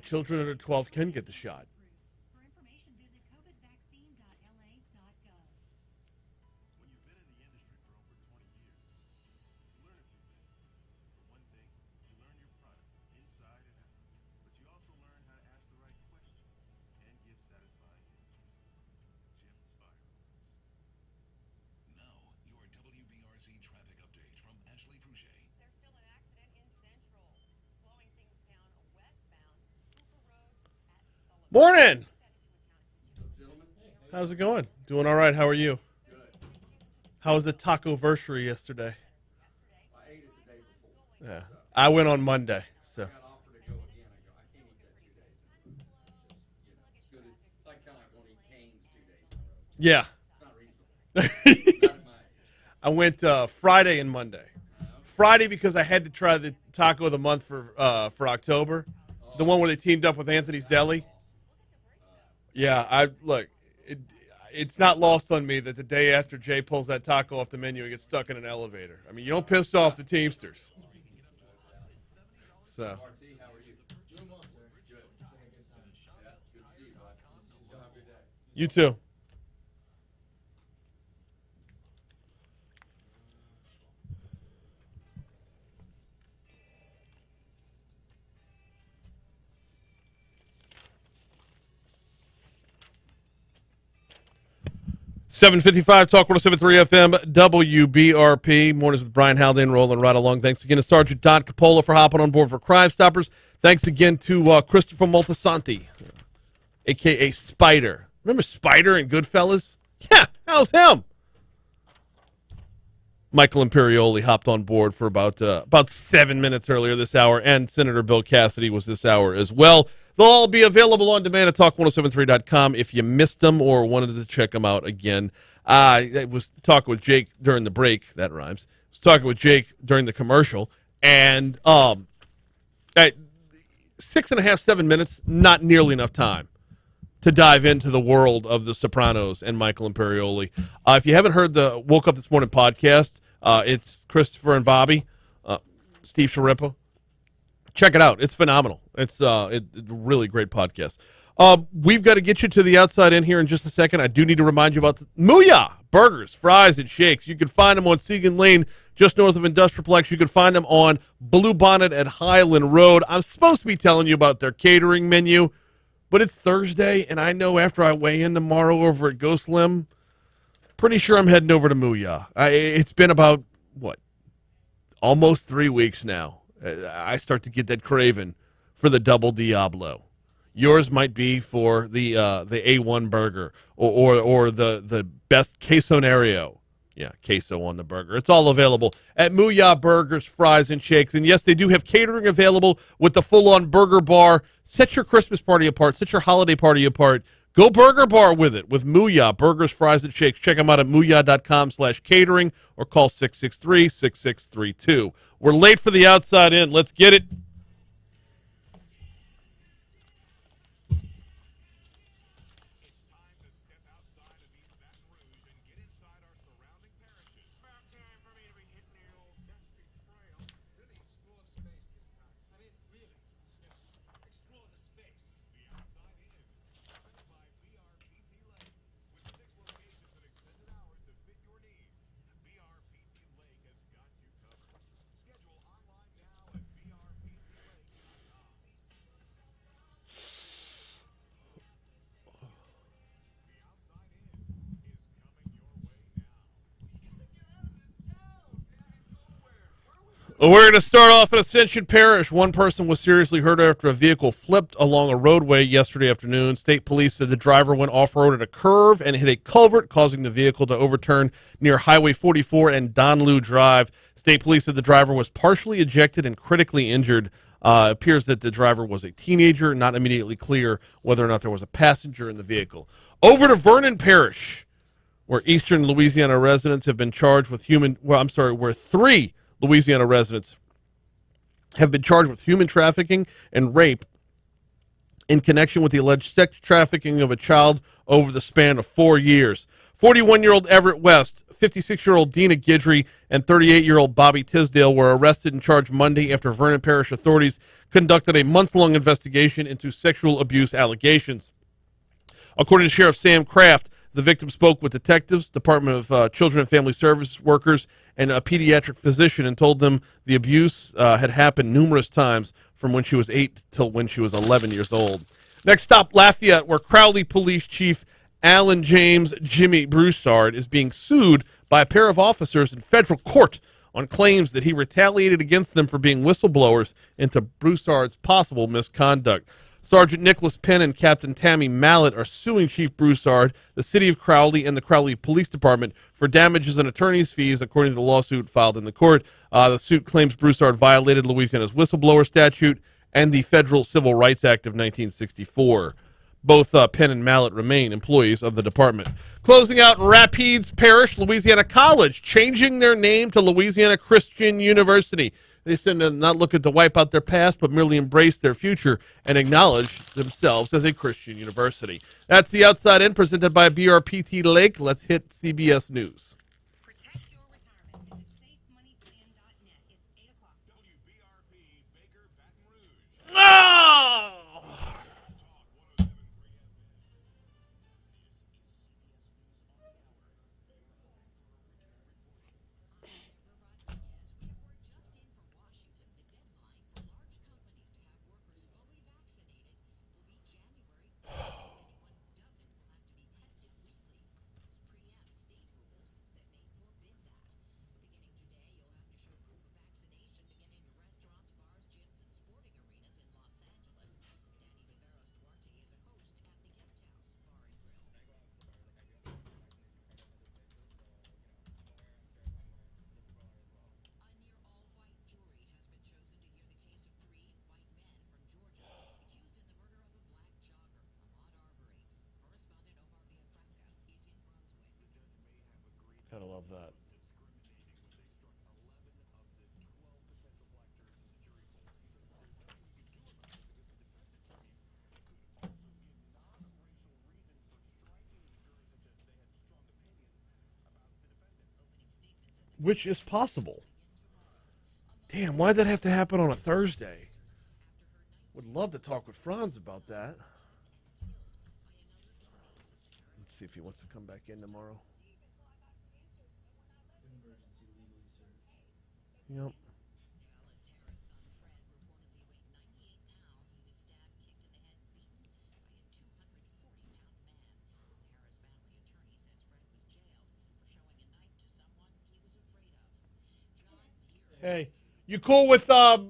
Speaker 1: Children under 12 can get the shot.
Speaker 17: For information, visit covidvaccine.la.gov.
Speaker 4: When you've been in the industry for over 20 years, you learn a few things. For one thing, you learn your product inside and out. But you also learn how to ask the right questions and give satisfying answers. Jim's Firearms.
Speaker 18: Now, your WBRZ traffic update from Ashley Fouché.
Speaker 19: There's still an accident in Central, slowing things down westbound.
Speaker 1: Morning. How's it going? Doing all right. How are you?
Speaker 20: Good.
Speaker 1: How was the taco-versary yesterday?
Speaker 20: I ate it the day before.
Speaker 1: Yeah, I went on Monday. So.
Speaker 20: I got offered to go again. I go, I can't eat that 2 days. It's good. It's like kind of like going to eat Cane's 2 days in a row.
Speaker 1: Yeah.
Speaker 20: It's not reasonable. Not at my age.
Speaker 1: I went Friday and Monday. Friday because I had to try the taco of the month for October, the one where they teamed up with Anthony's Deli. Yeah, it's not lost on me that the day after Jay pulls that taco off the menu, he gets stuck in an elevator. I mean, you don't piss off the Teamsters. So.
Speaker 20: RT, how are you? Doing well, sir. Good. Yeah, good to see you, bud. You'll have a good day.
Speaker 1: You too. .755 Talk 107.3 FM WBRP. Mornings with Brian Haldane rolling right along. Thanks again to Sergeant Don Capola for hopping on board for Crimestoppers. Thanks again to Christopher Moltisanti, a.k.a. Spider. Remember Spider in Goodfellas? Yeah, how's him? Michael Imperioli hopped on board for about 7 minutes earlier this hour, and Senator Bill Cassidy was this hour as well. They'll all be available on demand at talk1073.com if you missed them or wanted to check them out again. I was talking with Jake during the break. That rhymes. I was talking with Jake during the commercial, and at 6.5, 7 minutes, not nearly enough time to dive into the world of the Sopranos and Michael Imperioli. If you haven't heard the Woke Up This Morning podcast, it's Christopher and Bobby, Steve Sharippa. Check it out. It's phenomenal. It's a really great podcast. We've got to get you to the outside in here in just a second. I do need to remind you about Muya Burgers, Fries, and Shakes. You can find them on Segan Lane, just north of Industrialplex. You can find them on Blue Bonnet at Highland Road. I'm supposed to be telling you about their catering menu, but it's Thursday, and I know after I weigh in tomorrow over at Ghost Limb, pretty sure I'm heading over to Muya. It's been about, almost 3 weeks now. I start to get that craving for the double Diablo. Yours might be for the A1 burger or the best quesonario. Yeah, queso on the burger. It's all available at Mooyah Burgers, Fries, and Shakes. And yes, they do have catering available with the full-on burger bar. Set your Christmas party apart. Set your holiday party apart. Go burger bar with it with Mooyah Burgers, Fries, and Shakes. Check them out at mooyah.com/catering or call 663-6632. We're late for the outside in. Let's get it. Well, we're going to start off at Ascension Parish. One person was seriously hurt after a vehicle flipped along a roadway yesterday afternoon. State police said the driver went off-road at a curve and hit a culvert, causing the vehicle to overturn near Highway 44 and Donlu Drive. State police said the driver was partially ejected and critically injured. It appears that the driver was a teenager, not immediately clear whether or not there was a passenger in the vehicle. Over to Vernon Parish, where Eastern Louisiana residents have been charged with where 3 Louisiana residents have been charged with human trafficking and rape in connection with the alleged sex trafficking of a child over the span of 4 years. 41-year-old Everett West, 56-year-old Dina Guidry, and 38-year-old Bobby Tisdale were arrested and charged Monday after Vernon Parish authorities conducted a month-long investigation into sexual abuse allegations. According to Sheriff Sam Kraft, the victim spoke with detectives, Department of Children and Family Service workers, and a pediatric physician and told them the abuse had happened numerous times from when she was 8 till when she was 11 years old. Next stop, Lafayette, where Crowley Police Chief Alan James Jimmy Broussard is being sued by a pair of officers in federal court on claims that he retaliated against them for being whistleblowers into Broussard's possible misconduct. Sergeant Nicholas Penn and Captain Tammy Mallett are suing Chief Broussard, the City of Crowley, and the Crowley Police Department for damages and attorney's fees, according to the lawsuit filed in the court. The suit claims Broussard violated Louisiana's whistleblower statute and the Federal Civil Rights Act of 1964. Both Penn and Mallett remain employees of the department. Closing out in Rapides Parish, Louisiana College, changing their name to Louisiana Christian University. They said they're not looking to wipe out their past, but merely embrace their future and acknowledge themselves as a Christian university. That's the Outside In, presented by BRPT Lake. Let's hit CBS News. Oh! Gotta love that. Which is possible. Damn, why'd that have to happen on a Thursday? Would love to talk with Franz about that. Let's see if he wants to come back in tomorrow. Yep. Hey, you cool with Callahan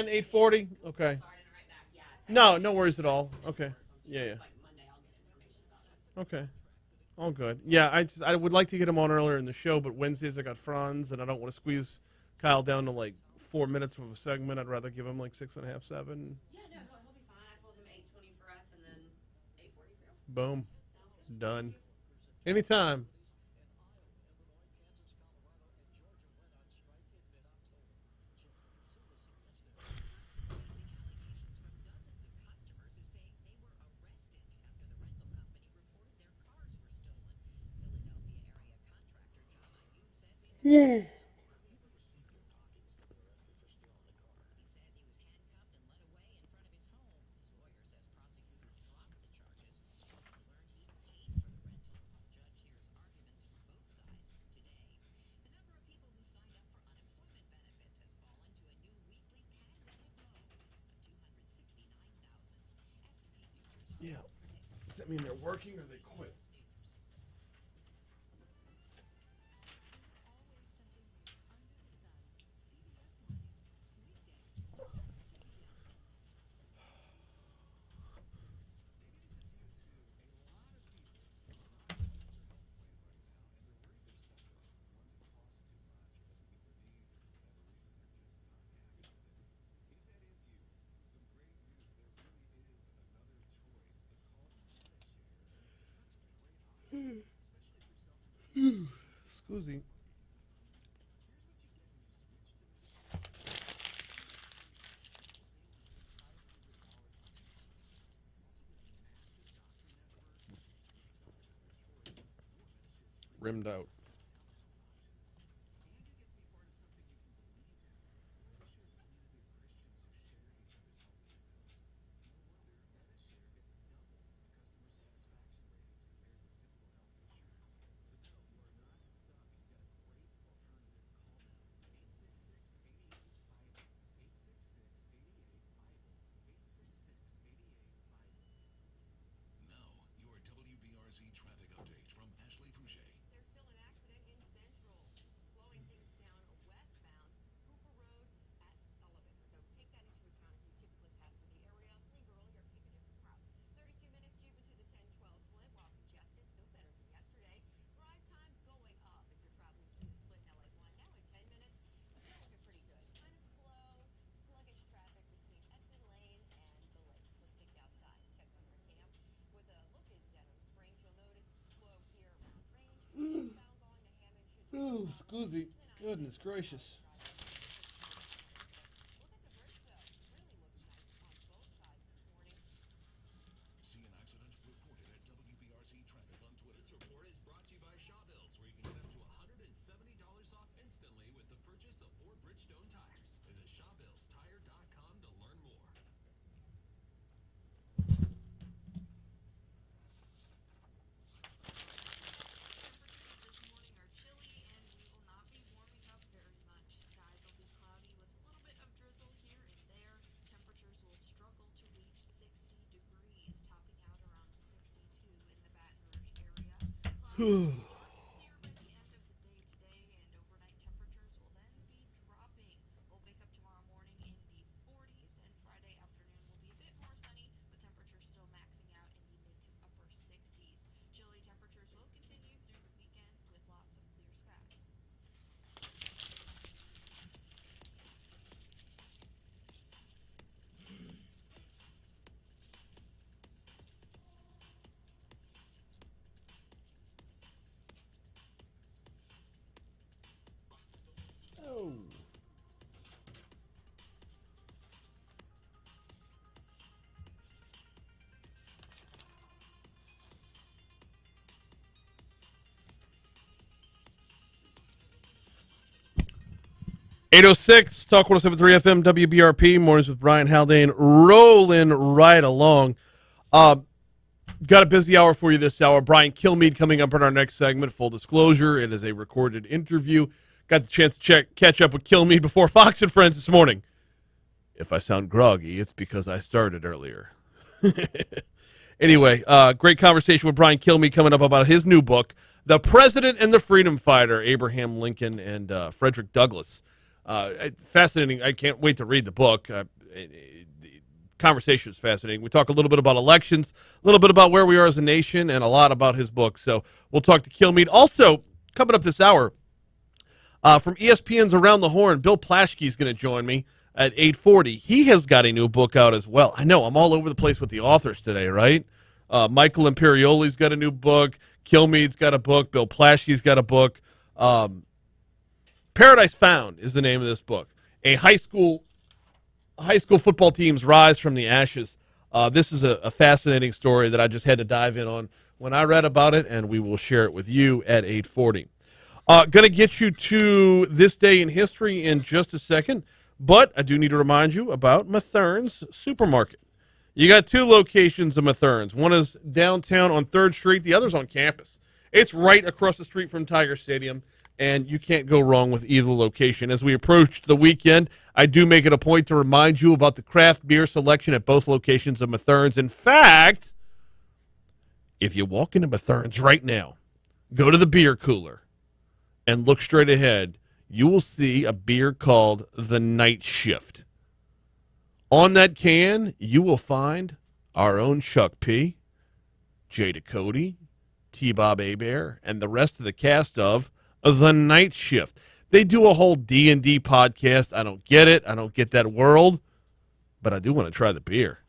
Speaker 1: 840? Okay. No, no worries at all. Okay. Yeah. Okay. All good. Yeah, I would like to get him on earlier in the show, but Wednesdays I got Franz, and I don't want to squeeze Kyle down to like 4 minutes of a segment. I'd rather give him like 6.5, 7.
Speaker 19: Yeah, no, he'll be fine. I told him 8:20 for us and then 8:40 for you.
Speaker 1: Boom. Done. Anytime. Yeah. Yeah. Does that mean they're working or they quit? Scusi. Rimmed out. Oh, scusi. Goodness gracious.
Speaker 18: See an accident? Report it at WBRC Traffic on Twitter.
Speaker 2: This report is brought to you by Shaw Bills, where you can get up to $170 off instantly with the purchase of 4 Bridgestone tires. Visit ShawBillsTire.com to learn more.
Speaker 3: This morning are chilly and we will not be warming up very much. Skies will be cloudy with a little bit of drizzle here and there. Temperatures will struggle to reach 60 degrees, topping out around 62 in the Baton Rouge area. Cloudy will start clear by the end of the day today, and overnight temperatures will then be dropping. We'll wake up tomorrow morning in the 40s, and Friday afternoon will be a bit more sunny, with temperatures still maxing out in the mid to upper 60s. Chilly temperatures will continue through the weekend with lots of clear skies.
Speaker 1: Oh. .806 Talk 107.3 FM WBRP mornings with Brian Haldane rolling right along. Got a busy hour for you this hour. Brian Kilmeade coming up in our next segment. Full disclosure, it is a recorded interview. Got the chance to catch up with Kilmeade before Fox and Friends this morning. If I sound groggy, it's because I started earlier. Anyway, great conversation with Brian Kilmeade coming up about his new book, The President and the Freedom Fighter, Abraham Lincoln and Frederick Douglass. Fascinating. I can't wait to read the book. conversation was fascinating. We talk a little bit about elections, a little bit about where we are as a nation, and a lot about his book. So we'll talk to Kilmeade. Also, coming up this hour, from ESPN's Around the Horn, Bill Plaschke is going to join me at 8:40. He has got a new book out as well. I know, I'm all over the place with the authors today, right? Michael Imperioli's got a new book. Kilmeade's got a book. Bill Plaschke's got a book. Paradise Found is the name of this book. A high school football team's rise from the ashes. This is a fascinating story that I just had to dive in on when I read about it, and we will share it with you at 8:40. Going to get you to this day in history in just a second, but I do need to remind you about Mathern's Supermarket. You got two locations of Mathern's. One is downtown on 3rd Street. The other's on campus. It's right across the street from Tiger Stadium, and you can't go wrong with either location. As we approach the weekend, I do make it a point to remind you about the craft beer selection at both locations of Mathern's. In fact, if you walk into Mathern's right now, go to the beer cooler, and look straight ahead, you will see a beer called the Night Shift. On that can, you will find our own Chuck P., Jay Ducote, T-Bob Abear, and the rest of the cast of The Night Shift. They do a whole D&D podcast. I don't get it. I don't get that world, but I do want to try the beer.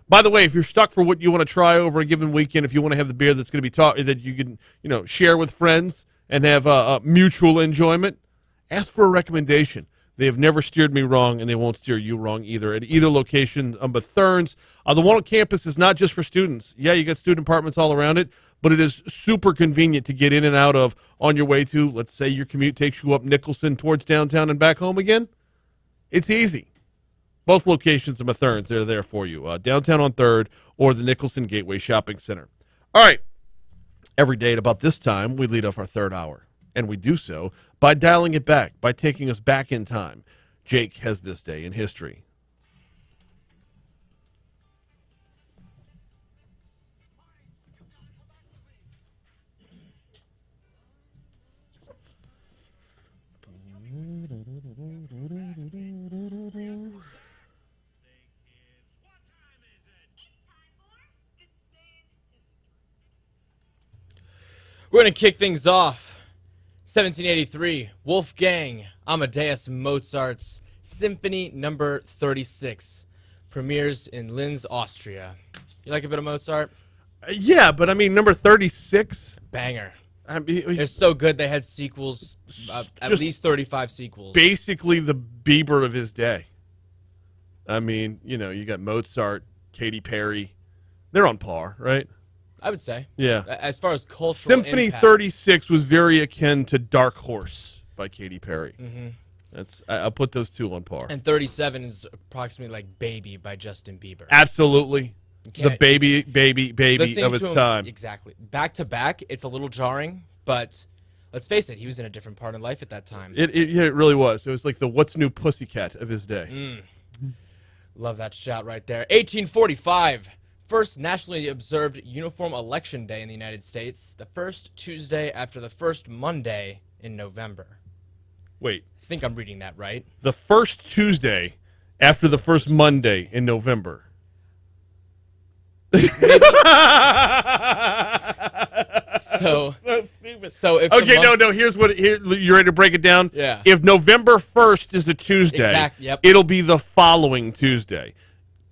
Speaker 1: By the way, if you're stuck for what you want to try over a given weekend, if you want to have the beer that's going to be that you can, share with friends and have a mutual enjoyment, ask for a recommendation. They have never steered me wrong, and they won't steer you wrong either. At either location, Mathern's. The one on campus is not just for students. Yeah, you got student apartments all around it, but it is super convenient to get in and out of on your way to, let's say your commute takes you up Nicholson towards downtown and back home again. It's easy. Both locations of Mathern's, they're there for you. Downtown on 3rd or the Nicholson Gateway Shopping Center. All right. Every day at about this time, we lead off our 3rd hour, and we do so by dialing it back, by taking us back in time. Jake has this day in history.
Speaker 7: We're going to kick things off. 1783, Wolfgang Amadeus Mozart's Symphony number 36 premieres in Linz, Austria. You like a bit of Mozart?
Speaker 1: Yeah, but I mean, number 36?
Speaker 7: Banger.
Speaker 1: I mean,
Speaker 7: They're so good, they had sequels, at least 35 sequels.
Speaker 1: Basically the Bieber of his day. I mean, you got Mozart, Katy Perry. They're on par, right?
Speaker 7: I would say.
Speaker 1: Yeah.
Speaker 7: As far as cultural
Speaker 1: Symphony
Speaker 7: impact.
Speaker 1: 36 was very akin to Dark Horse by Katy Perry.
Speaker 7: Mm-hmm.
Speaker 1: I'll put those two on par.
Speaker 7: And 37 is approximately like Baby by Justin Bieber.
Speaker 1: Absolutely. The baby
Speaker 7: Listening
Speaker 1: of its
Speaker 7: to him,
Speaker 1: time.
Speaker 7: Exactly. Back to back, it's a little jarring, but let's face it, he was in a different part of life at that time.
Speaker 1: It really was. It was like the What's New Pussycat of his day.
Speaker 7: Love that shout right there. 1845. First nationally observed uniform election day in the United States, the first Tuesday after the first Monday in November.
Speaker 1: Wait.
Speaker 7: I think I'm reading that right.
Speaker 1: The first Tuesday after the first Monday in November.
Speaker 7: So
Speaker 1: stupid.
Speaker 7: So if
Speaker 1: okay, no. Here's you ready to break it down?
Speaker 7: Yeah.
Speaker 1: If November 1st is a Tuesday,
Speaker 7: Yep.
Speaker 1: it'll be the following Tuesday.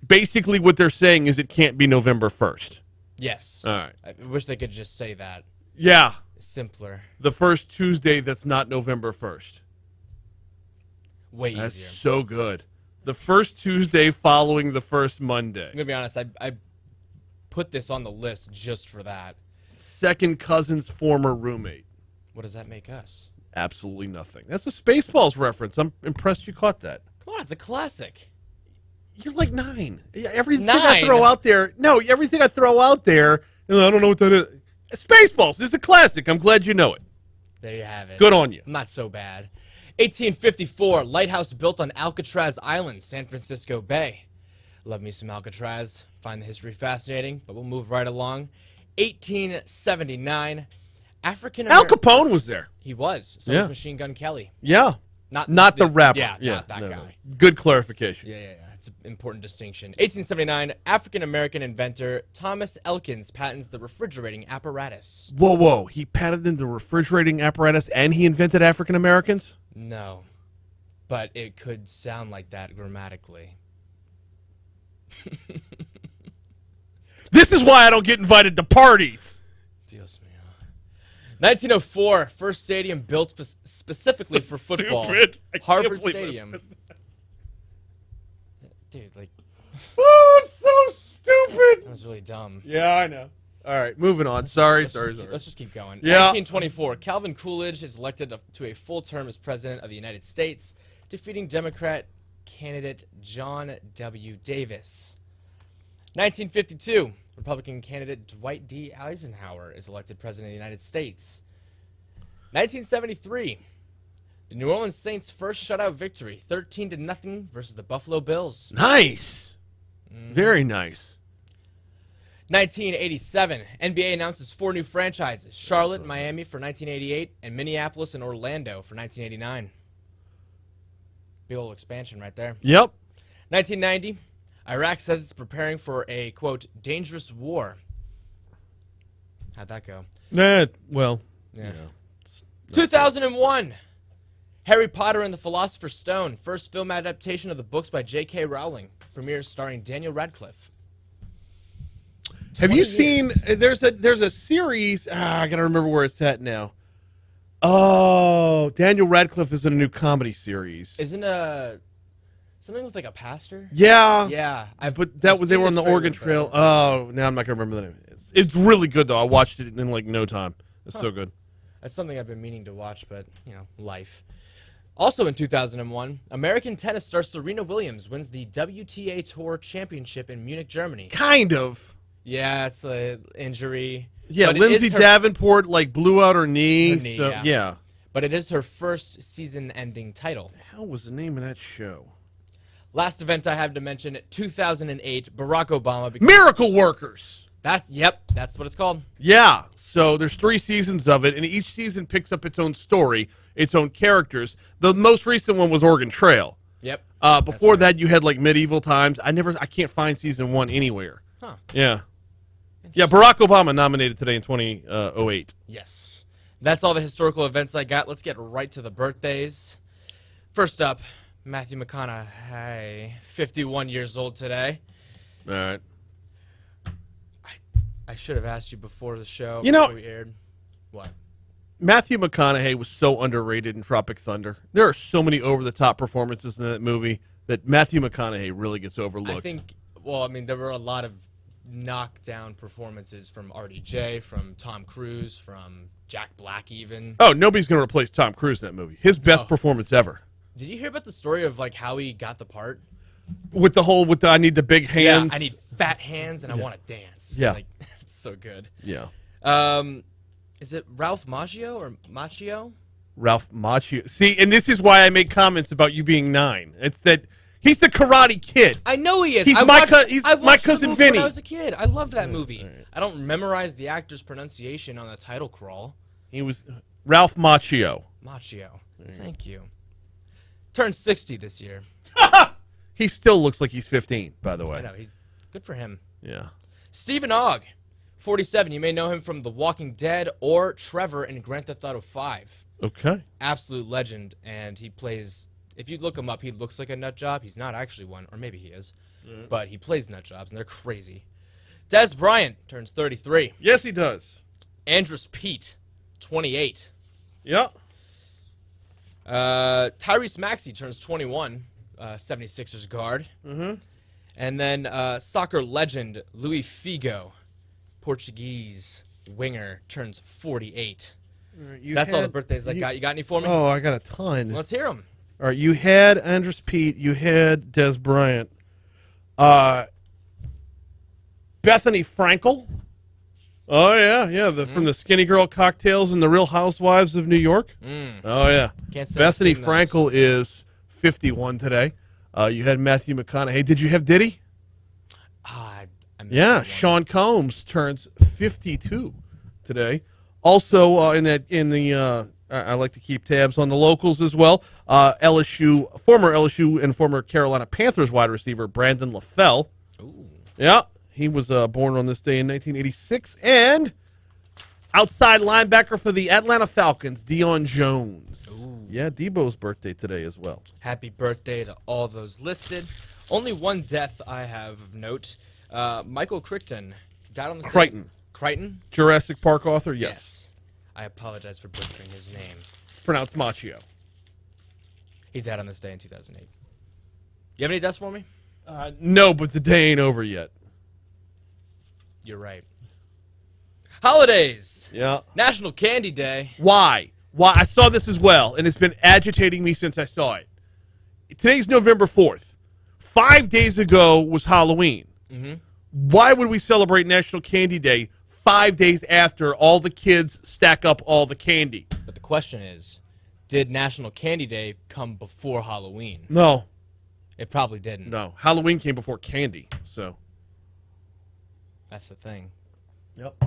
Speaker 1: Basically, what they're saying is it can't be November 1st.
Speaker 7: Yes.
Speaker 1: All right.
Speaker 7: I wish they could just say that.
Speaker 1: Yeah.
Speaker 7: Simpler.
Speaker 1: The first Tuesday that's not November 1st.
Speaker 7: Way
Speaker 1: That's
Speaker 7: easier.
Speaker 1: so good. The first Tuesday following the first Monday.
Speaker 7: I'm going to be honest, I put this on the list just for that.
Speaker 1: Second cousin's former roommate.
Speaker 7: What does that make us?
Speaker 1: Absolutely nothing. That's a Spaceballs reference. I'm impressed you caught that.
Speaker 7: Come on, it's a classic.
Speaker 1: You're like 9. Everything
Speaker 7: 9?
Speaker 1: I throw out there. No, everything I throw out there, I don't know what that is. Spaceballs is a classic. I'm glad you know it.
Speaker 7: There you have it.
Speaker 1: Good on you.
Speaker 7: Not so bad. 1854, lighthouse built on Alcatraz Island, San Francisco Bay. Love me some Alcatraz. Find the history fascinating, but we'll move right along. 1879,
Speaker 1: Al Capone was there.
Speaker 7: He was. So was Machine Gun Kelly.
Speaker 1: Yeah. Not the rapper.
Speaker 7: Yeah, not that guy.
Speaker 1: Good clarification.
Speaker 7: Yeah. it's an important distinction. 1879, African-American inventor Thomas Elkins patents the refrigerating apparatus.
Speaker 1: Whoa. He patented the refrigerating apparatus and he invented African Americans?
Speaker 7: No. But it could sound like that grammatically.
Speaker 1: This is why I don't get invited to parties.
Speaker 7: Dios mío. 1904, first stadium built specifically for football.
Speaker 1: Stupid. I can't
Speaker 7: Harvard
Speaker 1: believe
Speaker 7: Stadium. Dude, like...
Speaker 1: Oh, it's so stupid.
Speaker 7: That was really dumb.
Speaker 1: Yeah, I know. All right, moving on. Sorry.
Speaker 7: Let's just keep going.
Speaker 1: Yeah.
Speaker 7: 1924, Calvin Coolidge is elected to a full term as president of the United States, defeating Democrat candidate John W. Davis. 1952, Republican candidate Dwight D. Eisenhower is elected president of the United States. 1973, the New Orleans Saints' first shutout victory, 13-0 versus the Buffalo Bills.
Speaker 1: Nice. Very nice.
Speaker 7: 1987, NBA announces 4 new franchises, Charlotte, Miami for 1988, and Minneapolis and Orlando for 1989. Big old expansion right there.
Speaker 1: Yep.
Speaker 7: 1990, Iraq says it's preparing for a, quote, dangerous war. How'd that go?
Speaker 1: Well,
Speaker 7: Yeah.
Speaker 1: you know,
Speaker 7: 2001, Harry Potter and the Philosopher's Stone, first film adaptation of the books by J.K. Rowling, premieres starring Daniel Radcliffe.
Speaker 1: Have you
Speaker 7: 20
Speaker 1: seen?
Speaker 7: years.
Speaker 1: There's a series. I gotta remember where it's at now. Oh, Daniel Radcliffe is in a new comedy series.
Speaker 7: Isn't something with like a pastor?
Speaker 1: Yeah.
Speaker 7: Yeah.
Speaker 1: They were on the Oregon Trail. Oh, now I'm not gonna remember the name. It's really good though. I watched it in like no time. It's so good.
Speaker 7: That's something I've been meaning to watch, but you know, life. Also in 2001, American tennis star Serena Williams wins the WTA Tour Championship in Munich, Germany.
Speaker 1: Kind of.
Speaker 7: Yeah, it's an injury.
Speaker 1: Yeah,
Speaker 7: But it
Speaker 1: Lindsay
Speaker 7: is her-
Speaker 1: Davenport like blew out her knee.
Speaker 7: Her knee,
Speaker 1: so,
Speaker 7: yeah. But it is her first season-ending title.
Speaker 1: What the hell was the name of that show?
Speaker 7: Last event I have to mention, 2008, Barack Obama.
Speaker 1: Miracle Workers.
Speaker 7: That's what it's called.
Speaker 1: Yeah. So there's 3 seasons of it, and each season picks up its own story, its own characters. The most recent one was Oregon Trail.
Speaker 7: Yep.
Speaker 1: Before that, you had like medieval times. I can't find season 1 anywhere.
Speaker 7: Huh.
Speaker 1: Yeah. Yeah, Barack Obama nominated today in 2008.
Speaker 7: Yes. That's all the historical events I got. Let's get right to the birthdays. First up, Matthew McConaughey, 51 years old today.
Speaker 1: All right.
Speaker 7: I should have asked you before the show.
Speaker 1: You know-
Speaker 7: before we aired. What?
Speaker 1: Matthew McConaughey was so underrated in Tropic Thunder. There are so many over-the-top performances in that movie that Matthew McConaughey really gets overlooked.
Speaker 7: I think, well, I mean, there were a lot of knockdown performances from RDJ, from Tom Cruise, from Jack Black even.
Speaker 1: Oh, nobody's going to replace Tom Cruise in that movie. His best performance ever.
Speaker 7: Did you hear about the story of like how he got the part?
Speaker 1: With the I need the big hands.
Speaker 7: Yeah, I need fat hands and I want to dance.
Speaker 1: Yeah.
Speaker 7: Like, it's so good.
Speaker 1: Yeah.
Speaker 7: Is it Ralph Macchio or Macchio?
Speaker 1: Ralph Macchio. See, and this is why I make comments about you being 9. It's that he's the Karate Kid.
Speaker 7: I know he is.
Speaker 1: He's
Speaker 7: I
Speaker 1: my
Speaker 7: watched
Speaker 1: cousin
Speaker 7: the movie
Speaker 1: Vinny.
Speaker 7: when I was a kid. I loved that movie. I don't memorize the actor's pronunciation on the title crawl.
Speaker 1: He was Ralph Macchio.
Speaker 7: Macchio. Thank you. Turned 60 this year.
Speaker 1: He still looks like he's 15, by the way.
Speaker 7: I know. Good for him.
Speaker 1: Yeah.
Speaker 7: Stephen Ogg, 47. You may know him from The Walking Dead or Trevor in Grand Theft Auto 5.
Speaker 1: Okay.
Speaker 7: Absolute legend, and he plays. If you look him up, he looks like a nut job. He's not actually one, or maybe he is, but he plays nut jobs, and they're crazy. Des Bryant turns 33.
Speaker 1: Yes, he does.
Speaker 7: Andrus Pete, 28.
Speaker 1: Yep.
Speaker 7: Tyrese Maxey turns 21, 76ers guard.
Speaker 1: Mm-hmm.
Speaker 7: And then soccer legend Luis Figo, Portuguese winger, turns 48. That's all the birthdays I got. You got any for me?
Speaker 1: Oh, I got a ton.
Speaker 7: Let's hear them.
Speaker 1: All right, you had Andrus Pete. You had Des Bryant. Bethany Frankel. Oh, yeah. From the Skinny Girl Cocktails and the Real Housewives of New York. Oh, yeah.
Speaker 7: Can't say
Speaker 1: Bethany
Speaker 7: I've seen
Speaker 1: Frankel is 51 today. You had Matthew McConaughey. Did you have Diddy?
Speaker 7: I missed
Speaker 1: Yeah,
Speaker 7: that one.
Speaker 1: Sean Combs turns 52 today. Also, in the I like to keep tabs on the locals as well. Former LSU and former Carolina Panthers wide receiver Brandon LaFell.
Speaker 7: Ooh.
Speaker 1: Yeah, he was born on this day in 1986. And outside linebacker for the Atlanta Falcons, Deion Jones.
Speaker 7: Ooh.
Speaker 1: Yeah, Debo's birthday today as well.
Speaker 7: Happy birthday to all those listed. Only one death I have of note. Michael Crichton died on the
Speaker 1: Crichton.
Speaker 7: Crichton?
Speaker 1: Jurassic Park author, yes.
Speaker 7: I apologize for butchering his name.
Speaker 1: It's pronounced Machio.
Speaker 7: He's out on this day in 2008. You have any deaths for me?
Speaker 1: No, but the day ain't over yet.
Speaker 7: You're right. Holidays.
Speaker 1: Yeah.
Speaker 7: National Candy Day.
Speaker 1: Why? I saw this as well, and it's been agitating me since I saw it. Today's November 4th. 5 days ago was Halloween.
Speaker 7: Mm-hmm.
Speaker 1: Why would we celebrate National Candy Day 5 days after all the kids stack up all the candy?
Speaker 7: But the question is, did National Candy Day come before Halloween?
Speaker 1: No.
Speaker 7: It probably didn't.
Speaker 1: No. Halloween came before candy, so.
Speaker 7: That's the thing.
Speaker 1: Yep.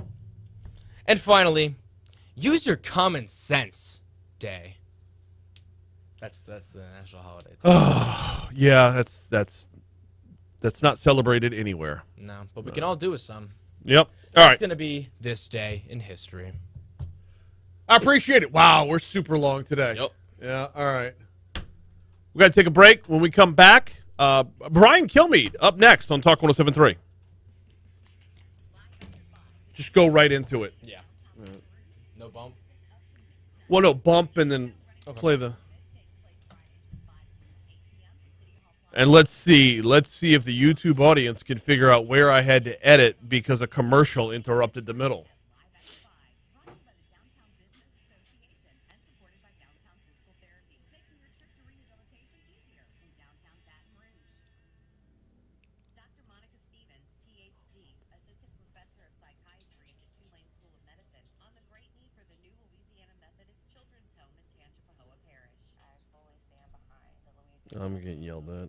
Speaker 7: And finally, use your common sense day. That's the national holiday.
Speaker 1: Oh, yeah, that's not celebrated anywhere.
Speaker 7: No, but we can all do with some.
Speaker 1: Yep. All right.
Speaker 7: It's going to be this day in history.
Speaker 1: I appreciate it. Wow, we're super long today.
Speaker 7: Yep.
Speaker 1: Yeah, all right. We got to take a break. When we come back, Brian Kilmeade up next on Talk 107.3. Just go right into it.
Speaker 7: Yeah. No bump?
Speaker 1: Well, no, bump and then play the... And let's see if the YouTube audience can figure out where I had to edit because a commercial interrupted the middle. I'm getting yelled at.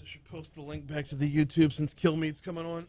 Speaker 1: I should post the link back to the YouTube since Kilmeade's coming on.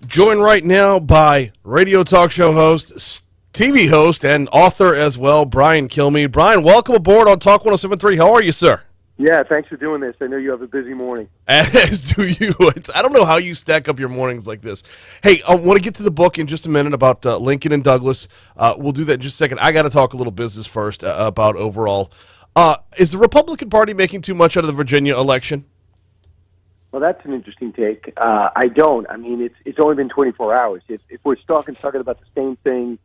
Speaker 1: Joined right now by radio talk show host, TV host, and author as well, Brian Kilmeade. Brian, welcome aboard on Talk 107.3. How are you, sir?
Speaker 21: Yeah, thanks for doing this. I know you have a busy morning.
Speaker 1: As do you. I don't know how you stack up your mornings like this. Hey, I want to get to the book in just a minute about Lincoln and Douglas. We'll do that in just a second. I got to talk a little business first about overall. Is the Republican Party making too much out of the Virginia election?
Speaker 21: Well, that's an interesting take. I don't. I mean, it's only been 24 hours. If we're talking about the same thing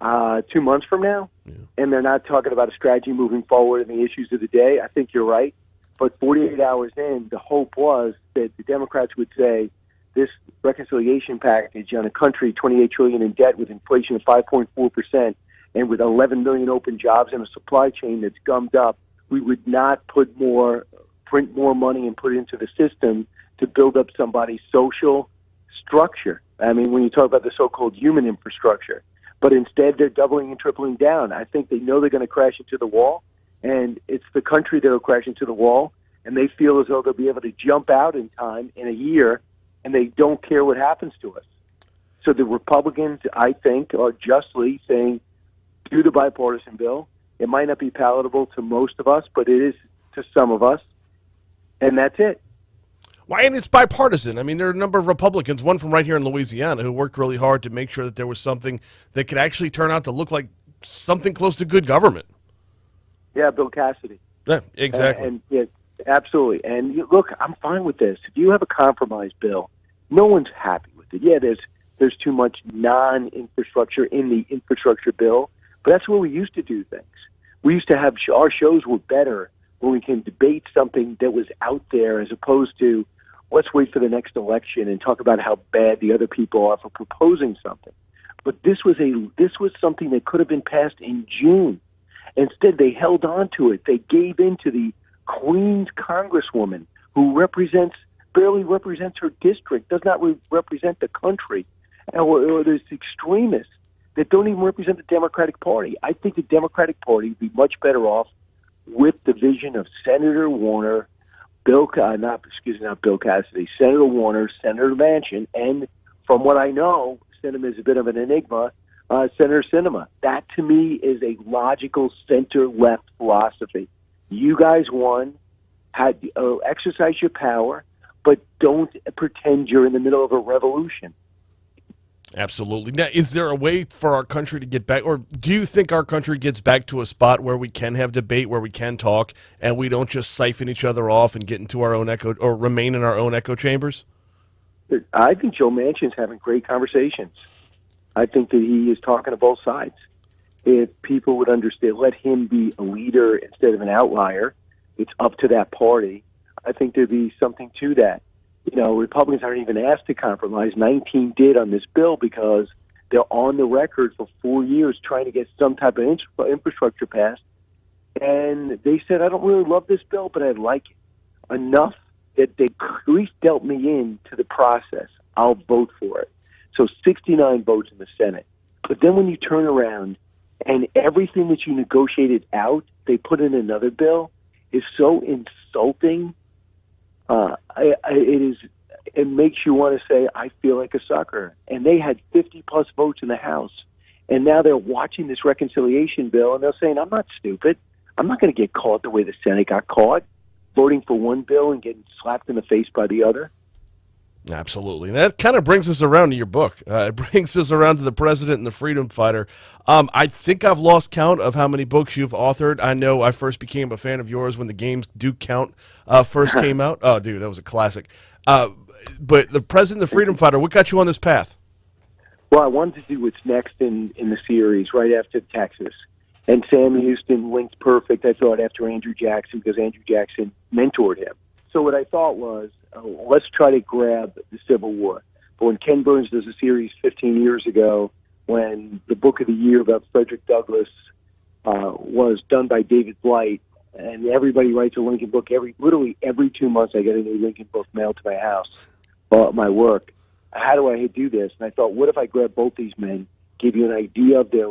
Speaker 21: 2 months from now, and they're not talking about a strategy moving forward and the issues of the day, I think you're right. But 48 hours in, the hope was that the Democrats would say this reconciliation package on a country $28 trillion in debt with inflation of 5.4% and with 11 million open jobs and a supply chain that's gummed up, we would not print more money and put it into the system to build up somebody's social structure. I mean, when you talk about the so-called human infrastructure. But instead, they're doubling and tripling down. I think they know they're going to crash into the wall, and it's the country that will crash into the wall, and they feel as though they'll be able to jump out in time in a year, and they don't care what happens to us. So the Republicans, I think, are justly saying, do the bipartisan bill. It might not be palatable to most of us, but it is to some of us, and that's it.
Speaker 1: Why? And it's bipartisan. I mean, there are a number of Republicans, one from right here in Louisiana, who worked really hard to make sure that there was something that could actually turn out to look like something close to good government.
Speaker 21: Yeah, Bill Cassidy.
Speaker 1: Yeah, exactly.
Speaker 21: And yeah, absolutely. And look, I'm fine with this. If you have a compromise bill, no one's happy with it. Yeah, there's too much non-infrastructure in the infrastructure bill, but that's where we used to do things. We used to have our shows were better when we can debate something that was out there as opposed to let's wait for the next election and talk about how bad the other people are for proposing something. But this was something that could have been passed in June. Instead, they held on to it. They gave in to the Queen's Congresswoman, who barely represents her district, does not represent the country, or there's extremists that don't even represent the Democratic Party. I think the Democratic Party would be much better off with the vision of Senator Warner, not Bill Cassidy, Senator Warner, Senator Manchin, and from what I know, Sinema is a bit of an enigma, Senator Sinema. That, to me, is a logical center-left philosophy. You guys won, exercise your power, but don't pretend you're in the middle of a revolution.
Speaker 1: Absolutely. Now, is there a way for our country to get back, or do you think our country gets back to a spot where we can have debate, where we can talk, and we don't just siphon each other off and get into our own echo, or remain in our own echo chambers?
Speaker 21: I think Joe Manchin's having great conversations. I think that he is talking to both sides. If people would understand, let him be a leader instead of an outlier, it's up to that party. I think there'd be something to that. You know, Republicans aren't even asked to compromise. 19 did on this bill because they're on the record for 4 years trying to get some type of infrastructure passed. And they said, I don't really love this bill, but I like it enough that they at least dealt me into the process. I'll vote for it. So 69 votes in the Senate. But then when you turn around and everything that you negotiated out, they put in another bill, is so insulting. It makes you want to say, I feel like a sucker. And they had 50-plus votes in the House. And now they're watching this reconciliation bill, and they're saying, I'm not stupid. I'm not going to get caught the way the Senate got caught, voting for one bill and getting slapped in the face by the other.
Speaker 1: Absolutely. And that kind of brings us around to your book. It brings us around to the President and the Freedom Fighter. I think I've lost count of how many books you've authored. I know I first became a fan of yours when the games do count first came out. Oh, dude, that was a classic. But the President and the Freedom Fighter, what got you on this path?
Speaker 21: Well, I wanted to do what's next in the series right after Texas. And Sam Houston linked perfect, I thought, after Andrew Jackson, because Andrew Jackson mentored him. So what I thought was, let's try to grab the Civil War. But when Ken Burns does a series 15 years ago, when the book of the year about Frederick Douglass was done by David Blight, and everybody writes a Lincoln book, literally every 2 months I get a new Lincoln book mailed to my house, my work. How do I do this? And I thought, what if I grab both these men, give you an idea of their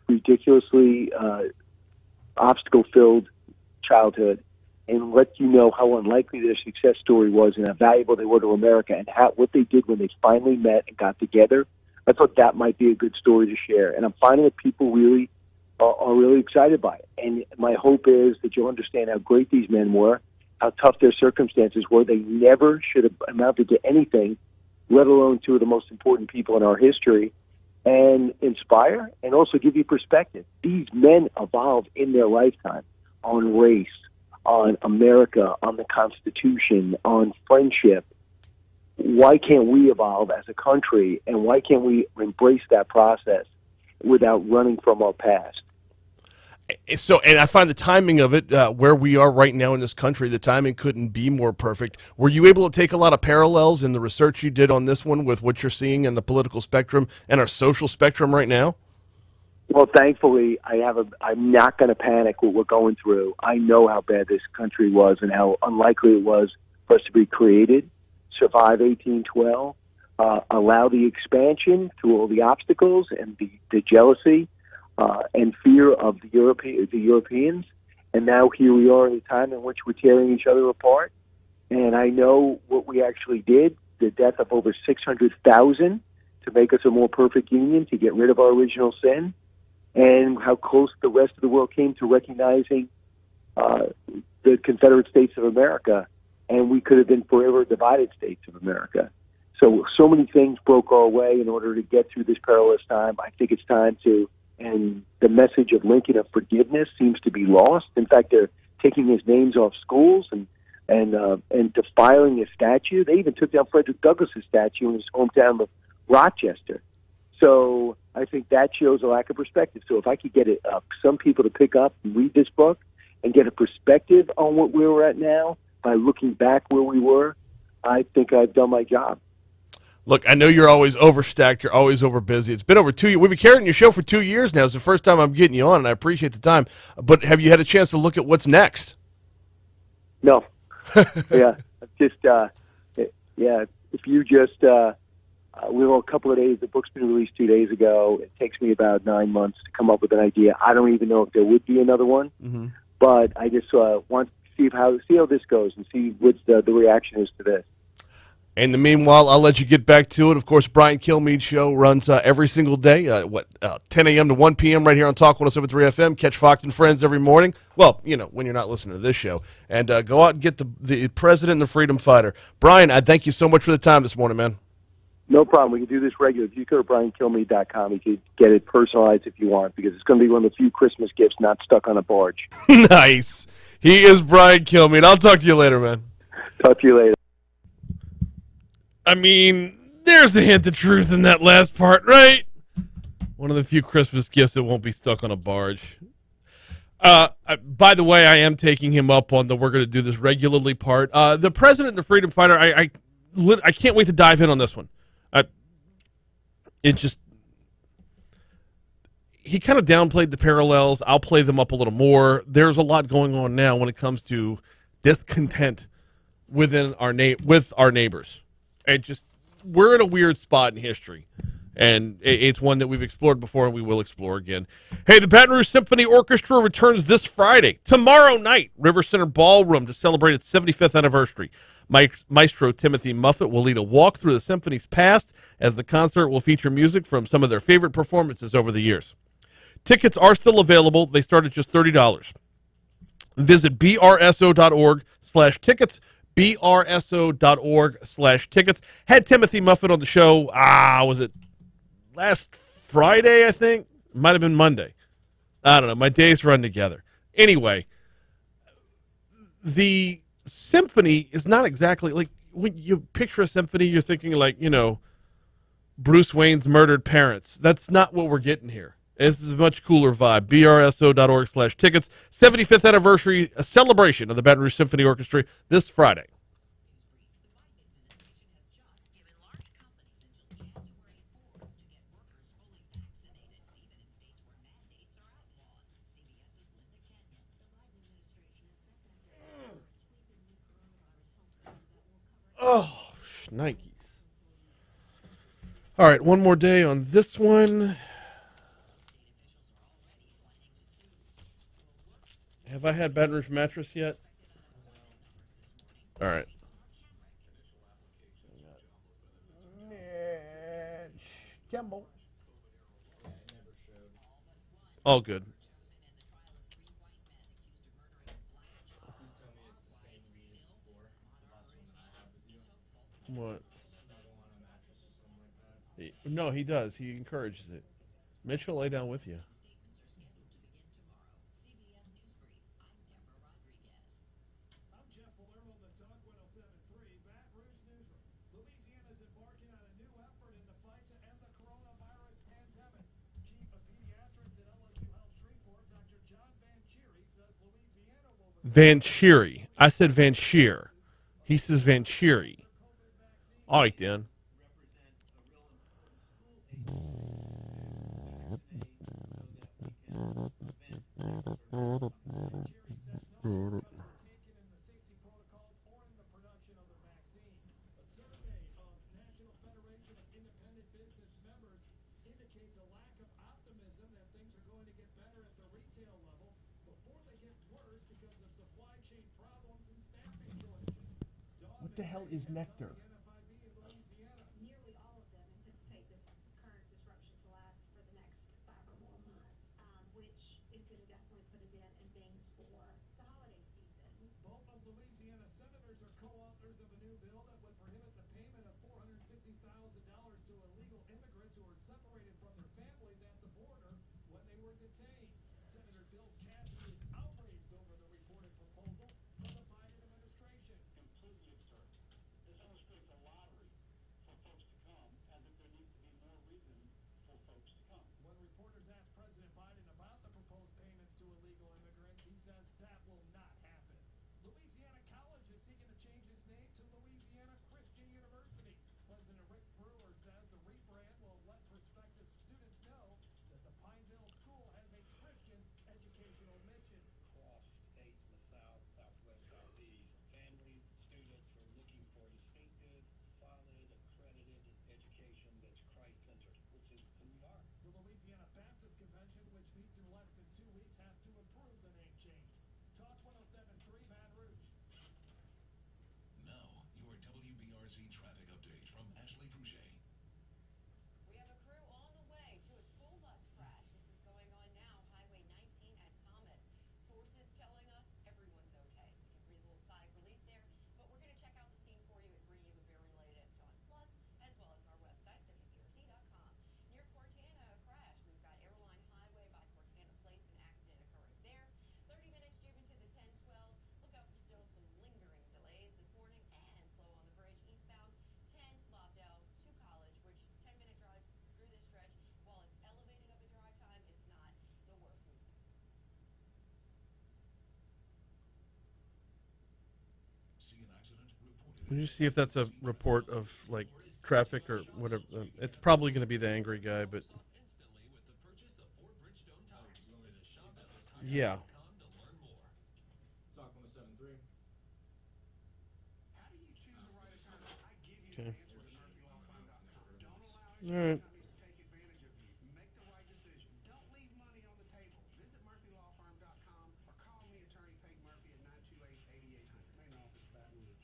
Speaker 21: ridiculously obstacle-filled childhood, and let you know how unlikely their success story was and how valuable they were to America and what they did when they finally met and got together. I thought that might be a good story to share. And I'm finding that people really are really excited by it. And my hope is that you'll understand how great these men were, how tough their circumstances were. They never should have amounted to anything, let alone two of the most important people in our history, and inspire and also give you perspective. These men evolved in their lifetime on race, on America, on the Constitution, on friendship. Why can't we evolve as a country, and why can't we embrace that process without running from our past?
Speaker 1: So, and I find the timing of it, where we are right now in this country, the timing couldn't be more perfect. Were you able to take a lot of parallels in the research you did on this one with what you're seeing in the political spectrum and our social spectrum right now?
Speaker 21: Well, thankfully, I'm not going to panic what we're going through. I know how bad this country was and how unlikely it was for us to be created, survive 1812, allow the expansion through all the obstacles and the jealousy and fear of the Europeans. And now here we are in a time in which we're tearing each other apart. And I know what we actually did, the death of over 600,000 to make us a more perfect union, to get rid of our original sin, and how close the rest of the world came to recognizing the Confederate States of America, and we could have been forever divided states of America. So many things broke our way in order to get through this perilous time. I think it's time to, and the message of Lincoln of forgiveness seems to be lost. In fact, they're taking his names off schools and defiling his statue. They even took down Frederick Douglass's statue in his hometown of Rochester. So I think that shows a lack of perspective. So if I could get some people to pick up and read this book and get a perspective on what we're at now by looking back where we were, I think I've done my job.
Speaker 1: Look, I know you're always overstacked. You're always over busy. It's been over 2 years. We've been carrying your show for 2 years now. It's the first time I'm getting you on, and I appreciate the time. But have you had a chance to look at what's next?
Speaker 21: No. Yeah. Just, if you just... we were a couple of days. The book's been released 2 days ago. It takes me about 9 months to come up with an idea. I don't even know if there would be another one, but I just want to see how this goes and see what the reaction is to this.
Speaker 1: In the meanwhile, I'll let you get back to it. Of course, Brian Kilmeade show runs every single day, 10 a.m. to 1 p.m. right here on Talk 107.3 FM. Catch Fox and Friends every morning. Well, when you're not listening to this show. And go out and get the president and the freedom fighter. Brian, I thank you so much for the time this morning, man. No problem. We can do this regular. If you go to BrianKilmeade.com, you can get it personalized if you want, because it's going to be one of the few Christmas gifts not stuck on a barge. Nice. He is Brian Kilmeade. I'll talk to you later, man. Talk to you later. I mean, there's a hint of truth in that last part, right? One of the few Christmas gifts that won't be stuck on a barge. By the way, I am taking him up on the we're going to do this regularly part. The president and the freedom fighter, I can't wait to dive in on this one. He kind of downplayed the parallels. I'll play them up a little more. There's a lot going on now when it comes to discontent within with our neighbors. We're in a weird spot in history, and it's one that we've explored before and we will explore again. Hey, the Baton Rouge Symphony Orchestra returns this Friday, tomorrow night, River Center Ballroom, to celebrate its 75th anniversary. Maestro Timothy Muffet will lead a walk through the symphony's past, as the concert will feature music from some of their favorite performances over the years. Tickets are still available. They start at just $30. Visit brso.org/tickets, brso.org/tickets. Had Timothy Muffet on the show, was it last Friday, I think? Might have been Monday. I don't know. My days run together. Anyway, the symphony is not exactly like when you picture a symphony, you're thinking like, Bruce Wayne's murdered parents. That's not what we're getting here. This is a much cooler vibe. brso.org/tickets. 75th anniversary celebration of the Baton Rouge Symphony Orchestra this Friday. Oh, Nikes. All right, one more day on this one. Have I had Baton Rouge mattress yet? All right. Kimball. All good.
Speaker 2: Please tell me it's the same weed as before, the last one that I had with you.
Speaker 1: What?
Speaker 2: Snuggle on a mattress or something like that.
Speaker 1: No, he does. He encourages it. Mitch will lay down with you.
Speaker 4: I'm Jeff Palermo, the Talk 107.3 Baton Rouge Newsroom. Louisiana is embarking on a new effort in the fight to end the coronavirus pandemic. Chief of Pediatrics at LSU Health Shreveport, Dr. John Van Cheery, says Louisiana will...
Speaker 1: Van Cheery. I said Van Sheer. He says Van Cheery. All right, then. What the hell is nectar?
Speaker 17: Nearly all of them anticipate this current disruption to last for the next 5 or more months, which is going to definitely put a dent in things for the holiday season.
Speaker 4: Both of Louisiana senators are co-authors of a new bill that would prohibit the payment of $450,000 to illegal immigrants who are separated from their families at the border when they were detained. Senator Bill Cassidy is outraged over the reported proposal from the Biden administration.
Speaker 11: Completely absurd. This almost creates a lottery for folks to come, as if there needs to be more reason for folks to come.
Speaker 4: When reporters asked President Biden about the proposed payments to illegal immigrants, he says that will not happen. Louisiana College is seeking to change its name to Louisiana Christian University. President Rick Brewer says the rebrand will let prospective students know that the Pineville School has a Christian educational mission.
Speaker 11: Across states in the South, Southwest, Southeast, families, students who are looking for distinctive, solid, accredited education that's Christ-centered, which is who we are.
Speaker 4: The Louisiana Baptist Convention, which meets in less than 2 weeks, has to approve the name change. Talk 107.3 Baton Rouge.
Speaker 18: Now, your WBRZ traffic update from Ashley Fouché.
Speaker 19: We have a crew on the way to a school bus crash. This is going on now, Highway 19 at Thomas. Sources telling us everyone's okay, so you can breathe a little sigh of relief there. But we're going to check out the scene for you and bring you the very latest on Plus, as well as our website, WBRZ.com. Near Cortana, a crash. We've got Airline Highway by Cortana Place, an accident occurring there. 30 minutes driven to the 1012. Look out for still some lingering delays this morning and slow on the bridge eastbound 10 Lobdell to College, which 10-minute drive through this stretch. While it's elevating up a drive time, it's not the worst we've seen.
Speaker 18: See an accident reported.
Speaker 1: Can you see if that's a report of like traffic or whatever? It's probably going to be the angry guy, but yeah.
Speaker 2: Talk 107.3.
Speaker 20: How do you choose the right attorney? I give you
Speaker 1: Okay.
Speaker 20: the answers at murphylawfirm.com. Don't allow
Speaker 1: All
Speaker 20: insurance
Speaker 1: right.
Speaker 20: companies to take advantage of you. Make the right decision. Don't leave money on the table. Visit murphylawfirm.com or call me, attorney Peyton Murphy, at 928-8800. Main office, Baton Rouge.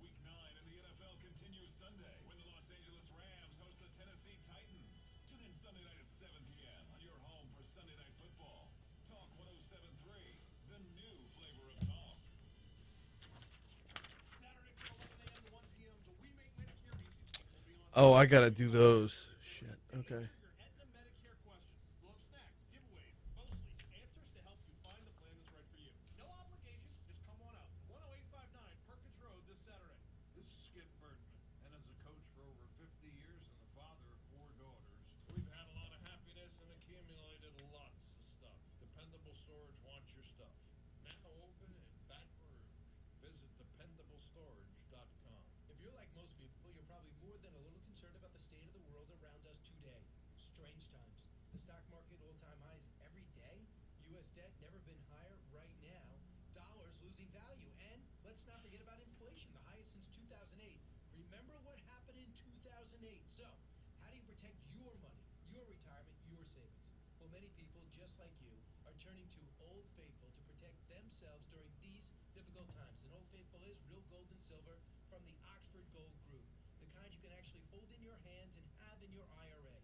Speaker 18: Week 9 in the NFL continues Sunday when the Los Angeles Rams host the Tennessee Titans. Tune in Sunday night at 7 p.m. on your home for Sunday Night Football. Talk 107.3, the new flavor of talk.
Speaker 4: Saturday from 11 a.m. to 1 p.m. Do we make Medicare easy? Will be on
Speaker 1: Oh, I gotta do those. Shit. Okay.
Speaker 4: your Aetna Medicare questions. We'll have snacks, giveaways, mostly answers to help you find the plan that's right for you. No obligation, just come on out. 10859 Perkins Road this Saturday.
Speaker 5: This is Skip Birdman, and as a coach for over 50 years and the father of 4 daughters, we've had a lot of happiness and accumulated lots of stuff. Dependable Storage wants your stuff. Now open in Baton Rouge. Visit dependablestorage.com.
Speaker 22: If you're like most people, you're probably more than a little concerned about the state of the world around us today. Strange times. The stock market all-time highs every day. U.S. debt never been higher right now. Dollars losing value. And let's not forget about inflation, the highest since 2008. Remember what happened in 2008. So, how do you protect your money, your retirement, your savings? Well, many people, just like you, are turning to Old Faithful to protect themselves during these difficult times. And Old Faithful example is real gold and silver from the Oxford Gold Group, the kind you can actually hold in your hands and have in your IRA.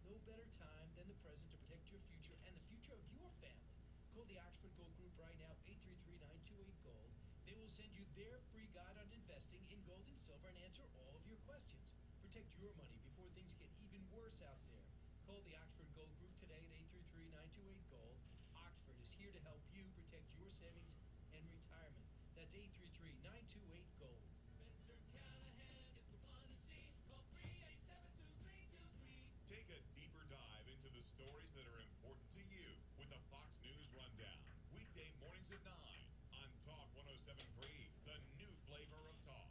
Speaker 22: No better time than the present to protect your future and the future of your family. Call the Oxford Gold Group right now, 833-928-GOLD. They will send you their free guide on investing in gold and silver and answer all of your questions. Protect your money before things get even worse out there. Call the Oxford Gold Group today at 833-928-GOLD. Oxford is here to help you protect your savings and retirement. That's 833-928-GOLD.
Speaker 18: Take a deeper dive into the stories that are important to you with the Fox News Rundown. Weekday mornings at 9 on Talk 107.3, the new flavor of talk.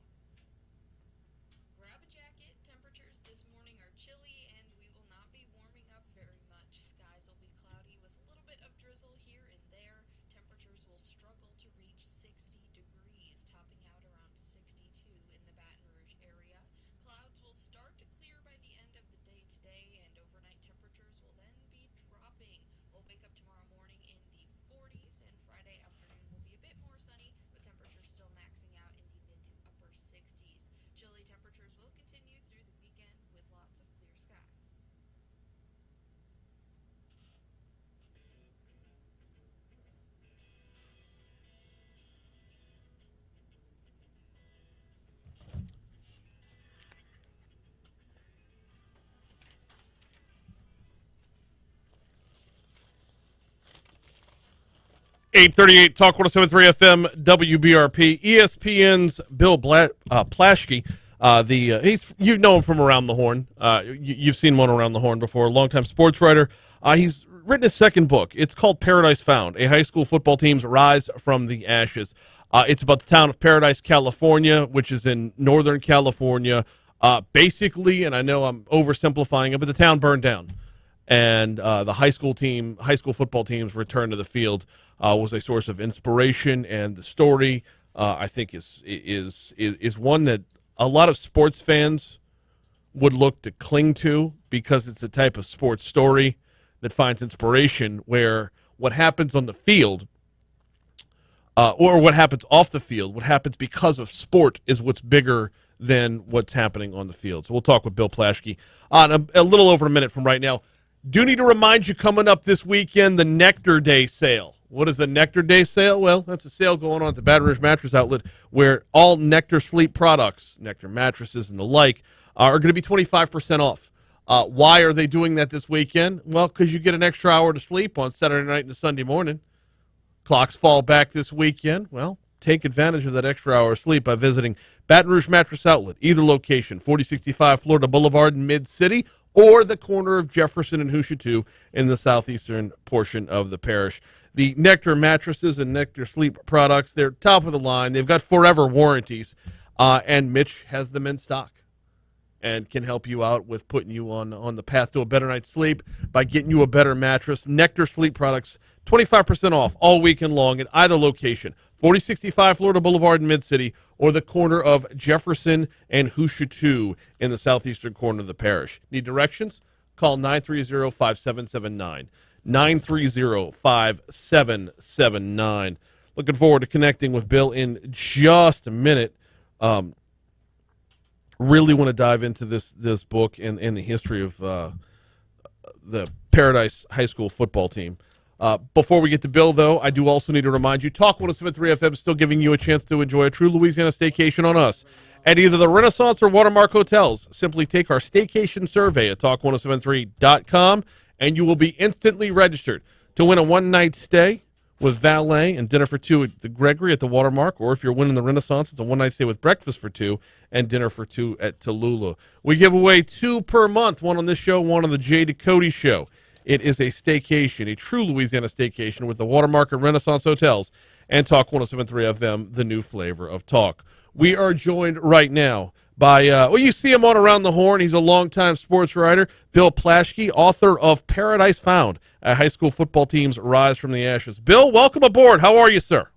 Speaker 3: Grab a jacket. Temperatures this morning are chilly, and we will not be warming up very much. Skies will be cloudy with a little bit of drizzle here and there. Temperatures will struggle to reach 60 degrees, topping out around 62 in the Baton Rouge area. Clouds will start to clear by the end of the day today, and overnight temperatures will then be dropping. We'll wake up tomorrow morning in the 40s, and Friday afternoon will be a bit more sunny, with temperatures still maxing out in the mid to upper 60s. Chilly temperatures will continue through the weekend with lots of clear skies.
Speaker 1: 838 Talk 107.3 FM WBRP. ESPN's Bill Plaschke. He's know him from Around the Horn. You've seen him on Around the Horn before. Longtime sports writer. He's written his second book. It's called Paradise Found: A High School Football Team's Rise from the Ashes. It's about the town of Paradise, California, which is in Northern California. Basically, and I know I'm oversimplifying it, but the town burned down, and the high school football team's return to the field was a source of inspiration, and the story I think is one that a lot of sports fans would look to cling to, because it's a type of sports story that finds inspiration where what happens on the field or what happens off the field, what happens because of sport, is what's bigger than what's happening on the field. So we'll talk with Bill Plaschke on a little over a minute from right now. Do need to remind you, coming up this weekend, the Nectar Day sale. What is the Nectar Day sale? Well, that's a sale going on at the Baton Rouge Mattress Outlet where all Nectar sleep products, Nectar mattresses and the like, are going to be 25% off. Why are they doing that this weekend? Well, because you get an extra hour to sleep on Saturday night and Sunday morning. Clocks fall back this weekend. Well, take advantage of that extra hour of sleep by visiting Baton Rouge Mattress Outlet, either location, 4065 Florida Boulevard in Mid-City, or the corner of Jefferson and Houcheteux in the southeastern portion of the parish. The Nectar mattresses and Nectar sleep products, they're top of the line. They've got forever warranties, and Mitch has them in stock and can help you out with putting you on the path to a better night's sleep by getting you a better mattress. Nectar sleep products, 25% off all weekend long at either location, 4065 Florida Boulevard in Mid-City, or the corner of Jefferson and Houcheteux in the southeastern corner of the parish. Need directions? Call 930-5779. 930-5779. Looking forward to connecting with Bill in just a minute. Really want to dive into this book and the history of the Paradise High School football team. Before we get to Bill, though, I do also need to remind you, Talk 107.3 FM is still giving you a chance to enjoy a true Louisiana staycation on us at either the Renaissance or Watermark Hotels. Simply take our staycation survey at talk1073.com, and you will be instantly registered to win a one-night stay with valet and dinner for two at the Gregory at the Watermark, or if you're winning the Renaissance, it's a one-night stay with breakfast for two and dinner for two at Tallulah. We give away 2 per month, one on this show, one on the Jay Ducote show. It is a staycation, a true Louisiana staycation with the Watermark and Renaissance Hotels and Talk 107.3 FM, the new flavor of talk. We are joined right now by, you see him on Around the Horn. He's a longtime sports writer, Bill Plaschke, author of Paradise Found, a high school football team's rise from the ashes. Bill, welcome aboard. How are you, sir?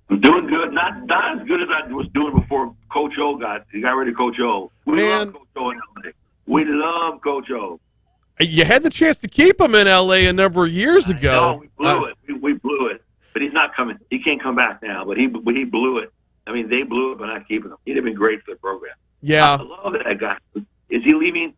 Speaker 6: I'm doing good. Not as good as I was doing before Coach O got rid of Coach O. We love Coach O in LA. We love Coach O.
Speaker 1: You had the chance to keep him in L.A. a number of years ago.
Speaker 6: No, we blew it. We blew it. But he's not coming. He can't come back now. But he blew it. I mean, they blew it by not keeping him. He'd have been great for the program.
Speaker 1: Yeah.
Speaker 6: I love that guy. Is he leaving?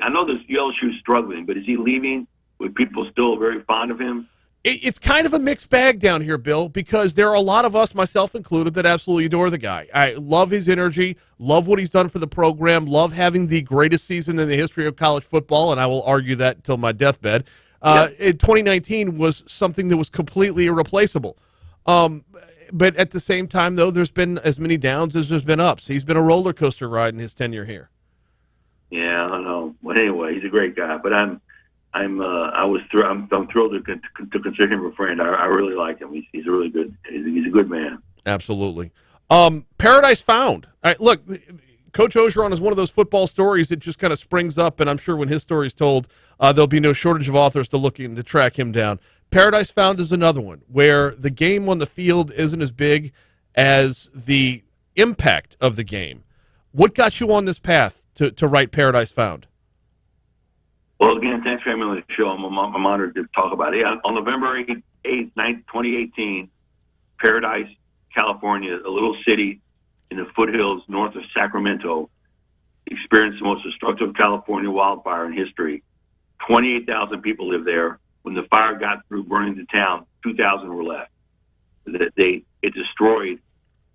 Speaker 6: I know this LSU's struggling, but is he leaving with people still very fond of him?
Speaker 1: It's kind of a mixed bag down here, Bill, because there are a lot of us, myself included, that absolutely adore the guy. I love his energy, love what he's done for the program, love having the greatest season in the history of college football, and I will argue that until my deathbed. In 2019 was something that was completely irreplaceable. But at the same time, though, there's been as many downs as there's been ups. He's been a roller coaster ride in his tenure here.
Speaker 6: Yeah, I don't know. Well, anyway, he's a great guy, but I'm thrilled to consider him a friend. I really like him. He's a really good. He's a good man.
Speaker 1: Absolutely. Paradise Found. All right, look, Coach Ogeron is one of those football stories that just kind of springs up, and I'm sure when his story is told, there'll be no shortage of authors looking to track him down. Paradise Found is another one where the game on the field isn't as big as the impact of the game. What got you on this path to write Paradise Found?
Speaker 6: Well, again, thanks for having me on the show. I'm honored to talk about it. On November 8th, 2018, Paradise, California, a little city in the foothills north of Sacramento, experienced the most destructive California wildfire in history. 28,000 people live there. When the fire got through burning the town, 2,000 were left. It destroyed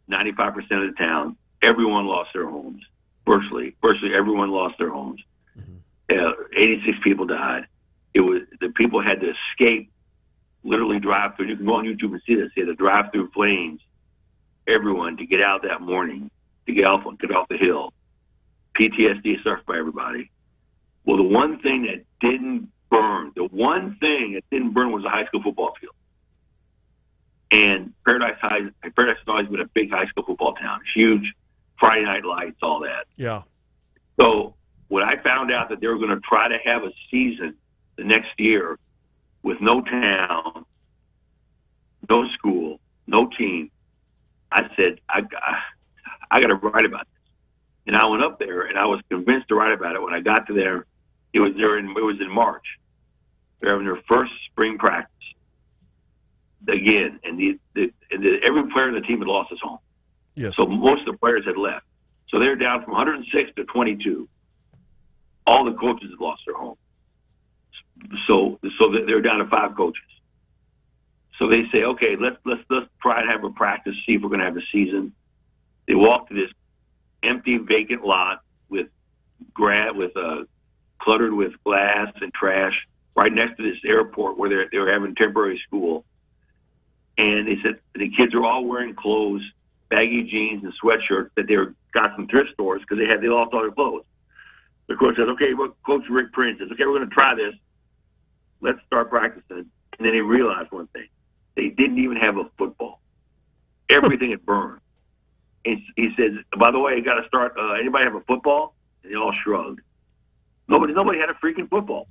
Speaker 6: 95% of the town. Everyone lost their homes. Virtually everyone lost their homes. 86 people died. The people had to escape, literally drive through. You can go on YouTube and see this. They had to drive through flames. Everyone to get out that morning, to get off the hill. PTSD suffered by everybody. Well, the one thing that didn't burn, was a high school football field. And Paradise has always been a big high school football town. Huge Friday night lights, all that.
Speaker 1: Yeah.
Speaker 6: So when I found out that they were going to try to have a season the next year with no town, no school, no team, I said, I got to write about this. And I went up there, and I was convinced to write about it. When I got to there, it was in March. They're having their first spring practice again, and every player in the team had lost his home.
Speaker 1: Yes.
Speaker 6: So most of the players had left. So they're down from 106 to 22. All the coaches had lost their home. So they're down to 5 coaches. So they say, okay, let's try and have a practice, see if we're going to have a season. They walk to this empty, vacant lot with cluttered with glass and trash, right next to this airport where they were having temporary school. And they said the kids are all wearing clothes, baggy jeans and sweatshirts that they got from thrift stores because they lost all their clothes. The coach says, okay, well, Coach Rick Prince says, okay, we're going to try this. Let's start practicing. And then he realized one thing. They didn't even have a football. Everything had burned. And he says, by the way, you got to start, anybody have a football? And they all shrugged. Nobody had a freaking football.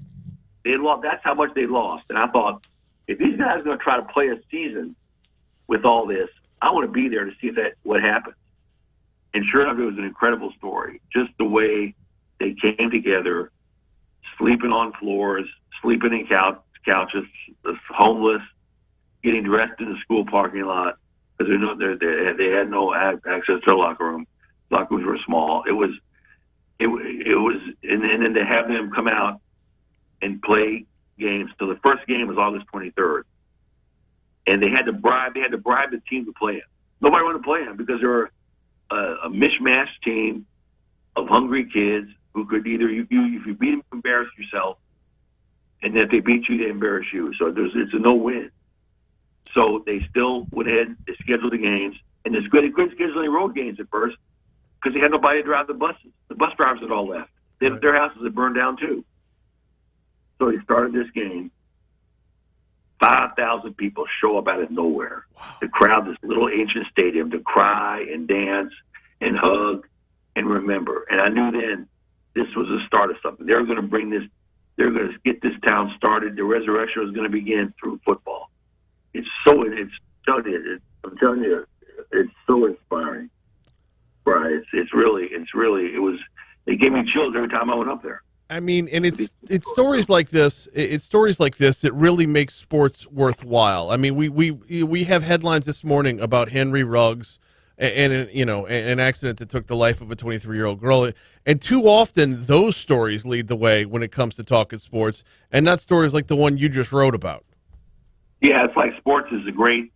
Speaker 6: They had lost. That's how much they lost. And I thought, if these guys are going to try to play a season with all this, I want to be there to see what happens. And sure enough, it was an incredible story. Just the way they came together, sleeping on floors, sleeping in couches, homeless, getting dressed in the school parking lot because they had no access to the locker room. Locker rooms were small. It was, and then to have them come out and play games. So the first game was August 23rd, and they had to bribe the team to play it. Nobody wanted to play them because they were a mishmash team of hungry kids who could either if you beat them, embarrass yourself, and then if they beat you, they embarrass you. So it's a no-win. So they still went ahead, they scheduled the games, and they couldn't schedule any road games at first because they had nobody to drive the buses. The bus drivers had all left. Their houses had burned down too. So they started this game. 5,000 people show up out of nowhere to crowd this little ancient stadium to cry and dance and hug and remember. And I knew then this was the start of something. They were going to bring this. They're going to get this town started. The resurrection was going to begin through football. I'm telling you, it's so inspiring, Brian. It gave me chills every time I went up there.
Speaker 1: I mean, and it's stories like this. It's stories like this that really make sports worthwhile. I mean, we have headlines this morning about Henry Ruggs and you know, an accident that took the life of a 23-year-old girl. And too often, those stories lead the way when it comes to talking sports, and not stories like the one you just wrote about.
Speaker 6: Yeah, it's like sports is a great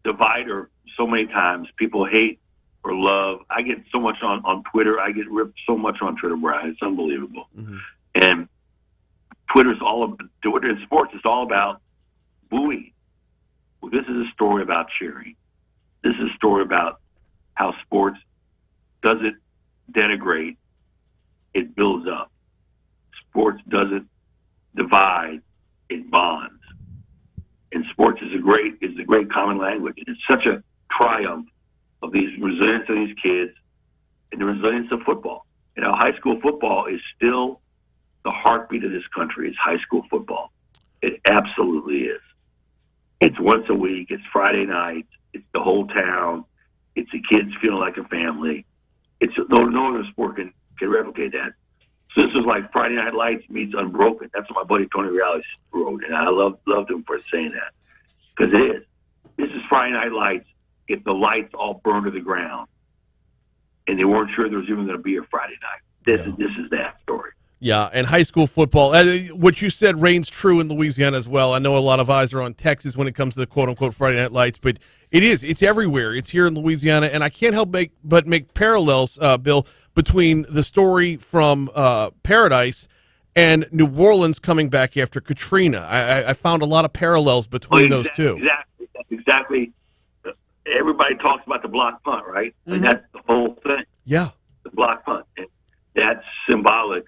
Speaker 6: divider. So many times people hate or love. I get so much on Twitter. I get ripped so much on Twitter, Brian. It's unbelievable. And Twitter's all about, Twitter in sports is all about booing. Well, this is a story about cheering. This is a story about how sports doesn't denigrate, it builds up. Sports doesn't divide, it bonds. And sports is a great common language. And it's such a triumph of these resilience of these kids and the resilience of football. You know, high school football is still the heartbeat of this country. Is high school football. It absolutely is. It's once a week. It's Friday nights. It's the whole town. It's the kids feeling like a family. It's no other sport can replicate that. So this is like Friday Night Lights meets Unbroken. That's what my buddy Tony Reale wrote, and I loved him for saying that, because it is. This is Friday Night Lights if the lights all burned to the ground, and they weren't sure there was even going to be a Friday night. This is that story.
Speaker 1: Yeah, and high school football, what you said reigns true in Louisiana as well. I know a lot of eyes are on Texas when it comes to the quote-unquote Friday Night Lights, but it's everywhere. It's here in Louisiana, and I can't help but make parallels, Bill, between the story from Paradise and New Orleans coming back after Katrina. I found a lot of parallels between those two.
Speaker 6: Exactly. Everybody talks about the block punt, right? And that's the whole thing.
Speaker 1: Yeah.
Speaker 6: The block punt. And that's symbolic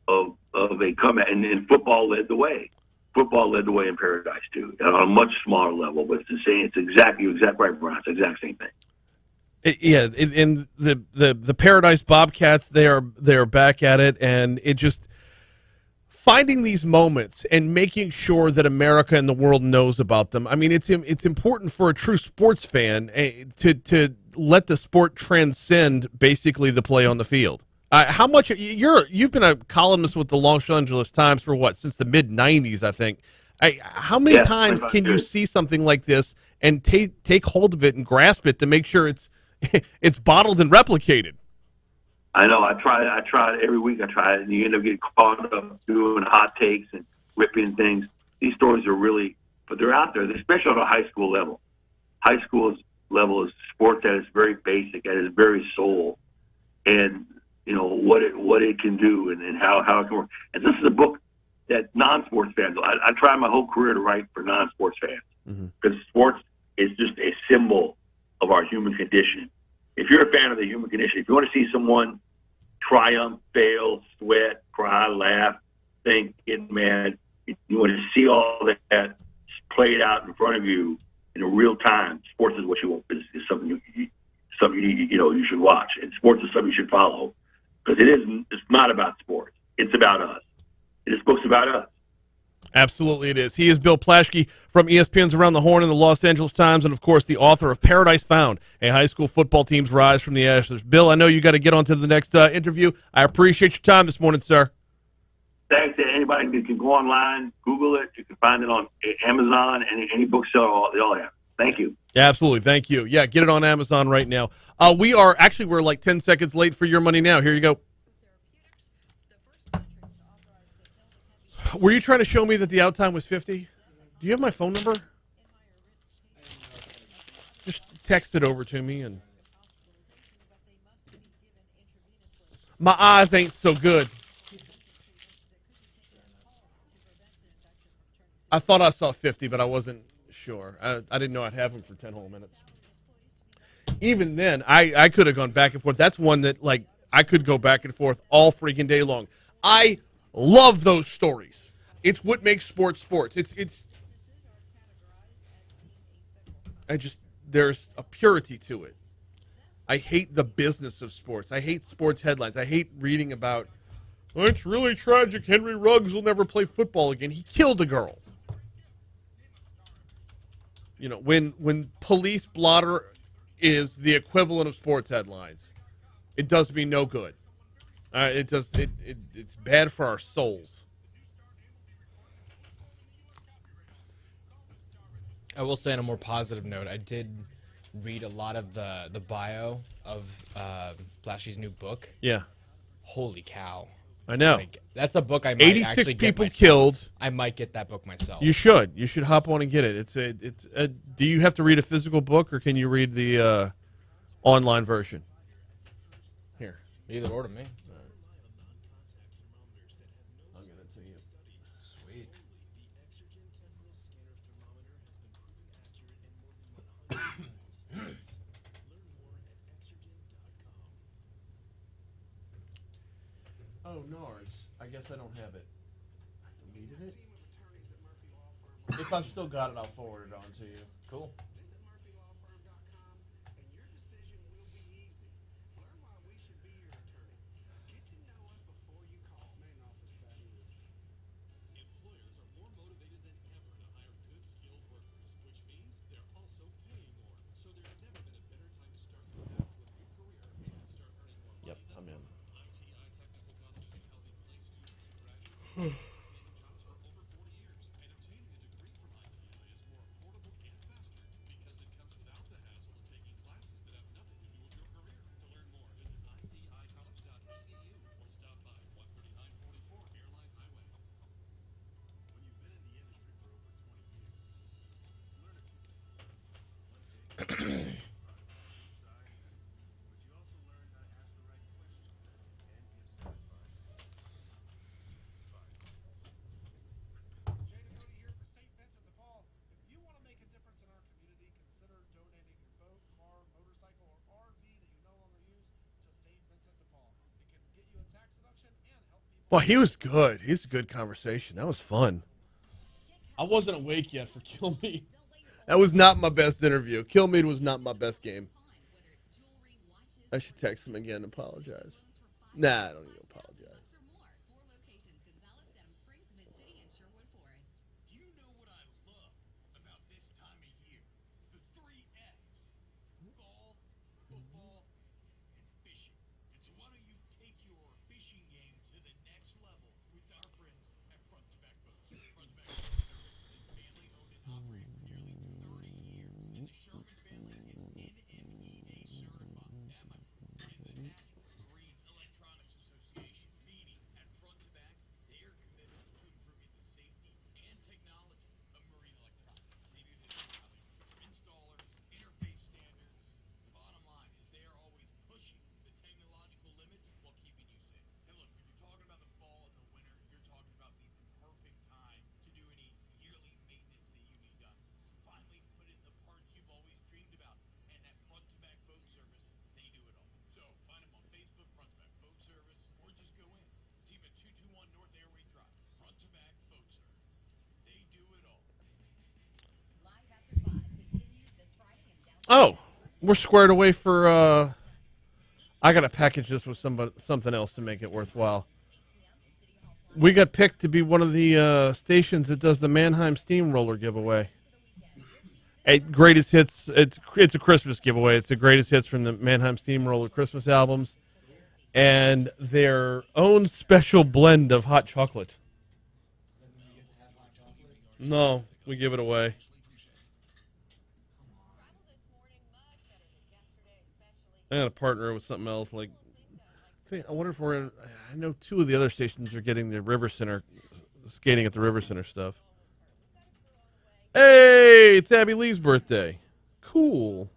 Speaker 6: of a comeback. And football led the way. Football led the way in Paradise, too, on a much smaller level. But it's the same. It's exactly right, Brian. It's the exact same thing.
Speaker 1: Yeah, in the Paradise Bobcats, they are back at it, and it just finding these moments and making sure that America and the world knows about them. I mean, it's important for a true sports fan to let the sport transcend basically the play on the field. How much you've been a columnist with the Los Angeles Times for what, since the mid '90s, I think. How many times can you see something like this and take hold of it and grasp it to make sure it's bottled and replicated?
Speaker 6: I know. I try it every week. I try it, and you end up getting caught up doing hot takes and ripping things. These stories are really, but they're out there, especially on a high school level. High school's level is sport that is very basic, that is very soul, and you know what it can do and how it can work. And this is a book that non-sports fans. I try my whole career to write for non-sports fans because sports is just a symbol of our human condition. If you're a fan of the human condition, if you want to see someone triumph, fail, sweat, cry, laugh, think, get mad, you want to see all that played out in front of you in real time. Sports is what you want. Is something you should watch, and sports is something you should follow because it's not about sports. It's about us. This book's about us.
Speaker 1: Absolutely it is. He is Bill Plaschke from ESPN's Around the Horn and the Los Angeles Times, and, of course, the author of Paradise Found, a high school football team's rise from the ashes. Bill, I know you got to get on to the next interview. I appreciate your time this morning, sir.
Speaker 6: Thanks to anybody who can go online, Google it. You can find it on Amazon, any bookseller, they all have it. Thank you.
Speaker 1: Yeah, absolutely. Thank you. Yeah, get it on Amazon right now. We're like 10 seconds late for your money now. Here you go. Were you trying to show me that the out time was 50? Do you have my phone number? Just text it over to me. And my eyes ain't so good. I thought I saw 50, but I wasn't sure. I didn't know I'd have them for 10 whole minutes. Even then, I could have gone back and forth. That's one that, like, I could go back and forth all freaking day long. I love those stories. It's what makes sports sports. There's a purity to it. I hate the business of sports. I hate sports headlines. I hate reading about, oh, it's really tragic. Henry Ruggs will never play football again. He killed a girl. You know, when police blotter is the equivalent of sports headlines, it does me no good. It's bad for our souls.
Speaker 7: I will say on a more positive note, I did read a lot of the bio of Plaschke's new book.
Speaker 1: Yeah.
Speaker 7: Holy cow!
Speaker 1: I know.
Speaker 7: Like, that's a book I might
Speaker 1: 86
Speaker 7: actually get
Speaker 1: people
Speaker 7: myself.
Speaker 1: killed.
Speaker 7: I might get that book myself.
Speaker 1: You should. You should hop on and get it. Do you have to read a physical book, or can you read the online version? Here.
Speaker 7: Either or to me.
Speaker 1: I'll get it to you.
Speaker 7: Sweet.
Speaker 1: Oh, Nards. I guess I don't have it. I deleted it. If I've still got it, I'll forward it on to you.
Speaker 7: Cool.
Speaker 18: Employers are more motivated than ever to hire good, skilled workers, which means they're also paying more. So there's never been a better time to start with your career and start earning more money.
Speaker 1: Yep, I'm in.
Speaker 18: ITI Technical College is helping place students and graduates in jobs for over 40 years. And obtaining a degree from ITI is more affordable and faster because it comes without the hassle of taking classes that have nothing to do with your career. To learn more, visit iticollege.edu or stop by 13944 Airline Highway. When you've been in the industry for over 20 years, learn a few things. But you also learn how to ask the right questions and give satisfying Jay Dakota here for St. Vincent de Paul. If you want to make a difference in our community, consider donating your boat, car, motorcycle, or RV that you no longer use to St. Vincent de Paul. It can get you a tax deduction and help people.
Speaker 1: Well, he was good. He's a good conversation. That was fun. I wasn't awake yet for Kilmeade. That was not my best interview. Kilmeade was not my best game. I should text him again and apologize. Nah, I don't need to apologize.
Speaker 18: Do you know what I love about this time of year? The 3 F's. Fall, football, and fishing. And so why don't you take your fishing game to the next level with our friends at Front to Back Boats. Front to Back Boat Service is family owned and operated for nearly 30 years. And the Sherman family is NFPA certified. That, my friend, is the National Marine Electronics Association. Meaning, at Front to Back, they are committed to improving the safety and technology of marine electronics. They do this with installers, interface standards. The bottom line is they are always pushing the technological limits while keeping you safe. And look, if you're talking about the fall and the winter, you're talking about the perfect time to do any yearly maintenance that you need done. Finally, put in the parts you've always dreamed about. And at Front to Back Boat Service, they do it all. So find them on Facebook, Front to Back Boat Service, or just go in. See them at 221 North Airway Drive. Front to Back Boat Service. They do it all.
Speaker 1: Oh, we're squared away for. I gotta package this with something else to make it worthwhile. We got picked to be one of the stations that does the Mannheim Steamroller giveaway. Greatest hits. It's a Christmas giveaway. It's the greatest hits from the Mannheim Steamroller Christmas albums, and their own special blend of hot chocolate. No, we give it away. I got to partner with something else. Like, I wonder if we're in. I know 2 of the other stations are getting the River Center, skating at the River Center stuff. Hey, it's Abby Lee's birthday. Cool.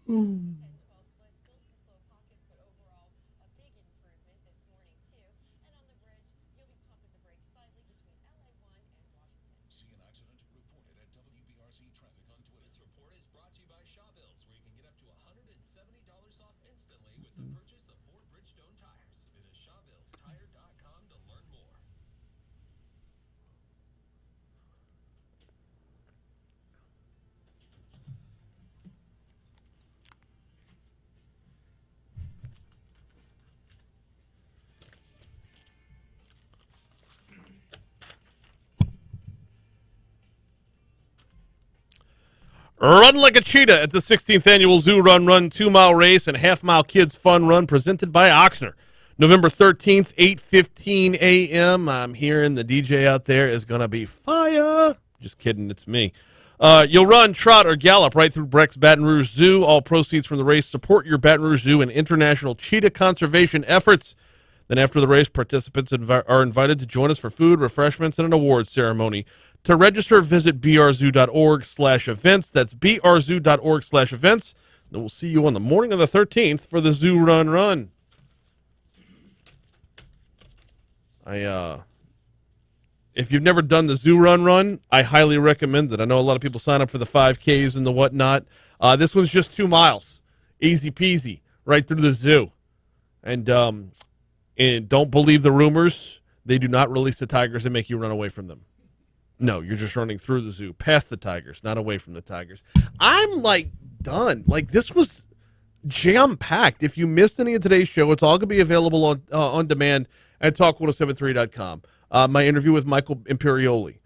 Speaker 18: See an accident? Report it at WBRC Traffic on Twitter. This report is brought to you by Shawbills, where you can get up to $170 off instantly with the purchase of 4 Bridgestone tires. Visit ShawbillsTire.com to learn more.
Speaker 1: Run like a cheetah at the 16th annual Zoo Run 2-mile race and half-mile kids fun run presented by Oxner. November 13th, 8:15 a.m. I'm hearing the DJ out there is going to be fire. Just kidding, it's me. You'll run, trot, or gallop right through Breck's Baton Rouge Zoo. All proceeds from the race support your Baton Rouge Zoo and international cheetah conservation efforts. Then after the race, participants are invited to join us for food, refreshments, and an awards ceremony. To register, visit brzoo.org/events. That's brzoo.org/events. And we'll see you on the morning of the 13th for the Zoo Run. If you've never done the Zoo Run, I highly recommend it. I know a lot of people sign up for the 5Ks and the whatnot. This one's just 2 miles. Easy peasy, right through the zoo. And don't believe the rumors. They do not release the tigers and make you run away from them. No, you're just running through the zoo, past the tigers, not away from the tigers. I'm, done. This was jam-packed. If you missed any of today's show, it's all going to be available on demand at talk1073.com. My interview with Michael Imperioli,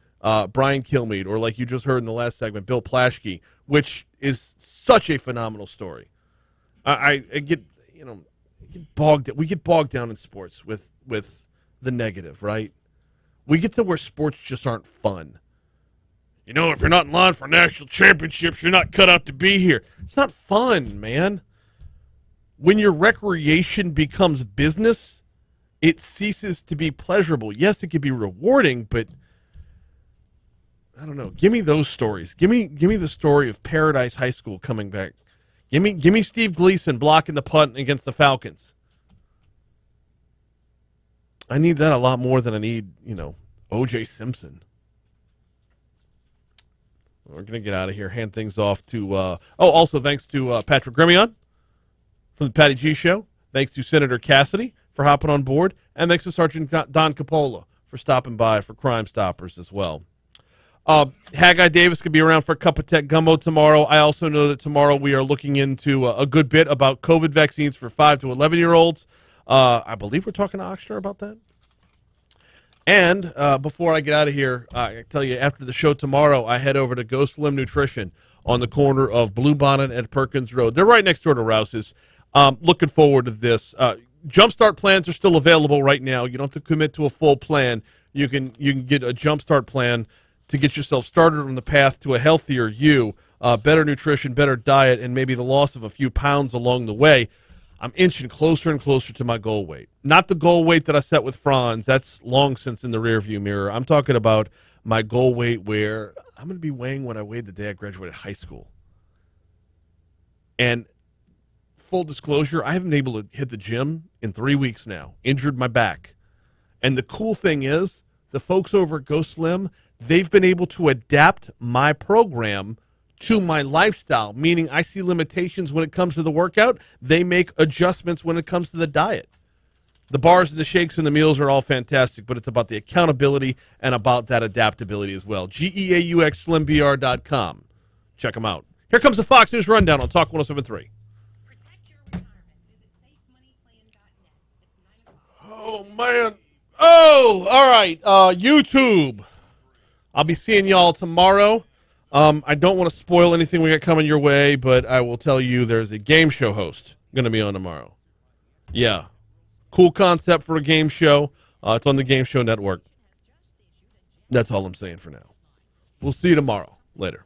Speaker 1: Brian Kilmeade, or like you just heard in the last segment, Bill Plaschke, which is such a phenomenal story. I get, we get bogged down in sports with the negative, right? We get to where sports just aren't fun. If you're not in line for national championships, you're not cut out to be here. It's not fun, man. When your recreation becomes business, it ceases to be pleasurable. Yes, it can be rewarding, but I don't know. Give me those stories. Give me the story of Paradise High School coming back. Give me Steve Gleason blocking the punt against the Falcons. I need that a lot more than I need, O.J. Simpson. We're going to get out of here, hand things off to, also thanks to Patrick Gremion from the Patty G Show. Thanks to Senator Cassidy for hopping on board. And thanks to Sergeant Don Capola for stopping by for Crimestoppers as well. Haggai Davis could be around for a cup of tech gumbo tomorrow. I also know that tomorrow we are looking into a good bit about COVID vaccines for 5 to 11-year-olds. I believe we're talking to Oxner about that. And before I get out of here, I tell you, after the show tomorrow, I head over to Go Slim Nutrition on the corner of Bluebonnet and Perkins Road. They're right next door to Rouse's. Looking forward to this. Jumpstart plans are still available right now. You don't have to commit to a full plan. You can get a Jumpstart plan to get yourself started on the path to a healthier you, better nutrition, better diet, and maybe the loss of a few pounds along the way. I'm inching closer and closer to my goal weight. Not the goal weight that I set with Franz. That's long since in the rearview mirror. I'm talking about my goal weight where I'm going to be weighing what I weighed the day I graduated high school. And full disclosure, I haven't been able to hit the gym in 3 weeks now. Injured my back. And the cool thing is, the folks over at Go Slim, they've been able to adapt my program to my lifestyle, meaning I see limitations when it comes to the workout. They make adjustments when it comes to the diet. The bars and the shakes and the meals are all fantastic, but it's about the accountability and about that adaptability as well. GEAUXSlimBR.com. Check them out. Here comes the Fox News Rundown on Talk 107.3. Oh, man. Oh, all right. YouTube. I'll be seeing y'all tomorrow. I don't want to spoil anything we got coming your way, but I will tell you there's a game show host going to be on tomorrow. Yeah. Cool concept for a game show. It's on the Game Show Network. That's all I'm saying for now. We'll see you tomorrow. Later.